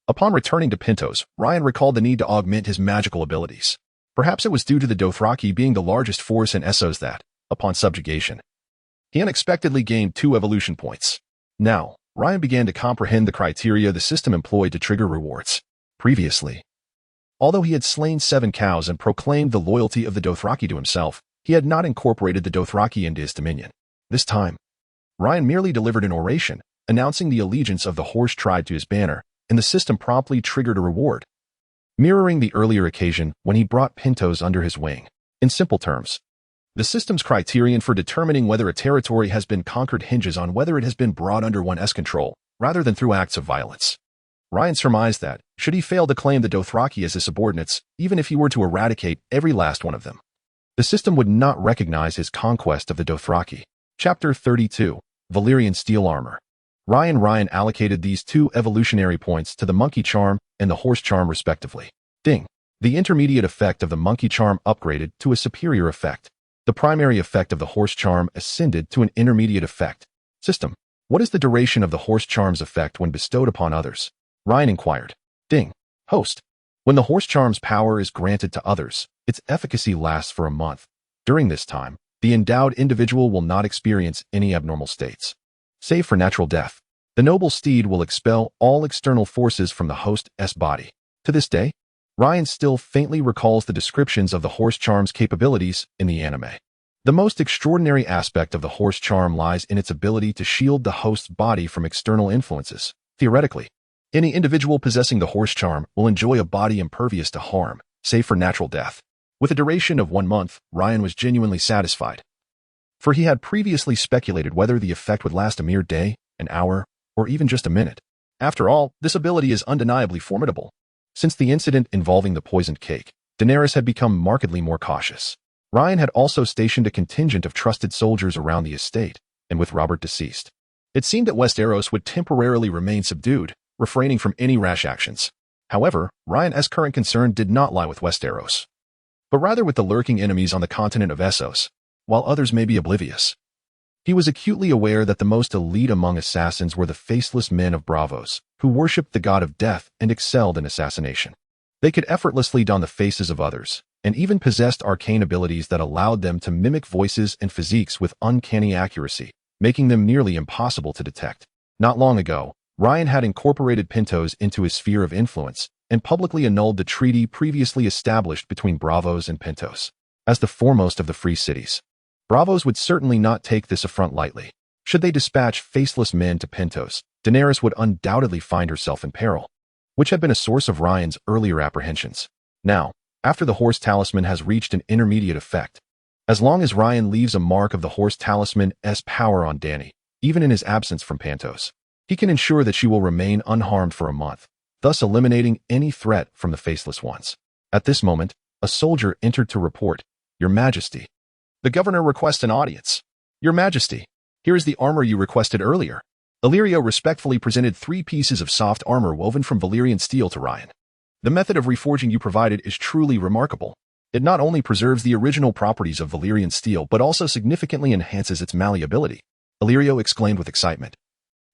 Upon returning to Pentos, Ryan recalled the need to augment his magical abilities. Perhaps it was due to the Dothraki being the largest force in Essos that, upon subjugation, he unexpectedly gained 2 evolution points. Now, Ryan began to comprehend the criteria the system employed to trigger rewards. Previously, although he had slain 7 cows and proclaimed the loyalty of the Dothraki to himself, he had not incorporated the Dothraki into his dominion. This time, Ryan merely delivered an oration, announcing the allegiance of the Horse tribe to his banner, and the system promptly triggered a reward, mirroring the earlier occasion when he brought Pentos under his wing. In simple terms, the system's criterion for determining whether a territory has been conquered hinges on whether it has been brought under one's control, rather than through acts of violence. Ryan surmised that, should he fail to claim the Dothraki as his subordinates, even if he were to eradicate every last one of them, the system would not recognize his conquest of the Dothraki. Chapter 32. Valyrian Steel Armor. Ryan allocated these two evolutionary points to the Monkey Charm and the Horse Charm respectively. Ding. The intermediate effect of the Monkey Charm upgraded to a superior effect. The primary effect of the Horse Charm ascended to an intermediate effect. System. What is the duration of the Horse Charm's effect when bestowed upon others? Ryan inquired. Ding. Host. When the Horse Charm's power is granted to others, its efficacy lasts for a month. During this time, the endowed individual will not experience any abnormal states. Save for natural death. The noble steed will expel all external forces from the host's body. To this day, Ryan still faintly recalls the descriptions of the Horse Charm's capabilities in the anime. The most extraordinary aspect of the Horse Charm lies in its ability to shield the host's body from external influences. Theoretically, any individual possessing the Horse Charm will enjoy a body impervious to harm, save for natural death. With a duration of 1 month, Ryan was genuinely satisfied, for he had previously speculated whether the effect would last a mere day, an hour, or even just a minute. After all, this ability is undeniably formidable. Since the incident involving the poisoned cake, Daenerys had become markedly more cautious. Ryan had also stationed a contingent of trusted soldiers around the estate, and with Robert deceased, it seemed that Westeros would temporarily remain subdued, refraining from any rash actions. However, Ryan's current concern did not lie with Westeros, but rather with the lurking enemies on the continent of Essos, while others may be oblivious. He was acutely aware that the most elite among assassins were the faceless men of Bravos, who worshipped the god of death and excelled in assassination. They could effortlessly don the faces of others, and even possessed arcane abilities that allowed them to mimic voices and physiques with uncanny accuracy, making them nearly impossible to detect. Not long ago, Ryan had incorporated Pentos into his sphere of influence and publicly annulled the treaty previously established between Bravos and Pentos. As the foremost of the free cities, Bravos would certainly not take this affront lightly. Should they dispatch faceless men to Pentos, Daenerys would undoubtedly find herself in peril, which had been a source of Ryan's earlier apprehensions. Now, after the Horse Talisman has reached an intermediate effect, as long as Ryan leaves a mark of the Horse Talisman's power on Dany, even in his absence from Pentos, he can ensure that she will remain unharmed for a month, thus eliminating any threat from the faceless ones. At this moment, a soldier entered to report, "Your Majesty, the governor requests an audience." "Your Majesty, here is the armor you requested earlier." Illyrio respectfully presented 3 pieces of soft armor woven from Valyrian steel to Ryan. "The method of reforging you provided is truly remarkable. It not only preserves the original properties of Valyrian steel but also significantly enhances its malleability," Illyrio exclaimed with excitement,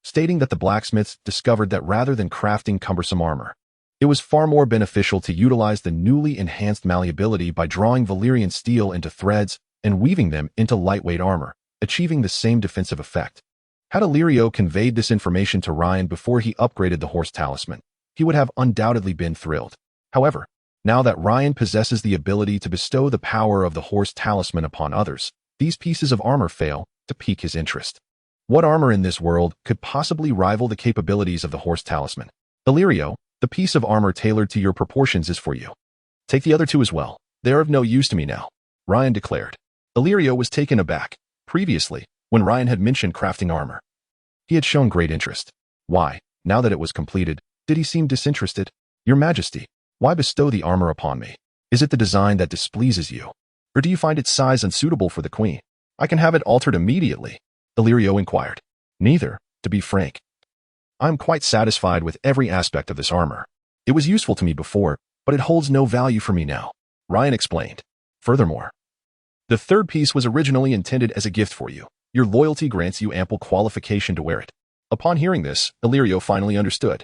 stating that the blacksmiths discovered that rather than crafting cumbersome armor, it was far more beneficial to utilize the newly enhanced malleability by drawing Valyrian steel into threads and weaving them into lightweight armor, achieving the same defensive effect. Had Illyrio conveyed this information to Ryan before he upgraded the Horse Talisman, he would have undoubtedly been thrilled. However, now that Ryan possesses the ability to bestow the power of the Horse Talisman upon others, these pieces of armor fail to pique his interest. What armor in this world could possibly rival the capabilities of the Horse Talisman? "Illyrio, the piece of armor tailored to your proportions is for you. Take the other 2 as well. They are of no use to me now," Ryan declared. Illyrio was taken aback. Previously, when Ryan had mentioned crafting armor, he had shown great interest. Why, now that it was completed, did he seem disinterested? "Your Majesty, why bestow the armor upon me? Is it the design that displeases you? Or do you find its size unsuitable for the queen? I can have it altered immediately," Illyrio inquired. "Neither, to be frank. I am quite satisfied with every aspect of this armor. It was useful to me before, but it holds no value for me now," Ryan explained. "Furthermore, the 3rd piece was originally intended as a gift for you. Your loyalty grants you ample qualification to wear it." Upon hearing this, Illyrio finally understood.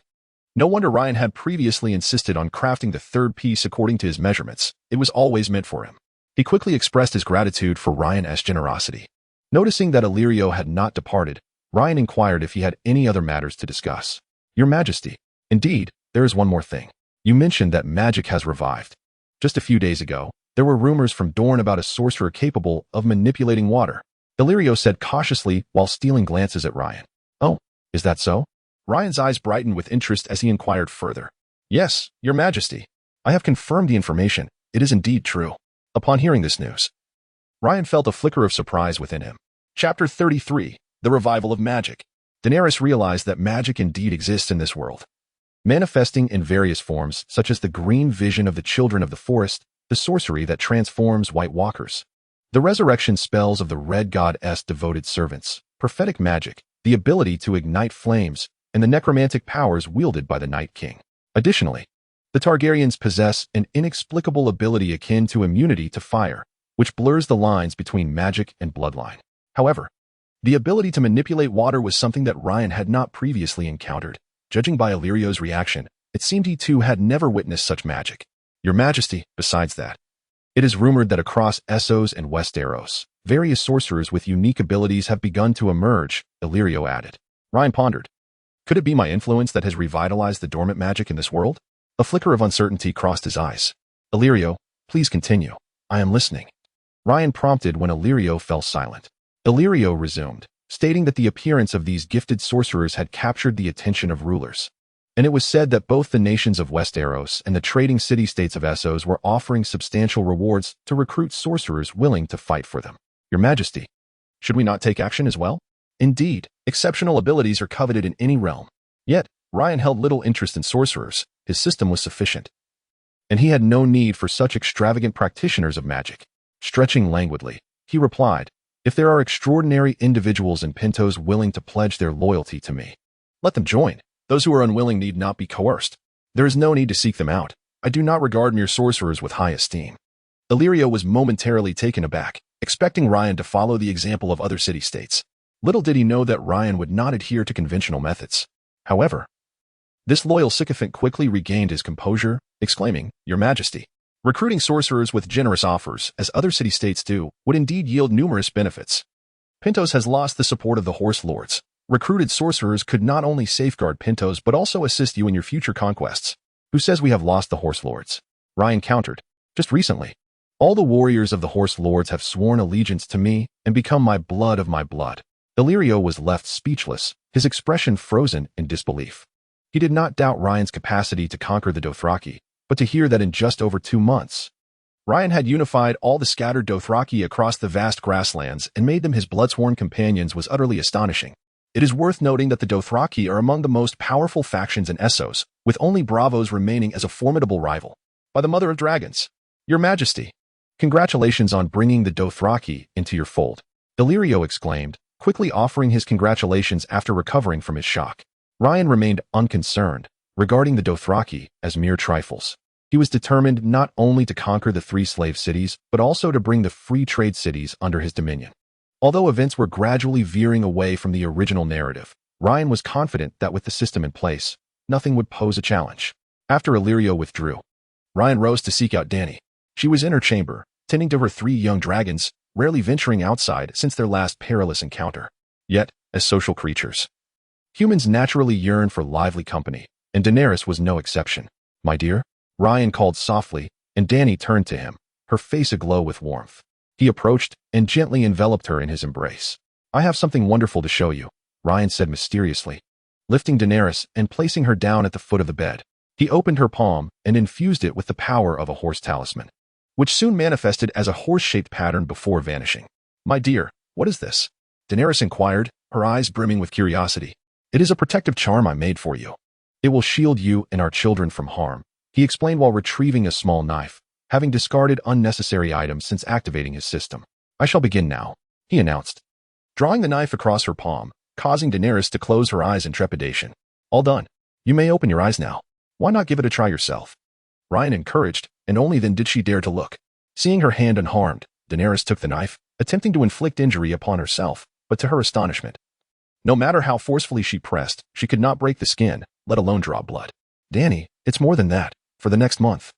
No wonder Ryan had previously insisted on crafting the 3rd piece according to his measurements. It was always meant for him. He quickly expressed his gratitude for Ryan's generosity. Noticing that Illyrio had not departed, Ryan inquired if he had any other matters to discuss. "Your Majesty, indeed, there is one more thing. You mentioned that magic has revived. Just a few days ago, there were rumors from Dorne about a sorcerer capable of manipulating water," Illyrio said cautiously while stealing glances at Ryan. "Oh, is that so?" Ryan's eyes brightened with interest as he inquired further. Yes, Your Majesty. I have confirmed the information. It is indeed true. Upon hearing this news, Ryan felt a flicker of surprise within him. Chapter 33, The Revival of Magic. Daenerys realized that magic indeed exists in this world, manifesting in various forms such as the green vision of the children of the forest, the sorcery that transforms White Walkers, the resurrection spells of the Red God's devoted servants, prophetic magic, the ability to ignite flames, and the necromantic powers wielded by the Night King. Additionally, the Targaryens possess an inexplicable ability akin to immunity to fire, which blurs the lines between magic and bloodline. However, the ability to manipulate water was something that Ryan had not previously encountered. Judging by Illyrio's reaction, it seemed he too had never witnessed such magic. Your Majesty, besides that, it is rumored that across Essos and Westeros, various sorcerers with unique abilities have begun to emerge, Illyrio added. Ryan pondered. Could it be my influence that has revitalized the dormant magic in this world? A flicker of uncertainty crossed his eyes. Illyrio, please continue. I am listening. Ryan prompted when Illyrio fell silent. Illyrio resumed, stating that the appearance of these gifted sorcerers had captured the attention of rulers, and it was said that both the nations of Westeros and the trading city-states of Essos were offering substantial rewards to recruit sorcerers willing to fight for them. Your Majesty, should we not take action as well? Indeed, exceptional abilities are coveted in any realm. Yet, Ryan held little interest in sorcerers. His system was sufficient, and he had no need for such extravagant practitioners of magic. Stretching languidly, he replied, if there are extraordinary individuals in Pentos willing to pledge their loyalty to me, let them join. Those who are unwilling need not be coerced. There is no need to seek them out. I do not regard mere sorcerers with high esteem. Illyrio was momentarily taken aback, expecting Ryan to follow the example of other city-states. Little did he know that Ryan would not adhere to conventional methods. However, this loyal sycophant quickly regained his composure, exclaiming, Your Majesty, recruiting sorcerers with generous offers, as other city-states do, would indeed yield numerous benefits. Pentos has lost the support of the Horse Lords. Recruited sorcerers could not only safeguard Pentos but also assist you in your future conquests. Who says we have lost the Horse Lords? Ryan countered. Just recently, all the warriors of the Horse Lords have sworn allegiance to me and become my blood of my blood. Illyrio was left speechless, his expression frozen in disbelief. He did not doubt Ryan's capacity to conquer the Dothraki, but to hear that in just over 2 months, Ryan had unified all the scattered Dothraki across the vast grasslands and made them his bloodsworn companions was utterly astonishing. It is worth noting that the Dothraki are among the most powerful factions in Essos, with only Braavos remaining as a formidable rival. By the Mother of Dragons, Your Majesty, congratulations on bringing the Dothraki into your fold, Illyrio exclaimed, quickly offering his congratulations after recovering from his shock. Ryan remained unconcerned, regarding the Dothraki as mere trifles. He was determined not only to conquer the 3 slave cities, but also to bring the free trade cities under his dominion. Although events were gradually veering away from the original narrative, Ryan was confident that with the system in place, nothing would pose a challenge. After Illyrio withdrew, Ryan rose to seek out Dany. She was in her chamber, tending to her 3 young dragons, rarely venturing outside since their last perilous encounter. Yet, as social creatures, humans naturally yearn for lively company, and Daenerys was no exception. My dear, Ryan called softly, and Dany turned to him, her face aglow with warmth. He approached and gently enveloped her in his embrace. I have something wonderful to show you, Ryan said mysteriously, lifting Daenerys and placing her down at the foot of the bed. He opened her palm and infused it with the power of a horse talisman, which soon manifested as a horse-shaped pattern before vanishing. My dear, what is this? Daenerys inquired, her eyes brimming with curiosity. It is a protective charm I made for you. It will shield you and our children from harm, he explained while retrieving a small knife, having discarded unnecessary items since activating his system. I shall begin now, he announced, drawing the knife across her palm, causing Daenerys to close her eyes in trepidation. All done. You may open your eyes now. Why not give it a try yourself? Ryan encouraged, and only then did she dare to look. Seeing her hand unharmed, Daenerys took the knife, attempting to inflict injury upon herself, but to her astonishment, no matter how forcefully she pressed, she could not break the skin, let alone draw blood. Dany, it's more than that. For the next month,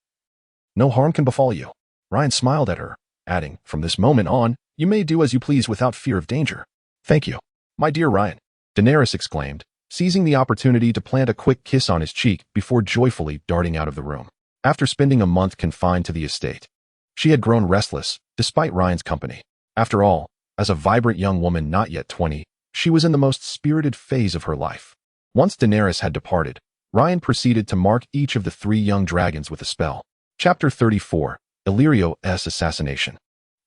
no harm can befall you. Ryan smiled at her, adding, from this moment on, you may do as you please without fear of danger. Thank you, my dear Ryan, Daenerys exclaimed, seizing the opportunity to plant a quick kiss on his cheek before joyfully darting out of the room. After spending a month confined to the estate, she had grown restless, despite Ryan's company. After all, as a vibrant young woman not yet 20, she was in the most spirited phase of her life. Once Daenerys had departed, Ryan proceeded to mark each of the 3 young dragons with a spell. Chapter 34, Illyrio's Assassination.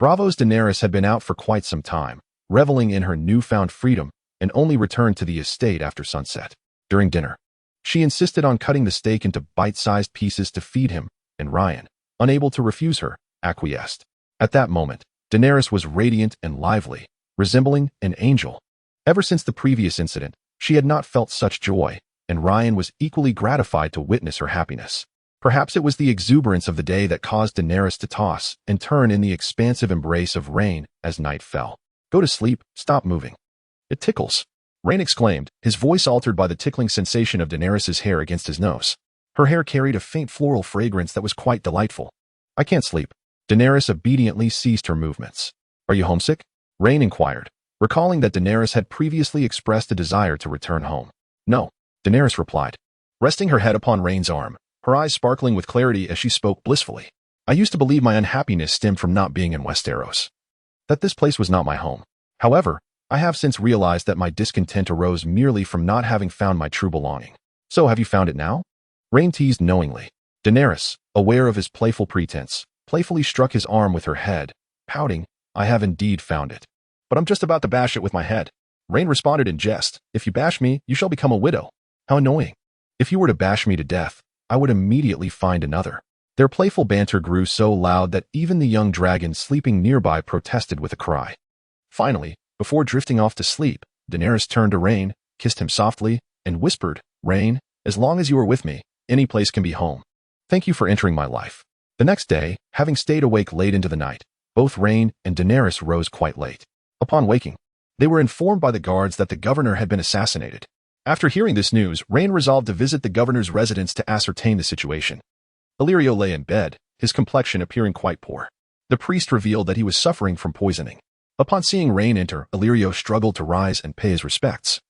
Braavos Daenerys had been out for quite some time, reveling in her newfound freedom, and only returned to the estate after sunset. During dinner, she insisted on cutting the steak into bite-sized pieces to feed him, and Ryan, unable to refuse her, acquiesced. At that moment, Daenerys was radiant and lively, resembling an angel. Ever since the previous incident, she had not felt such joy, and Ryan was equally gratified to witness her happiness. Perhaps it was the exuberance of the day that caused Daenerys to toss and turn in the expansive embrace of Rhaen as night fell. "Go to sleep, stop moving. It tickles," Rhaen exclaimed, his voice altered by the tickling sensation of Daenerys' hair against his nose. Her hair carried a faint floral fragrance that was quite delightful. "I can't sleep." Daenerys obediently ceased her movements. "Are you homesick?" Rhaen inquired, recalling that Daenerys had previously expressed a desire to return home. "No," Daenerys replied, resting her head upon Rhaen's arm, her eyes sparkling with clarity as she spoke blissfully. "I used to believe my unhappiness stemmed from not being in Westeros, that this place was not my home. However, I have since realized that my discontent arose merely from not having found my true belonging." "So have you found it now?" Rhaen teased knowingly. Daenerys, aware of his playful pretense, playfully struck his arm with her head, pouting, "I have indeed found it. But I'm just about to bash it with my head." Rhaen responded in jest, "If you bash me, you shall become a widow." "How annoying. If you were to bash me to death, I would immediately find another." Their playful banter grew so loud that even the young dragon sleeping nearby protested with a cry. Finally, before drifting off to sleep, Daenerys turned to Rhaen, kissed him softly, and whispered, "Rhaen, as long as you are with me, any place can be home. Thank you for entering my life." The next day, having stayed awake late into the night, both Rhaen and Daenerys rose quite late. Upon waking, they were informed by the guards that the governor had been assassinated. After hearing this news, Rhaen resolved to visit the governor's residence to ascertain the situation. Illyrio lay in bed, his complexion appearing quite poor. The priest revealed that he was suffering from poisoning. Upon seeing Rhaen enter, Illyrio struggled to rise and pay his respects.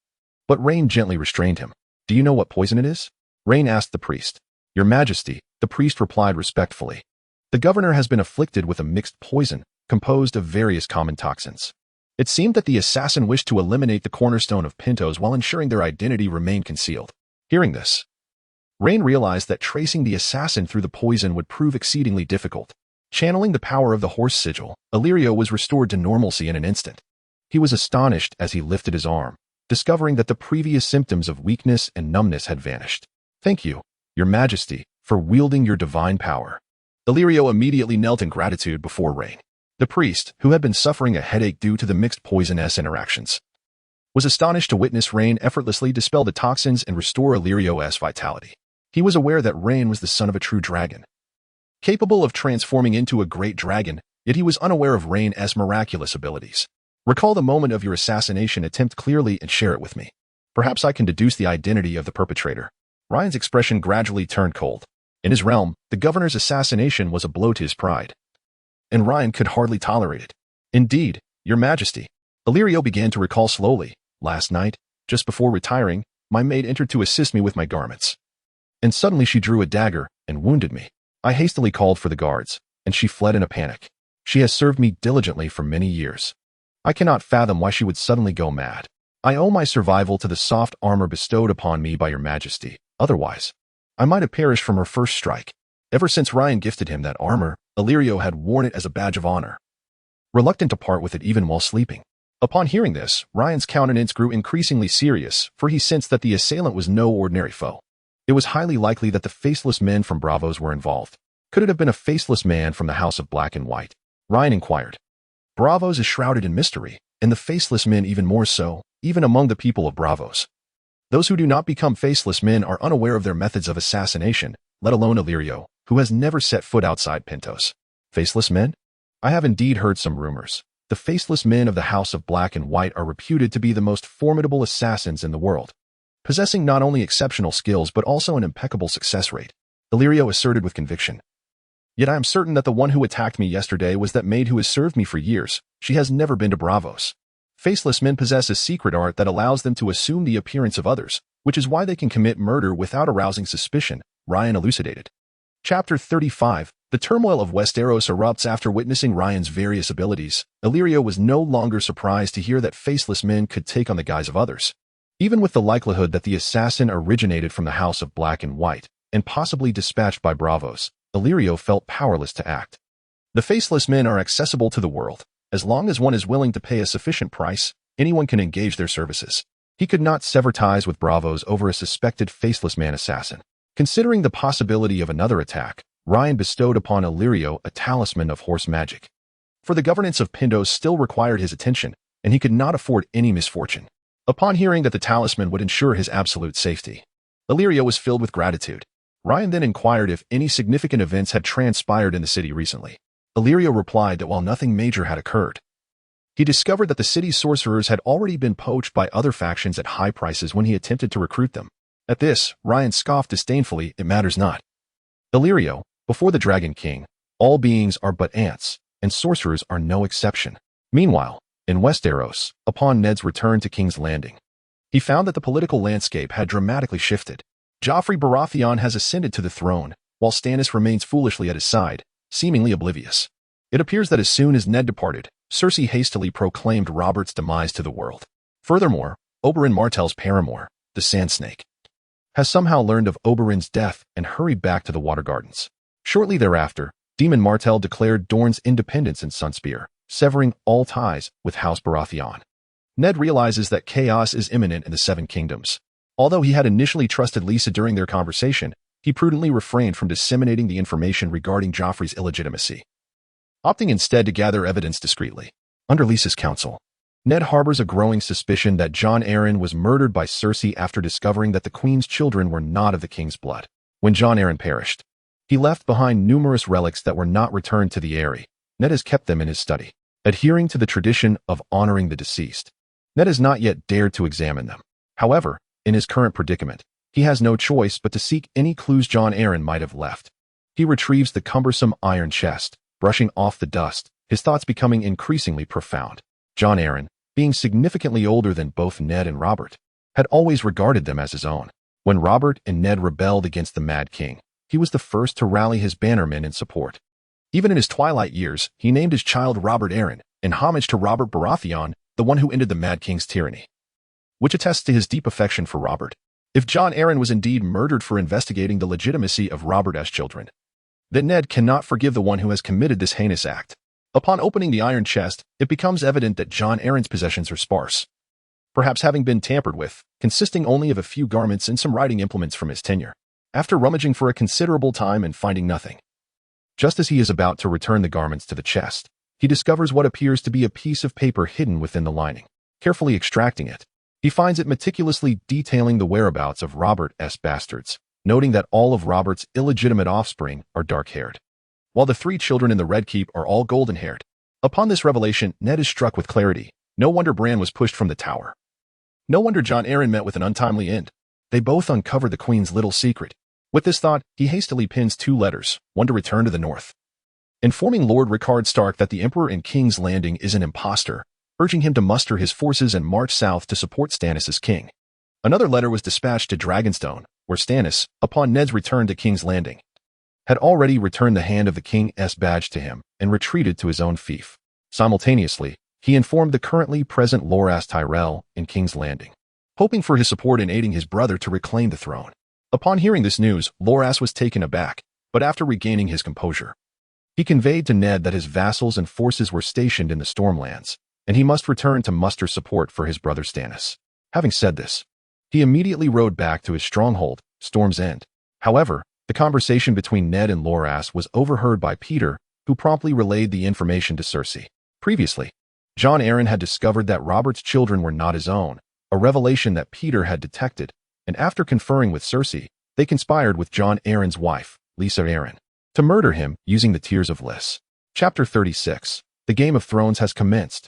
But Rhaen gently restrained him. "Do you know what poison it is?" Rhaen asked the priest. "Your Majesty," the priest replied respectfully. "The governor has been afflicted with a mixed poison, composed of various common toxins. It seemed that the assassin wished to eliminate the cornerstone of Pentos while ensuring their identity remained concealed." Hearing this, Rhaen realized that tracing the assassin through the poison would prove exceedingly difficult. Channeling the power of the horse sigil, Illyrio was restored to normalcy in an instant. He was astonished as he lifted his arm, discovering that the previous symptoms of weakness and numbness had vanished. "Thank you, Your Majesty, for wielding your divine power." Illyrio immediately knelt in gratitude before Rhaen. The priest, who had been suffering a headache due to the mixed poisonous interactions, was astonished to witness Rhaen effortlessly dispel the toxins and restore Illyrio's vitality. He was aware that Rhaen was the son of a true dragon, capable of transforming into a great dragon, yet he was unaware of Rhaen's miraculous abilities. "Recall the moment of your assassination attempt clearly and share it with me. Perhaps I can deduce the identity of the perpetrator." Ryan's expression gradually turned cold. In his realm, the governor's assassination was a blow to his pride, and Ryan could hardly tolerate it. "Indeed, Your Majesty." Illyrio began to recall slowly. "Last night, just before retiring, my maid entered to assist me with my garments. And suddenly she drew a dagger and wounded me. I hastily called for the guards, and she fled in a panic. She has served me diligently for many years. I cannot fathom why she would suddenly go mad. I owe my survival to the soft armor bestowed upon me by Your Majesty. Otherwise, I might have perished from her first strike." Ever since Ryan gifted him that armor, Illyrio had worn it as a badge of honor, reluctant to part with it even while sleeping. Upon hearing this, Ryan's countenance grew increasingly serious, for he sensed that the assailant was no ordinary foe. It was highly likely that the faceless men from Braavos were involved. Could it have been a faceless man from the House of Black and White? Ryan inquired. Braavos is shrouded in mystery, and the faceless men even more so, even among the people of Braavos. Those who do not become faceless men are unaware of their methods of assassination, let alone Illyrio, who has never set foot outside Pentos. Faceless men? I have indeed heard some rumors. The faceless men of the House of Black and White are reputed to be the most formidable assassins in the world, possessing not only exceptional skills but also an impeccable success rate, Illyrio asserted with conviction. Yet I am certain that the one who attacked me yesterday was that maid who has served me for years. She has never been to Braavos. Faceless men possess a secret art that allows them to assume the appearance of others, which is why they can commit murder without arousing suspicion, Ryan elucidated. Chapter 35. The turmoil of Westeros erupts. After witnessing Ryan's various abilities, Illyrio was no longer surprised to hear that faceless men could take on the guise of others. Even with the likelihood that the assassin originated from the House of Black and White, and possibly dispatched by Braavos, Illyrio felt powerless to act. The faceless men are accessible to the world. As long as one is willing to pay a sufficient price, anyone can engage their services. He could not sever ties with Braavos over a suspected faceless man assassin. Considering the possibility of another attack, Ryan bestowed upon Illyrio a talisman of horse magic. For the governance of Pentos still required his attention, and he could not afford any misfortune. Upon hearing that the talisman would ensure his absolute safety, Illyrio was filled with gratitude. Ryan then inquired if any significant events had transpired in the city recently. Illyrio replied that while nothing major had occurred, he discovered that the city's sorcerers had already been poached by other factions at high prices when he attempted to recruit them. At this, Ryan scoffed disdainfully, "It matters not. Illyrio, before the Dragon King, all beings are but ants, and sorcerers are no exception." Meanwhile, in Westeros, upon Ned's return to King's Landing, he found that the political landscape had dramatically shifted. Joffrey Baratheon has ascended to the throne, while Stannis remains foolishly at his side, seemingly oblivious. It appears that as soon as Ned departed, Cersei hastily proclaimed Robert's demise to the world. Furthermore, Oberyn Martell's paramour, the Sand Snake, has somehow learned of Oberyn's death and hurried back to the Water Gardens. Shortly thereafter, Daemon Martell declared Dorne's independence in Sunspear, severing all ties with House Baratheon. Ned realizes that chaos is imminent in the Seven Kingdoms. Although he had initially trusted Lisa during their conversation, he prudently refrained from disseminating the information regarding Joffrey's illegitimacy, opting instead to gather evidence discreetly. Under Lisa's counsel, Ned harbors a growing suspicion that Jon Arryn was murdered by Cersei after discovering that the Queen's children were not of the King's blood. When Jon Arryn perished, he left behind numerous relics that were not returned to the Eyrie. Ned has kept them in his study. Adhering to the tradition of honoring the deceased, Ned has not yet dared to examine them. However, in his current predicament, he has no choice but to seek any clues Jon Arryn might have left. He retrieves the cumbersome iron chest, brushing off the dust, his thoughts becoming increasingly profound. Jon Arryn, being significantly older than both Ned and Robert, had always regarded them as his own. When Robert and Ned rebelled against the Mad King, he was the first to rally his bannermen in support. Even in his twilight years, he named his child Robert Arryn, in homage to Robert Baratheon, the one who ended the Mad King's tyranny, which attests to his deep affection for Robert. If Jon Arryn was indeed murdered for investigating the legitimacy of Robert's children, then Ned cannot forgive the one who has committed this heinous act. Upon opening the iron chest, it becomes evident that Jon Arryn's possessions are sparse, perhaps having been tampered with, consisting only of a few garments and some writing implements from his tenure. After rummaging for a considerable time and finding nothing, just as he is about to return the garments to the chest, he discovers what appears to be a piece of paper hidden within the lining. Carefully extracting it, he finds it meticulously detailing the whereabouts of Robert's bastards, noting that all of Robert's illegitimate offspring are dark-haired, while the 3 children in the Red Keep are all golden-haired. Upon this revelation, Ned is struck with clarity. No wonder Bran was pushed from the tower. No wonder Jon Arryn met with an untimely end. They both uncovered the Queen's little secret. With this thought, he hastily pins 2 letters, one to return to the north, informing Lord Rickard Stark that the Emperor in King's Landing is an impostor, urging him to muster his forces and march south to support Stannis as king. Another letter was dispatched to Dragonstone, where Stannis, upon Ned's return to King's Landing, had already returned the hand of the King's badge to him and retreated to his own fief. Simultaneously, he informed the currently present Loras Tyrell in King's Landing, hoping for his support in aiding his brother to reclaim the throne. Upon hearing this news, Loras was taken aback, but after regaining his composure, he conveyed to Ned that his vassals and forces were stationed in the Stormlands, and he must return to muster support for his brother Stannis. Having said this, he immediately rode back to his stronghold, Storm's End. However, the conversation between Ned and Loras was overheard by Peter, who promptly relayed the information to Cersei. Previously, Jon Arryn had discovered that Robert's children were not his own, a revelation that Peter had detected, and after conferring with Cersei, they conspired with Jon Arryn's wife, Lisa Arryn, to murder him using the Tears of Lys. Chapter 36. The Game of Thrones has commenced.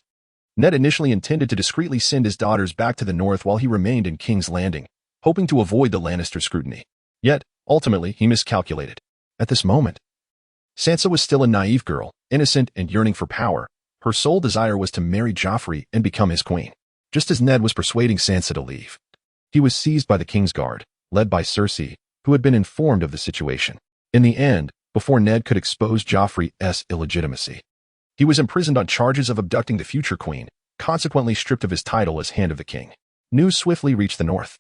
Ned initially intended to discreetly send his daughters back to the north while he remained in King's Landing, hoping to avoid the Lannister scrutiny. Yet, ultimately, he miscalculated. At this moment, Sansa was still a naive girl, innocent and yearning for power. Her sole desire was to marry Joffrey and become his queen. Just as Ned was persuading Sansa to leave, he was seized by the King's Guard, led by Cersei, who had been informed of the situation. In the end, before Ned could expose Joffrey's illegitimacy, he was imprisoned on charges of abducting the future queen, consequently stripped of his title as Hand of the King. News swiftly reached the north,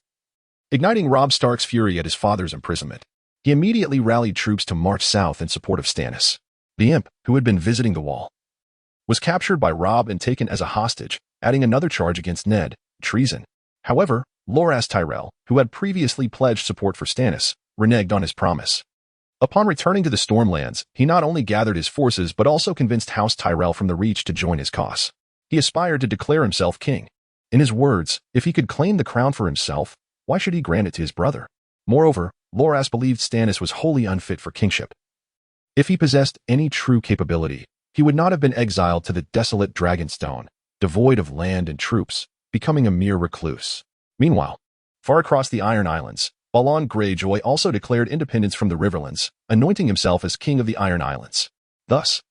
igniting Robb Stark's fury at his father's imprisonment. He immediately rallied troops to march south in support of Stannis. The imp, who had been visiting the wall, was captured by Robb and taken as a hostage, adding another charge against Ned, treason. However, Loras Tyrell, who had previously pledged support for Stannis, reneged on his promise. Upon returning to the Stormlands, he not only gathered his forces but also convinced House Tyrell from the Reach to join his cause. He aspired to declare himself king. In his words, if he could claim the crown for himself, why should he grant it to his brother? Moreover, Loras believed Stannis was wholly unfit for kingship. If he possessed any true capability, he would not have been exiled to the desolate Dragonstone, devoid of land and troops, becoming a mere recluse. Meanwhile, far across the Iron Islands, Balon Greyjoy also declared independence from the Riverlands, anointing himself as king of the Iron Islands. Thus,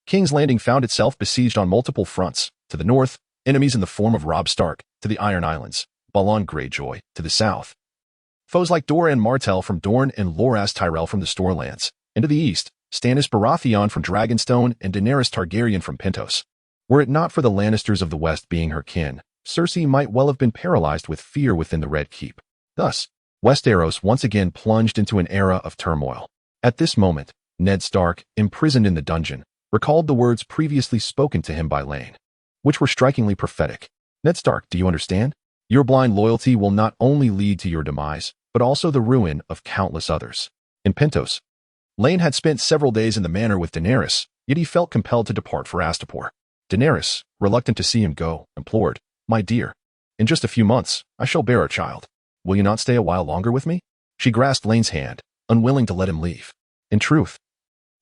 King's Landing found itself besieged on multiple fronts. To the north, enemies in the form of Robb Stark; to the Iron Islands, Balon Greyjoy; to the south, foes like Doran Martell from Dorne and Loras Tyrell from the Stormlands; and to the east, Stannis Baratheon from Dragonstone and Daenerys Targaryen from Pentos. Were it not for the Lannisters of the West being her kin, Cersei might well have been paralyzed with fear within the Red Keep. Thus, Westeros once again plunged into an era of turmoil. At this moment, Ned Stark, imprisoned in the dungeon, recalled the words previously spoken to him by Lane, which were strikingly prophetic. Ned Stark, do you understand? Your blind loyalty will not only lead to your demise, but also the ruin of countless others. In Pentos, Lane had spent several days in the manor with Daenerys, yet he felt compelled to depart for Astapor. Daenerys, reluctant to see him go, implored, "My dear, in just a few months, I shall bear a child. Will you not stay a while longer with me?" She grasped Lane's hand, unwilling to let him leave. "In truth,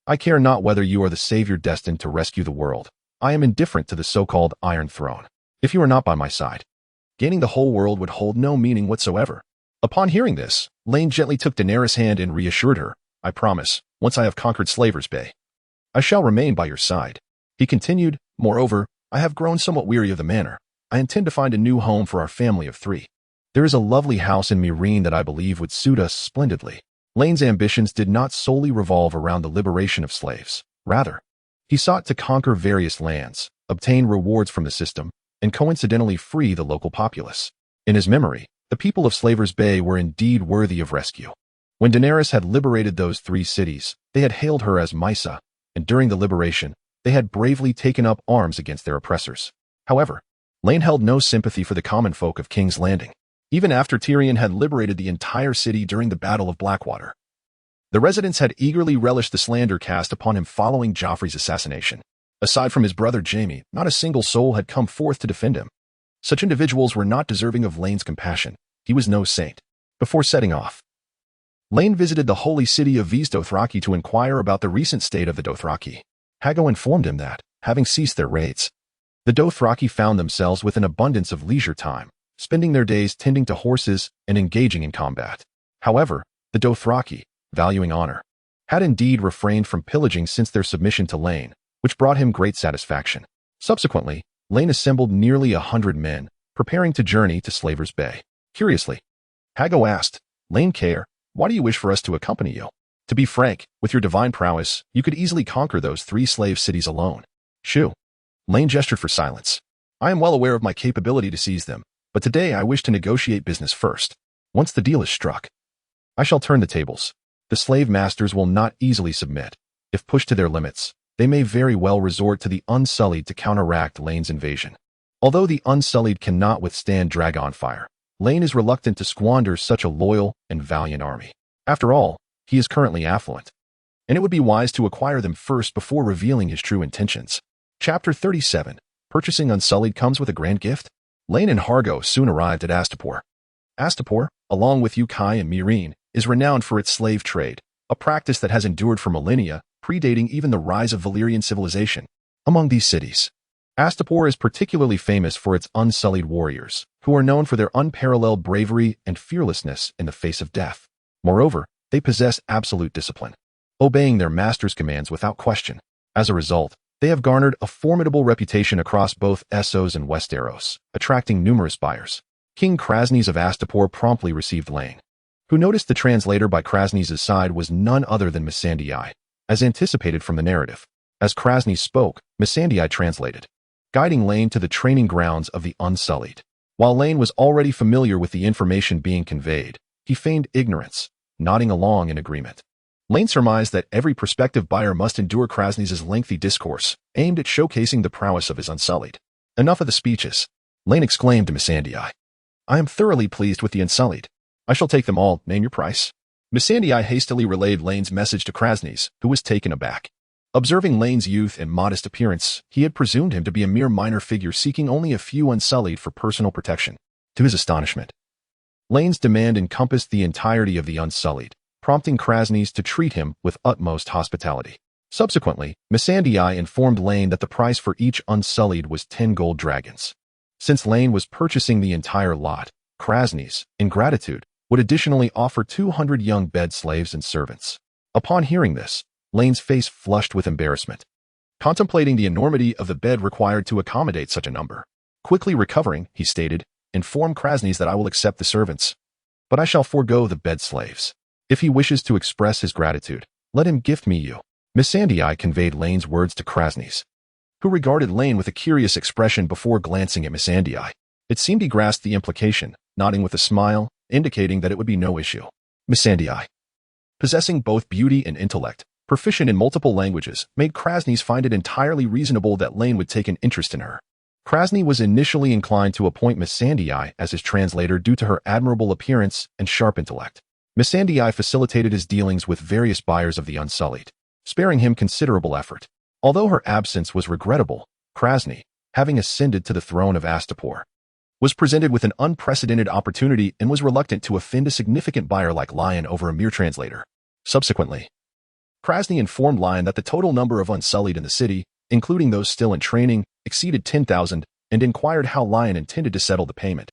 I care not whether you are the savior destined to rescue the world. I am indifferent to the so-called Iron Throne. If you are not by my side, gaining the whole world would hold no meaning whatsoever." Upon hearing this, Lane gently took Daenerys' hand and reassured her, "I promise, once I have conquered Slavers Bay, I shall remain by your side." He continued, "Moreover, I have grown somewhat weary of the manor. I intend to find a new home for our family of 3. There is a lovely house in Meereen that I believe would suit us splendidly." Lane's ambitions did not solely revolve around the liberation of slaves. Rather, he sought to conquer various lands, obtain rewards from the system, and coincidentally free the local populace. In his memory, the people of Slavers Bay were indeed worthy of rescue. When Daenerys had liberated those 3 cities, they had hailed her as Mysa, and during the liberation, they had bravely taken up arms against their oppressors. However, Lane held no sympathy for the common folk of King's Landing. Even after Tyrion had liberated the entire city during the Battle of Blackwater, the residents had eagerly relished the slander cast upon him following Joffrey's assassination. Aside from his brother Jaime, not a single soul had come forth to defend him. Such individuals were not deserving of Lane's compassion. He was no saint. Before setting off, Lane visited the holy city of Vaes Dothrak to inquire about the recent state of the Dothraki. Hago informed him that, having ceased their raids, the Dothraki found themselves with an abundance of leisure time, spending their days tending to horses and engaging in combat. However, the Dothraki, valuing honor, had indeed refrained from pillaging since their submission to Lane, which brought him great satisfaction. Subsequently, Lane assembled nearly 100 men, preparing to journey to Slavers Bay. Curiously, Hago asked, "Lane Care, why do you wish for us to accompany you? To be frank, with your divine prowess, you could easily conquer those 3 slave cities alone." "Shoo." Lane gestured for silence. "I am well aware of my capability to seize them, but today I wish to negotiate business first. Once the deal is struck, I shall turn the tables. The slave masters will not easily submit. If pushed to their limits, they may very well resort to the Unsullied to counteract Lane's invasion. Although the Unsullied cannot withstand Dragonfire, Lane is reluctant to squander such a loyal and valiant army. After all, he is currently affluent, and it would be wise to acquire them first before revealing his true intentions." Chapter 37. Purchasing Unsullied comes with a grand gift. Lane and Hargo soon arrived at Astapor. Astapor, along with Ukai and Meereen, is renowned for its slave trade, a practice that has endured for millennia, predating even the rise of Valyrian civilization. Among these cities, Astapor is particularly famous for its Unsullied warriors, who are known for their unparalleled bravery and fearlessness in the face of death. Moreover, they possess absolute discipline, obeying their master's commands without question. As a result, they have garnered a formidable reputation across both Essos and Westeros, attracting numerous buyers. King Krasnys of Astapor promptly received Lane, who noticed the translator by Krasnys' side was none other than Missandei, as anticipated from the narrative. As Krasnys spoke, Missandei translated, guiding Lane to the training grounds of the Unsullied. While Lane was already familiar with the information being conveyed, he feigned ignorance, nodding along in agreement. Lane surmised that every prospective buyer must endure Krasny's lengthy discourse, aimed at showcasing the prowess of his Unsullied. Enough of the speeches, Lane exclaimed to Missandei. I am thoroughly pleased with the Unsullied. I shall take them all, name your price. Missandei hastily relayed Lane's message to Krasny, who was taken aback. Observing Lane's youth and modest appearance, he had presumed him to be a mere minor figure seeking only a few Unsullied for personal protection. To his astonishment, Lane's demand encompassed the entirety of the Unsullied, prompting Krasny to treat him with utmost hospitality. Subsequently, Missandei informed Lane that the price for each Unsullied was 10 gold dragons. Since Lane was purchasing the entire lot, Krasny, in gratitude, would additionally offer 200 young bed slaves and servants. Upon hearing this, Lane's face flushed with embarrassment. Contemplating the enormity of the bed required to accommodate such a number. Quickly recovering, he stated, inform Krasny that I will accept the servants, but I shall forego the bed slaves. If he wishes to express his gratitude, let him gift me you. Missandei conveyed Lane's words to Krasny, who regarded Lane with a curious expression before glancing at Missandei. It seemed he grasped the implication, nodding with a smile, indicating that it would be no issue. Missandei, possessing both beauty and intellect, proficient in multiple languages, made Krasny find it entirely reasonable that Lane would take an interest in her. Krasny was initially inclined to appoint Missandei as his translator due to her admirable appearance and sharp intellect. Missandei facilitated his dealings with various buyers of the Unsullied, sparing him considerable effort. Although her absence was regrettable, Krasny, having ascended to the throne of Astapor, was presented with an unprecedented opportunity and was reluctant to offend a significant buyer like Lion over a mere translator. Subsequently, Krasny informed Lion that the total number of Unsullied in the city, including those still in training, exceeded 10,000, and inquired how Lion intended to settle the payment.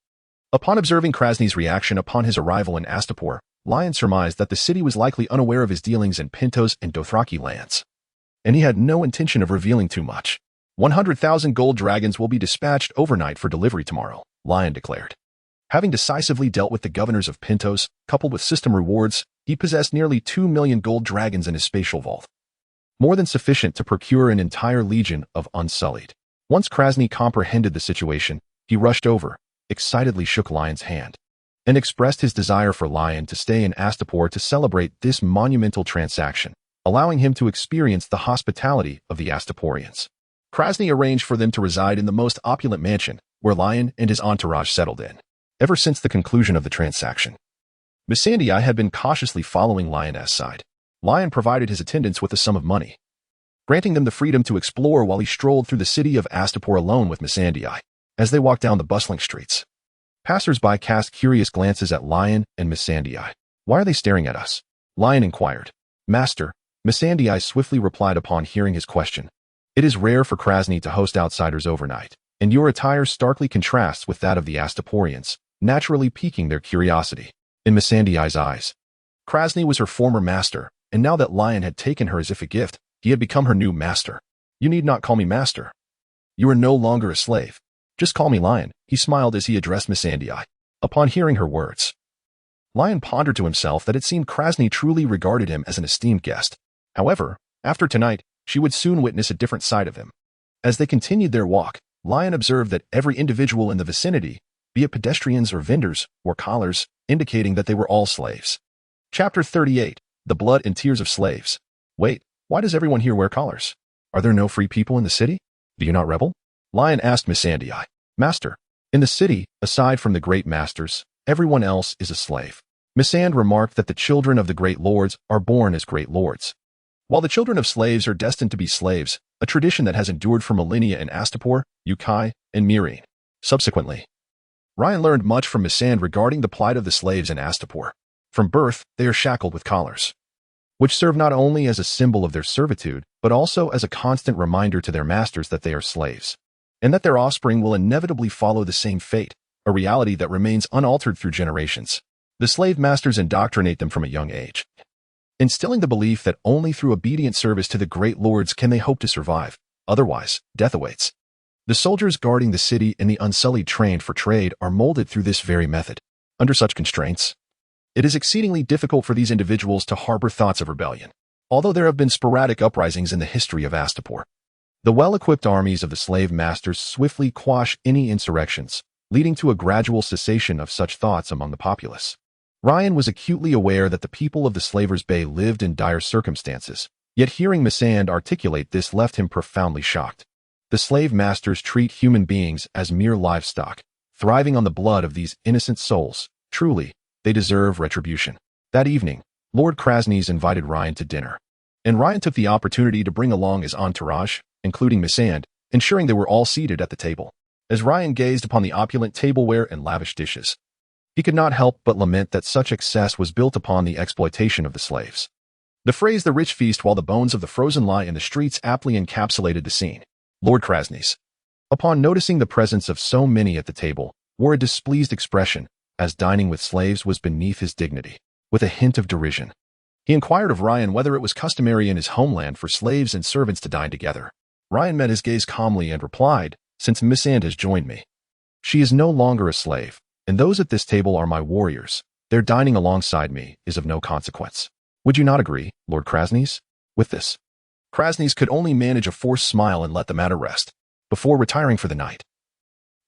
Upon observing Krasny's reaction upon his arrival in Astapor, Lion surmised that the city was likely unaware of his dealings in Pentos and Dothraki lands, and he had no intention of revealing too much. 100,000 gold dragons will be dispatched overnight for delivery tomorrow, Lion declared. Having decisively dealt with the governors of Pentos, coupled with system rewards, he possessed nearly 2 million gold dragons in his spatial vault, more than sufficient to procure an entire legion of Unsullied. Once Krasny comprehended the situation, he rushed over, excitedly shook Lion's hand, and expressed his desire for Lion to stay in Astapor to celebrate this monumental transaction, allowing him to experience the hospitality of the Astaporians. Krasny arranged for them to reside in the most opulent mansion, where Lion and his entourage settled in. Ever since the conclusion of the transaction, Missandei had been cautiously following Lion's side. Lion provided his attendants with a sum of money, granting them the freedom to explore while he strolled through the city of Astapor alone with Missandei. As they walked down the bustling streets, passers-by cast curious glances at Lion and Missandei. Why are they staring at us? Lion inquired. Master, Missandei swiftly replied upon hearing his question. It is rare for Krasny to host outsiders overnight, and your attire starkly contrasts with that of the Astaporians, naturally piquing their curiosity. In Missandei's eyes, Krasny was her former master, and now that Lion had taken her as if a gift, he had become her new master. You need not call me master. You are no longer a slave. Just call me Lion, he smiled as he addressed Missandei. Upon hearing her words, Lion pondered to himself that it seemed Krasny truly regarded him as an esteemed guest. However, after tonight, she would soon witness a different side of him. As they continued their walk, Lion observed that every individual in the vicinity, be it pedestrians or vendors or collars, indicating that they were all slaves. Chapter 38, The Blood and Tears of Slaves. Wait, why does everyone here wear collars? Are there no free people in the city? Do you not rebel? Lion asked Missandei. Master, in the city, aside from the great masters, everyone else is a slave. Missand remarked that the children of the great lords are born as great lords, while the children of slaves are destined to be slaves, a tradition that has endured for millennia in Astapor, Ukai, and Meereen. Subsequently, Ryan learned much from Missand regarding the plight of the slaves in Astapor. From birth, they are shackled with collars, which serve not only as a symbol of their servitude, but also as a constant reminder to their masters that they are slaves, and that their offspring will inevitably follow the same fate, a reality that remains unaltered through generations. The slave masters indoctrinate them from a young age, instilling the belief that only through obedient service to the great lords can they hope to survive. Otherwise, death awaits. The soldiers guarding the city and the Unsullied trained for trade are molded through this very method. Under such constraints, it is exceedingly difficult for these individuals to harbor thoughts of rebellion. Although there have been sporadic uprisings in the history of Astapor, the well-equipped armies of the slave masters swiftly quash any insurrections, leading to a gradual cessation of such thoughts among the populace. Ryan was acutely aware that the people of the Slavers' Bay lived in dire circumstances, yet hearing Missandei articulate this left him profoundly shocked. The slave masters treat human beings as mere livestock, thriving on the blood of these innocent souls. Truly, they deserve retribution. That evening, Lord Krasny's invited Ryan to dinner, and Ryan took the opportunity to bring along his entourage, including Missandei, ensuring they were all seated at the table. As Ryan gazed upon the opulent tableware and lavish dishes, he could not help but lament that such excess was built upon the exploitation of the slaves. The phrase "the rich feast while the bones of the frozen lie in the streets" aptly encapsulated the scene. Lord Krasny's, upon noticing the presence of so many at the table, wore a displeased expression, as dining with slaves was beneath his dignity. With a hint of derision, he inquired of Ryan whether it was customary in his homeland for slaves and servants to dine together. Ryan met his gaze calmly and replied, "Since Missandei has joined me, she is no longer a slave, and those at this table are my warriors. Their dining alongside me is of no consequence. Would you not agree, Lord Krasny's?" With this, Krasny's could only manage a forced smile and let the matter rest, before retiring for the night.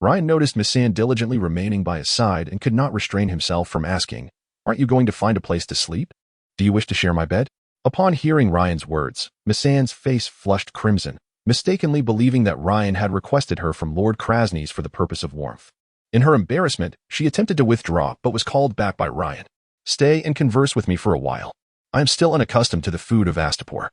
Ryan noticed Missandei diligently remaining by his side and could not restrain himself from asking, "Aren't you going to find a place to sleep? Do you wish to share my bed?" Upon hearing Ryan's words, Missandei's face flushed crimson, mistakenly believing that Ryan had requested her from Lord Krasny's for the purpose of warmth. In her embarrassment, she attempted to withdraw but was called back by Ryan. "Stay and converse with me for a while. I am still unaccustomed to the food of Astapor."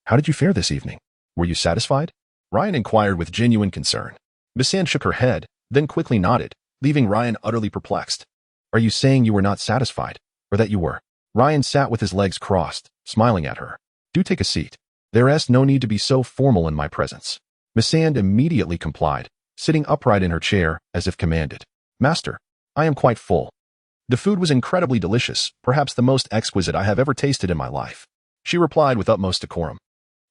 "How did you fare this evening? Were you satisfied?" Ryan inquired with genuine concern. Missandei shook her head, then quickly nodded, leaving Ryan utterly perplexed. "Are you saying you were not satisfied, or that you were?" Ryan sat with his legs crossed, smiling at her. "Do take a seat. There is no need to be so formal in my presence." Missandei immediately complied, sitting upright in her chair as if commanded. "Master, I am quite full. The food was incredibly delicious, perhaps the most exquisite I have ever tasted in my life," she replied with utmost decorum.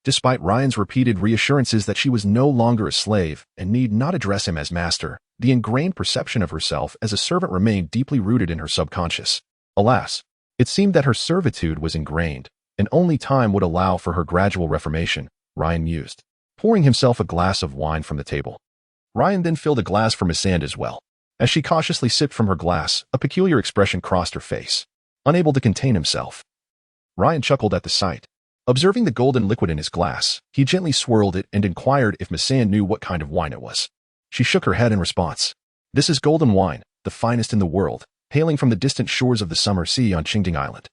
Despite Ryan's repeated reassurances that she was no longer a slave and need not address him as master, the ingrained perception of herself as a servant remained deeply rooted in her subconscious. Alas, it seemed that her servitude was ingrained, and only time would allow for her gradual reformation, Ryan mused, pouring himself a glass of wine from the table. Ryan then filled a glass for Missandei as well. As she cautiously sipped from her glass, a peculiar expression crossed her face. Unable to contain himself, Ryan chuckled at the sight. Observing the golden liquid in his glass, he gently swirled it and inquired if Missandei knew what kind of wine it was. She shook her head in response. "This is golden wine, the finest in the world, hailing from the distant shores of the Summer Sea on Qingding Island.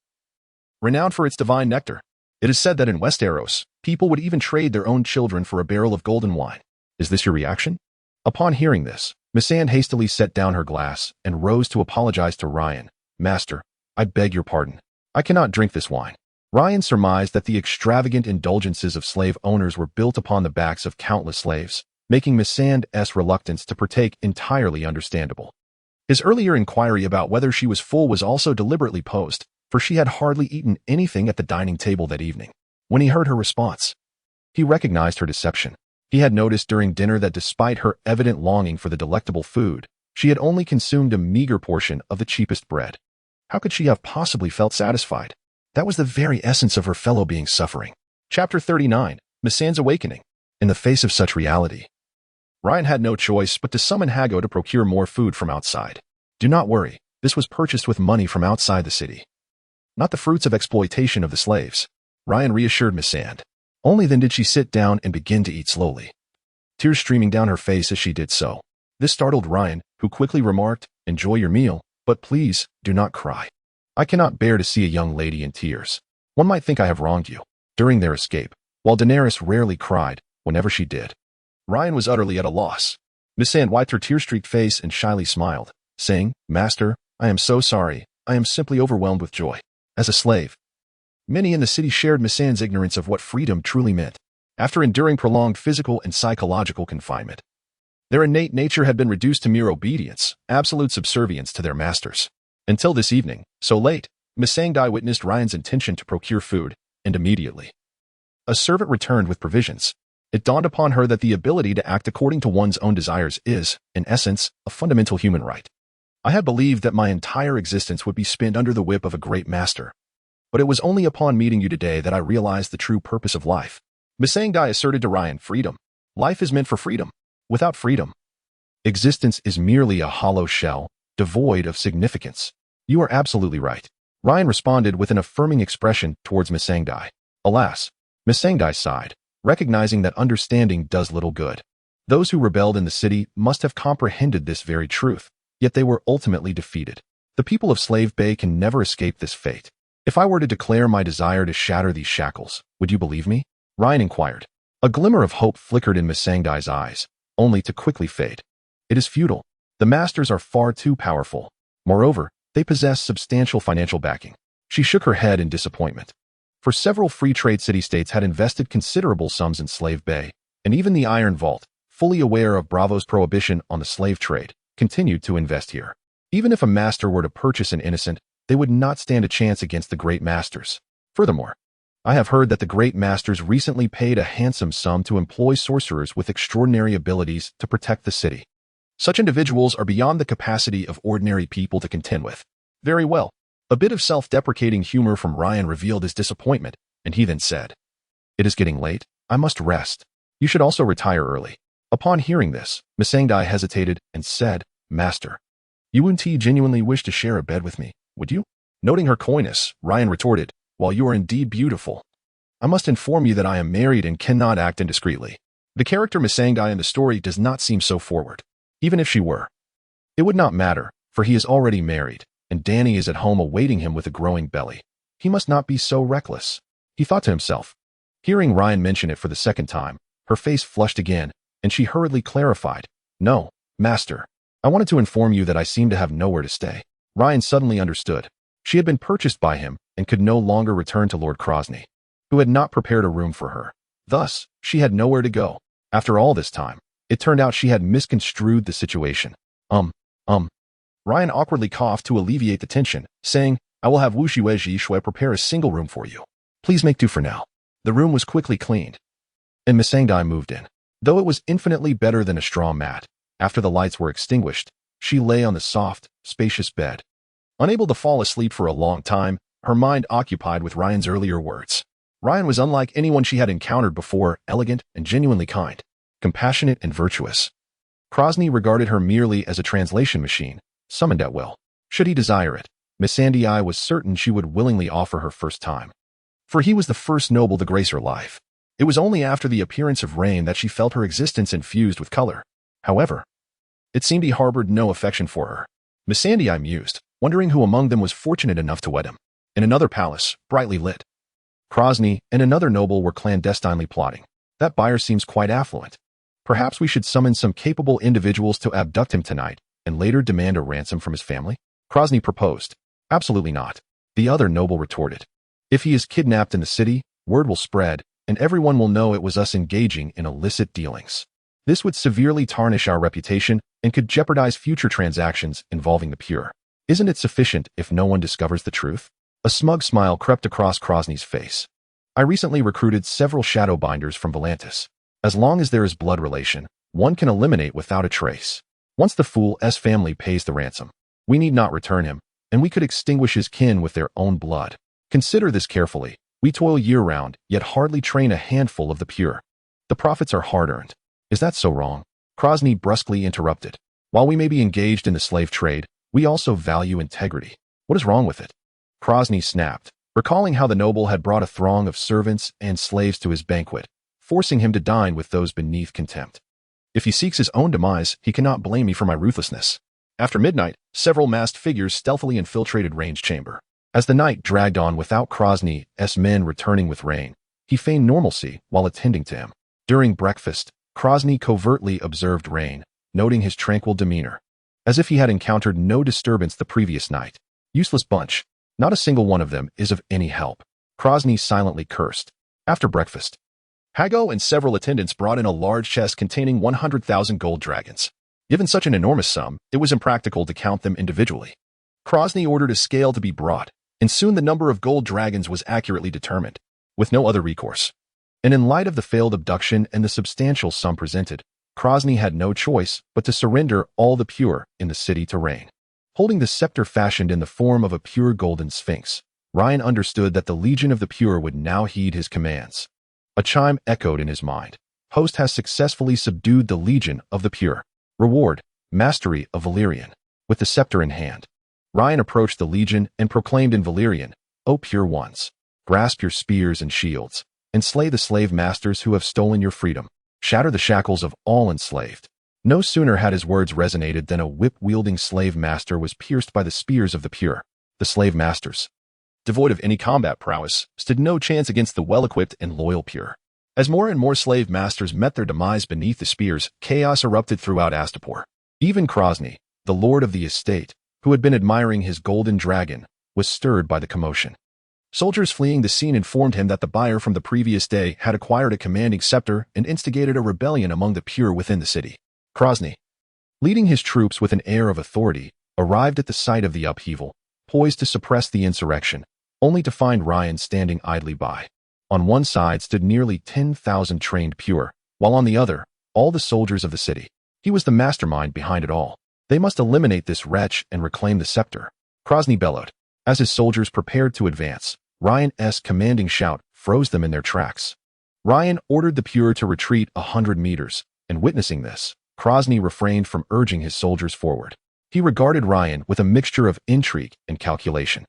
Renowned for its divine nectar, it is said that in Westeros, people would even trade their own children for a barrel of golden wine. Is this your reaction?" Upon hearing this, Missandei hastily set down her glass and rose to apologize to Ryan. "Master, I beg your pardon. I cannot drink this wine." Ryan surmised that the extravagant indulgences of slave owners were built upon the backs of countless slaves, making Missandei's reluctance to partake entirely understandable. His earlier inquiry about whether she was full was also deliberately posed, for she had hardly eaten anything at the dining table that evening. When he heard her response, he recognized her deception. He had noticed during dinner that despite her evident longing for the delectable food, she had only consumed a meager portion of the cheapest bread. How could she have possibly felt satisfied? That was the very essence of her fellow being's suffering. Chapter 39, Missandei's Awakening. In the face of such reality, Ryan had no choice but to summon Hago to procure more food from outside. Do not worry, this was purchased with money from outside the city, not the fruits of exploitation of the slaves, Ryan reassured Missandei. Only then did she sit down and begin to eat slowly, tears streaming down her face as she did so. This startled Ryan, who quickly remarked, "Enjoy your meal, but please, do not cry. I cannot bear to see a young lady in tears. One might think I have wronged you." During their escape, while Daenerys rarely cried, whenever she did, Ryan was utterly at a loss. Missandei wiped her tear-streaked face and shyly smiled, saying, "Master, I am so sorry. I am simply overwhelmed with joy." As a slave, many in the city shared Missandei's ignorance of what freedom truly meant. After enduring prolonged physical and psychological confinement, their innate nature had been reduced to mere obedience, absolute subservience to their masters. Until this evening, so late, Missandei witnessed Ryan's intention to procure food, and immediately a servant returned with provisions. It dawned upon her that the ability to act according to one's own desires is, in essence, a fundamental human right. "I had believed that my entire existence would be spent under the whip of a great master, but it was only upon meeting you today that I realized the true purpose of life." Missandei asserted to Ryan, "Freedom. Life is meant for freedom. Without freedom, Existence is merely a hollow shell, devoid of significance. You are absolutely right. Ryan responded with an affirming expression towards Missandei. Alas, Missandei sighed, recognizing that understanding does little good. Those who rebelled in the city must have comprehended this very truth, yet they were ultimately defeated. The people of Slave Bay can never escape this fate. If I were to declare my desire to shatter these shackles, would you believe me? Ryan inquired. A glimmer of hope flickered in Missandei's eyes, only to quickly fade. It is futile. The masters are far too powerful. Moreover, they possess substantial financial backing. She shook her head in disappointment. For several free trade city-states had invested considerable sums in Slave Bay, and even the Iron Vault, fully aware of Bravo's prohibition on the slave trade, continued to invest here. Even if a master were to purchase an innocent, they would not stand a chance against the great masters. Furthermore, I have heard that the great masters recently paid a handsome sum to employ sorcerers with extraordinary abilities to protect the city. Such individuals are beyond the capacity of ordinary people to contend with. Very well. A bit of self-deprecating humor from Ryan revealed his disappointment, and he then said, "It is getting late. I must rest. You should also retire early." Upon hearing this, Missandei hesitated and said, "Master, you wouldn't genuinely wish to share a bed with me, would you?" Noting her coyness, Ryan retorted, "While you are indeed beautiful, I must inform you that I am married and cannot act indiscreetly." The character Missandei in the story does not seem so forward. Even if she were, it would not matter, for he is already married, and Dany is at home awaiting him with a growing belly. He must not be so reckless, he thought to himself. Hearing Ryan mention it for the second time, her face flushed again, and she hurriedly clarified, "No, master. I wanted to inform you that I seem to have nowhere to stay." Ryan suddenly understood. She had been purchased by him and could no longer return to Lord Crosney, who had not prepared a room for her. Thus, she had nowhere to go. After all this time, it turned out she had misconstrued the situation. Ryan awkwardly coughed to alleviate the tension, saying, "I will have Wu Shue prepare a single room for you. Please make do for now." The room was quickly cleaned, and Missandei moved in. Though it was infinitely better than a straw mat, after the lights were extinguished, she lay on the soft, spacious bed. Unable to fall asleep for a long time, her mind occupied with Ryan's earlier words. Ryan was unlike anyone she had encountered before, elegant and genuinely kind, compassionate and virtuous. Crosney regarded her merely as a translation machine, summoned at will. Should he desire it, Missandei was certain she would willingly offer her first time. For he was the first noble to grace her life. It was only after the appearance of rain that she felt her existence infused with color. However, it seemed he harbored no affection for her. Missandei mused, wondering who among them was fortunate enough to wed him. In another palace, brightly lit, Crosney and another noble were clandestinely plotting. That buyer seems quite affluent. Perhaps we should summon some capable individuals to abduct him tonight and later demand a ransom from his family? Crosney proposed. Absolutely not. The other noble retorted. If he is kidnapped in the city, word will spread, and everyone will know it was us engaging in illicit dealings. This would severely tarnish our reputation and could jeopardize future transactions involving the pure. Isn't it sufficient if no one discovers the truth? A smug smile crept across Crosney's face. I recently recruited several Shadowbinders from Volantis. As long as there is blood relation, one can eliminate without a trace. Once the fool's family pays the ransom, we need not return him, and we could extinguish his kin with their own blood. Consider this carefully. We toil year-round, yet hardly train a handful of the pure. The profits are hard-earned. Is that so wrong? Crosney brusquely interrupted. While we may be engaged in the slave trade, we also value integrity. What is wrong with it? Crosney snapped, recalling how the noble had brought a throng of servants and slaves to his banquet, forcing him to dine with those beneath contempt. If he seeks his own demise, he cannot blame me for my ruthlessness. After midnight, several masked figures stealthily infiltrated Rain's chamber. As the night dragged on without Crosney's men returning with Rain, he feigned normalcy while attending to him. During breakfast, Crosney covertly observed Rain, noting his tranquil demeanor, as if he had encountered no disturbance the previous night. Useless bunch. Not a single one of them is of any help. Crosney silently cursed. After breakfast, Hago and several attendants brought in a large chest containing 100,000 gold dragons. Given such an enormous sum, it was impractical to count them individually. Crosney ordered a scale to be brought, and soon the number of gold dragons was accurately determined, with no other recourse. And in light of the failed abduction and the substantial sum presented, Crosney had no choice but to surrender all the pure in the city to Rain. Holding the scepter fashioned in the form of a pure golden sphinx, Ryan understood that the Legion of the Pure would now heed his commands. A chime echoed in his mind. Host has successfully subdued the Legion of the Pure. Reward, Mastery of Balerion. With the scepter in hand, Ryan approached the legion and proclaimed in Balerion, "O pure ones, grasp your spears and shields, and slay the slave masters who have stolen your freedom. Shatter the shackles of all enslaved." No sooner had his words resonated than a whip-wielding slave master was pierced by the spears of the pure. The slave masters, devoid of any combat prowess, stood no chance against the well-equipped and loyal pure. As more and more slave masters met their demise beneath the spears, chaos erupted throughout Astapor. Even Krosny, the lord of the estate, who had been admiring his golden dragon, was stirred by the commotion. Soldiers fleeing the scene informed him that the buyer from the previous day had acquired a commanding scepter and instigated a rebellion among the pure within the city. Krosny, leading his troops with an air of authority, arrived at the site of the upheaval, poised to suppress the insurrection, only to find Ryan standing idly by. On one side stood nearly 10,000 trained pure, while on the other, all the soldiers of the city. He was the mastermind behind it all. They must eliminate this wretch and reclaim the scepter. Krosny bellowed. As his soldiers prepared to advance, Ryan's commanding shout froze them in their tracks. Ryan ordered the pure to retreat 100 meters, and witnessing this, Krosny refrained from urging his soldiers forward. He regarded Ryan with a mixture of intrigue and calculation.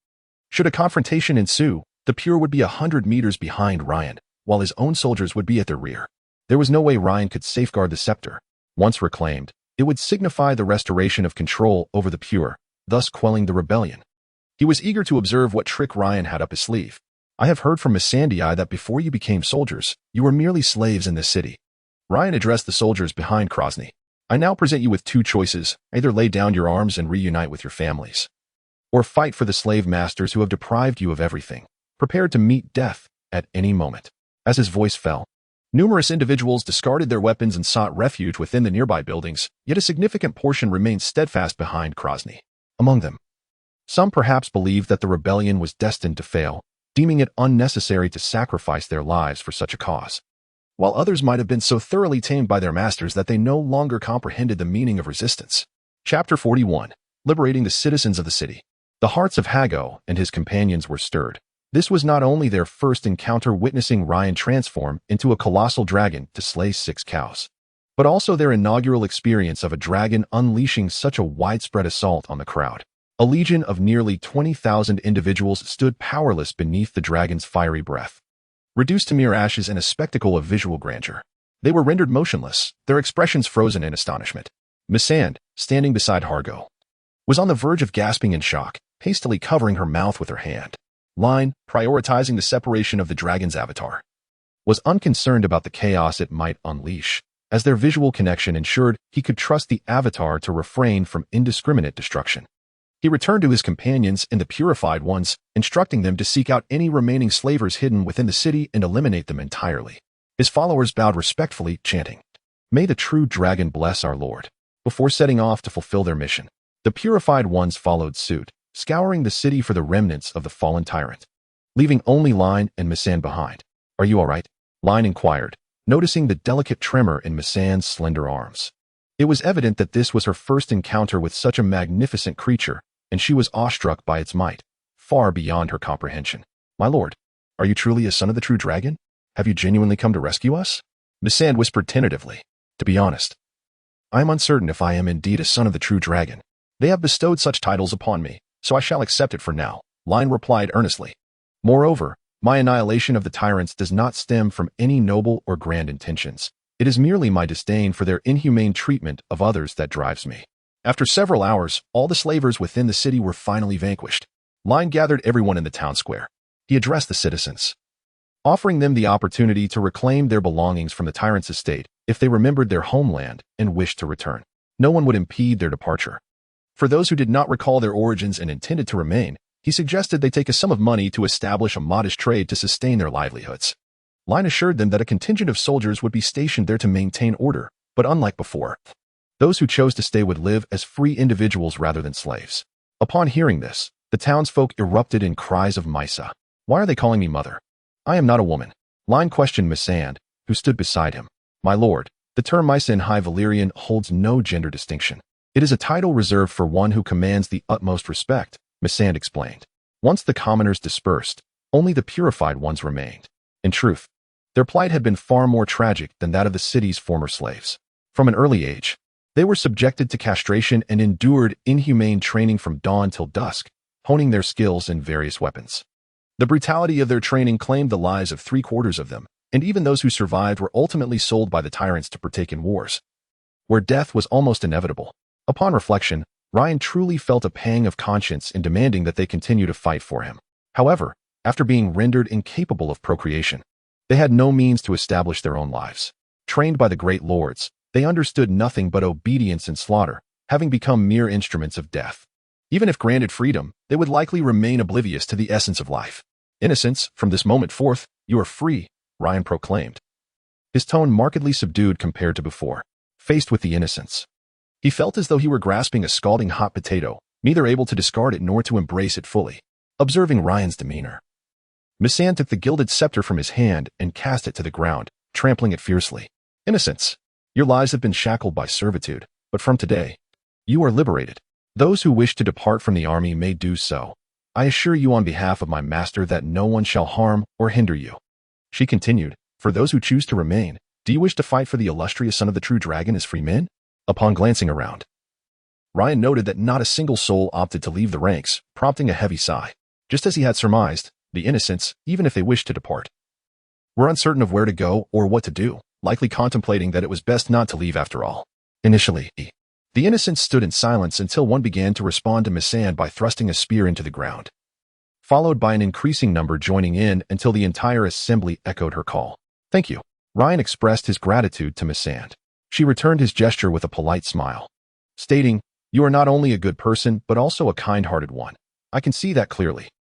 Should a confrontation ensue, the pure would be 100 meters behind Ryan, while his own soldiers would be at their rear. There was no way Ryan could safeguard the scepter. Once reclaimed, it would signify the restoration of control over the pure, thus quelling the rebellion. He was eager to observe what trick Ryan had up his sleeve. "I have heard from Missandei that before you became soldiers, you were merely slaves in this city." Ryan addressed the soldiers behind Krosny. "I now present you with two choices: either lay down your arms and reunite with your families, or fight for the slave masters who have deprived you of everything, prepared to meet death at any moment." As his voice fell, numerous individuals discarded their weapons and sought refuge within the nearby buildings, yet a significant portion remained steadfast behind Krosny. Among them, some perhaps believed that the rebellion was destined to fail, deeming it unnecessary to sacrifice their lives for such a cause, while others might have been so thoroughly tamed by their masters that they no longer comprehended the meaning of resistance. Chapter 41. Liberating the Citizens of the City. The hearts of Hago and his companions were stirred. This was not only their first encounter witnessing Ryan transform into a colossal dragon to slay 6 cows, but also their inaugural experience of a dragon unleashing such a widespread assault on the crowd. A legion of nearly 20,000 individuals stood powerless beneath the dragon's fiery breath, reduced to mere ashes in a spectacle of visual grandeur. They were rendered motionless, their expressions frozen in astonishment. Missandei, standing beside Hargo, was on the verge of gasping in shock, hastily covering her mouth with her hand. Line, prioritizing the separation of the dragon's avatar, was unconcerned about the chaos it might unleash, as their visual connection ensured he could trust the avatar to refrain from indiscriminate destruction. He returned to his companions and the purified ones, instructing them to seek out any remaining slavers hidden within the city and eliminate them entirely. His followers bowed respectfully, chanting, "May the true dragon bless our lord," before setting off to fulfill their mission. The purified ones followed suit, scouring the city for the remnants of the fallen tyrant, leaving only Line and Missandei behind. "Are you all right?" Line inquired, noticing the delicate tremor in Missandei's slender arms. It was evident that this was her first encounter with such a magnificent creature, and she was awestruck by its might, far beyond her comprehension. "My lord, are you truly a son of the true dragon? Have you genuinely come to rescue us?" Missandei whispered tentatively. "To be honest, I am uncertain if I am indeed a son of the true dragon. They have bestowed such titles upon me, so I shall accept it for now," Line replied earnestly. "Moreover, my annihilation of the tyrants does not stem from any noble or grand intentions. It is merely my disdain for their inhumane treatment of others that drives me." After several hours, all the slavers within the city were finally vanquished. Line gathered everyone in the town square. He addressed the citizens, offering them the opportunity to reclaim their belongings from the tyrant's estate if they remembered their homeland and wished to return. No one would impede their departure. For those who did not recall their origins and intended to remain, he suggested they take a sum of money to establish a modest trade to sustain their livelihoods. Line assured them that a contingent of soldiers would be stationed there to maintain order, but unlike before, those who chose to stay would live as free individuals rather than slaves. Upon hearing this, the townsfolk erupted in cries of Misa. "Why are they calling me mother? I am not a woman." Line questioned Missandei, who stood beside him. "My lord, the term Misa in High Valyrian holds no gender distinction. It is a title reserved for one who commands the utmost respect," Missandei explained. Once the commoners dispersed, only the purified ones remained. In truth, their plight had been far more tragic than that of the city's former slaves. From an early age, They were subjected to castration and endured inhumane training from dawn till dusk, honing their skills in various weapons. The brutality of their training claimed the lives of 3/4 of them, and even those who survived were ultimately sold by the tyrants to partake in wars, where death was almost inevitable. Upon reflection, Ryan truly felt a pang of conscience in demanding that they continue to fight for him. However, after being rendered incapable of procreation, they had no means to establish their own lives. Trained by the great lords, they understood nothing but obedience and slaughter, having become mere instruments of death. Even if granted freedom, they would likely remain oblivious to the essence of life. Innocence, from this moment forth, you are free, Ryan proclaimed. His tone markedly subdued compared to before. Faced with the innocence, he felt as though he were grasping a scalding hot potato, neither able to discard it nor to embrace it fully. Observing Ryan's demeanor, Missandei took the gilded scepter from his hand and cast it to the ground, trampling it fiercely. Innocence, your lives have been shackled by servitude, but from today, you are liberated. Those who wish to depart from the army may do so. I assure you on behalf of my master that no one shall harm or hinder you. She continued, for those who choose to remain, do you wish to fight for the illustrious son of the true dragon as free men? Upon glancing around, Ryan noted that not a single soul opted to leave the ranks, prompting a heavy sigh. Just as he had surmised, the innocents, even if they wished to depart, were uncertain of where to go or what to do, likely contemplating that it was best not to leave after all. Initially, the innocents stood in silence until one began to respond to Missandei by thrusting a spear into the ground, followed by an increasing number joining in until the entire assembly echoed her call. Thank you. Ryan expressed his gratitude to Missandei. She returned his gesture with a polite smile, stating, you are not only a good person but also a kind-hearted one. I can see that clearly.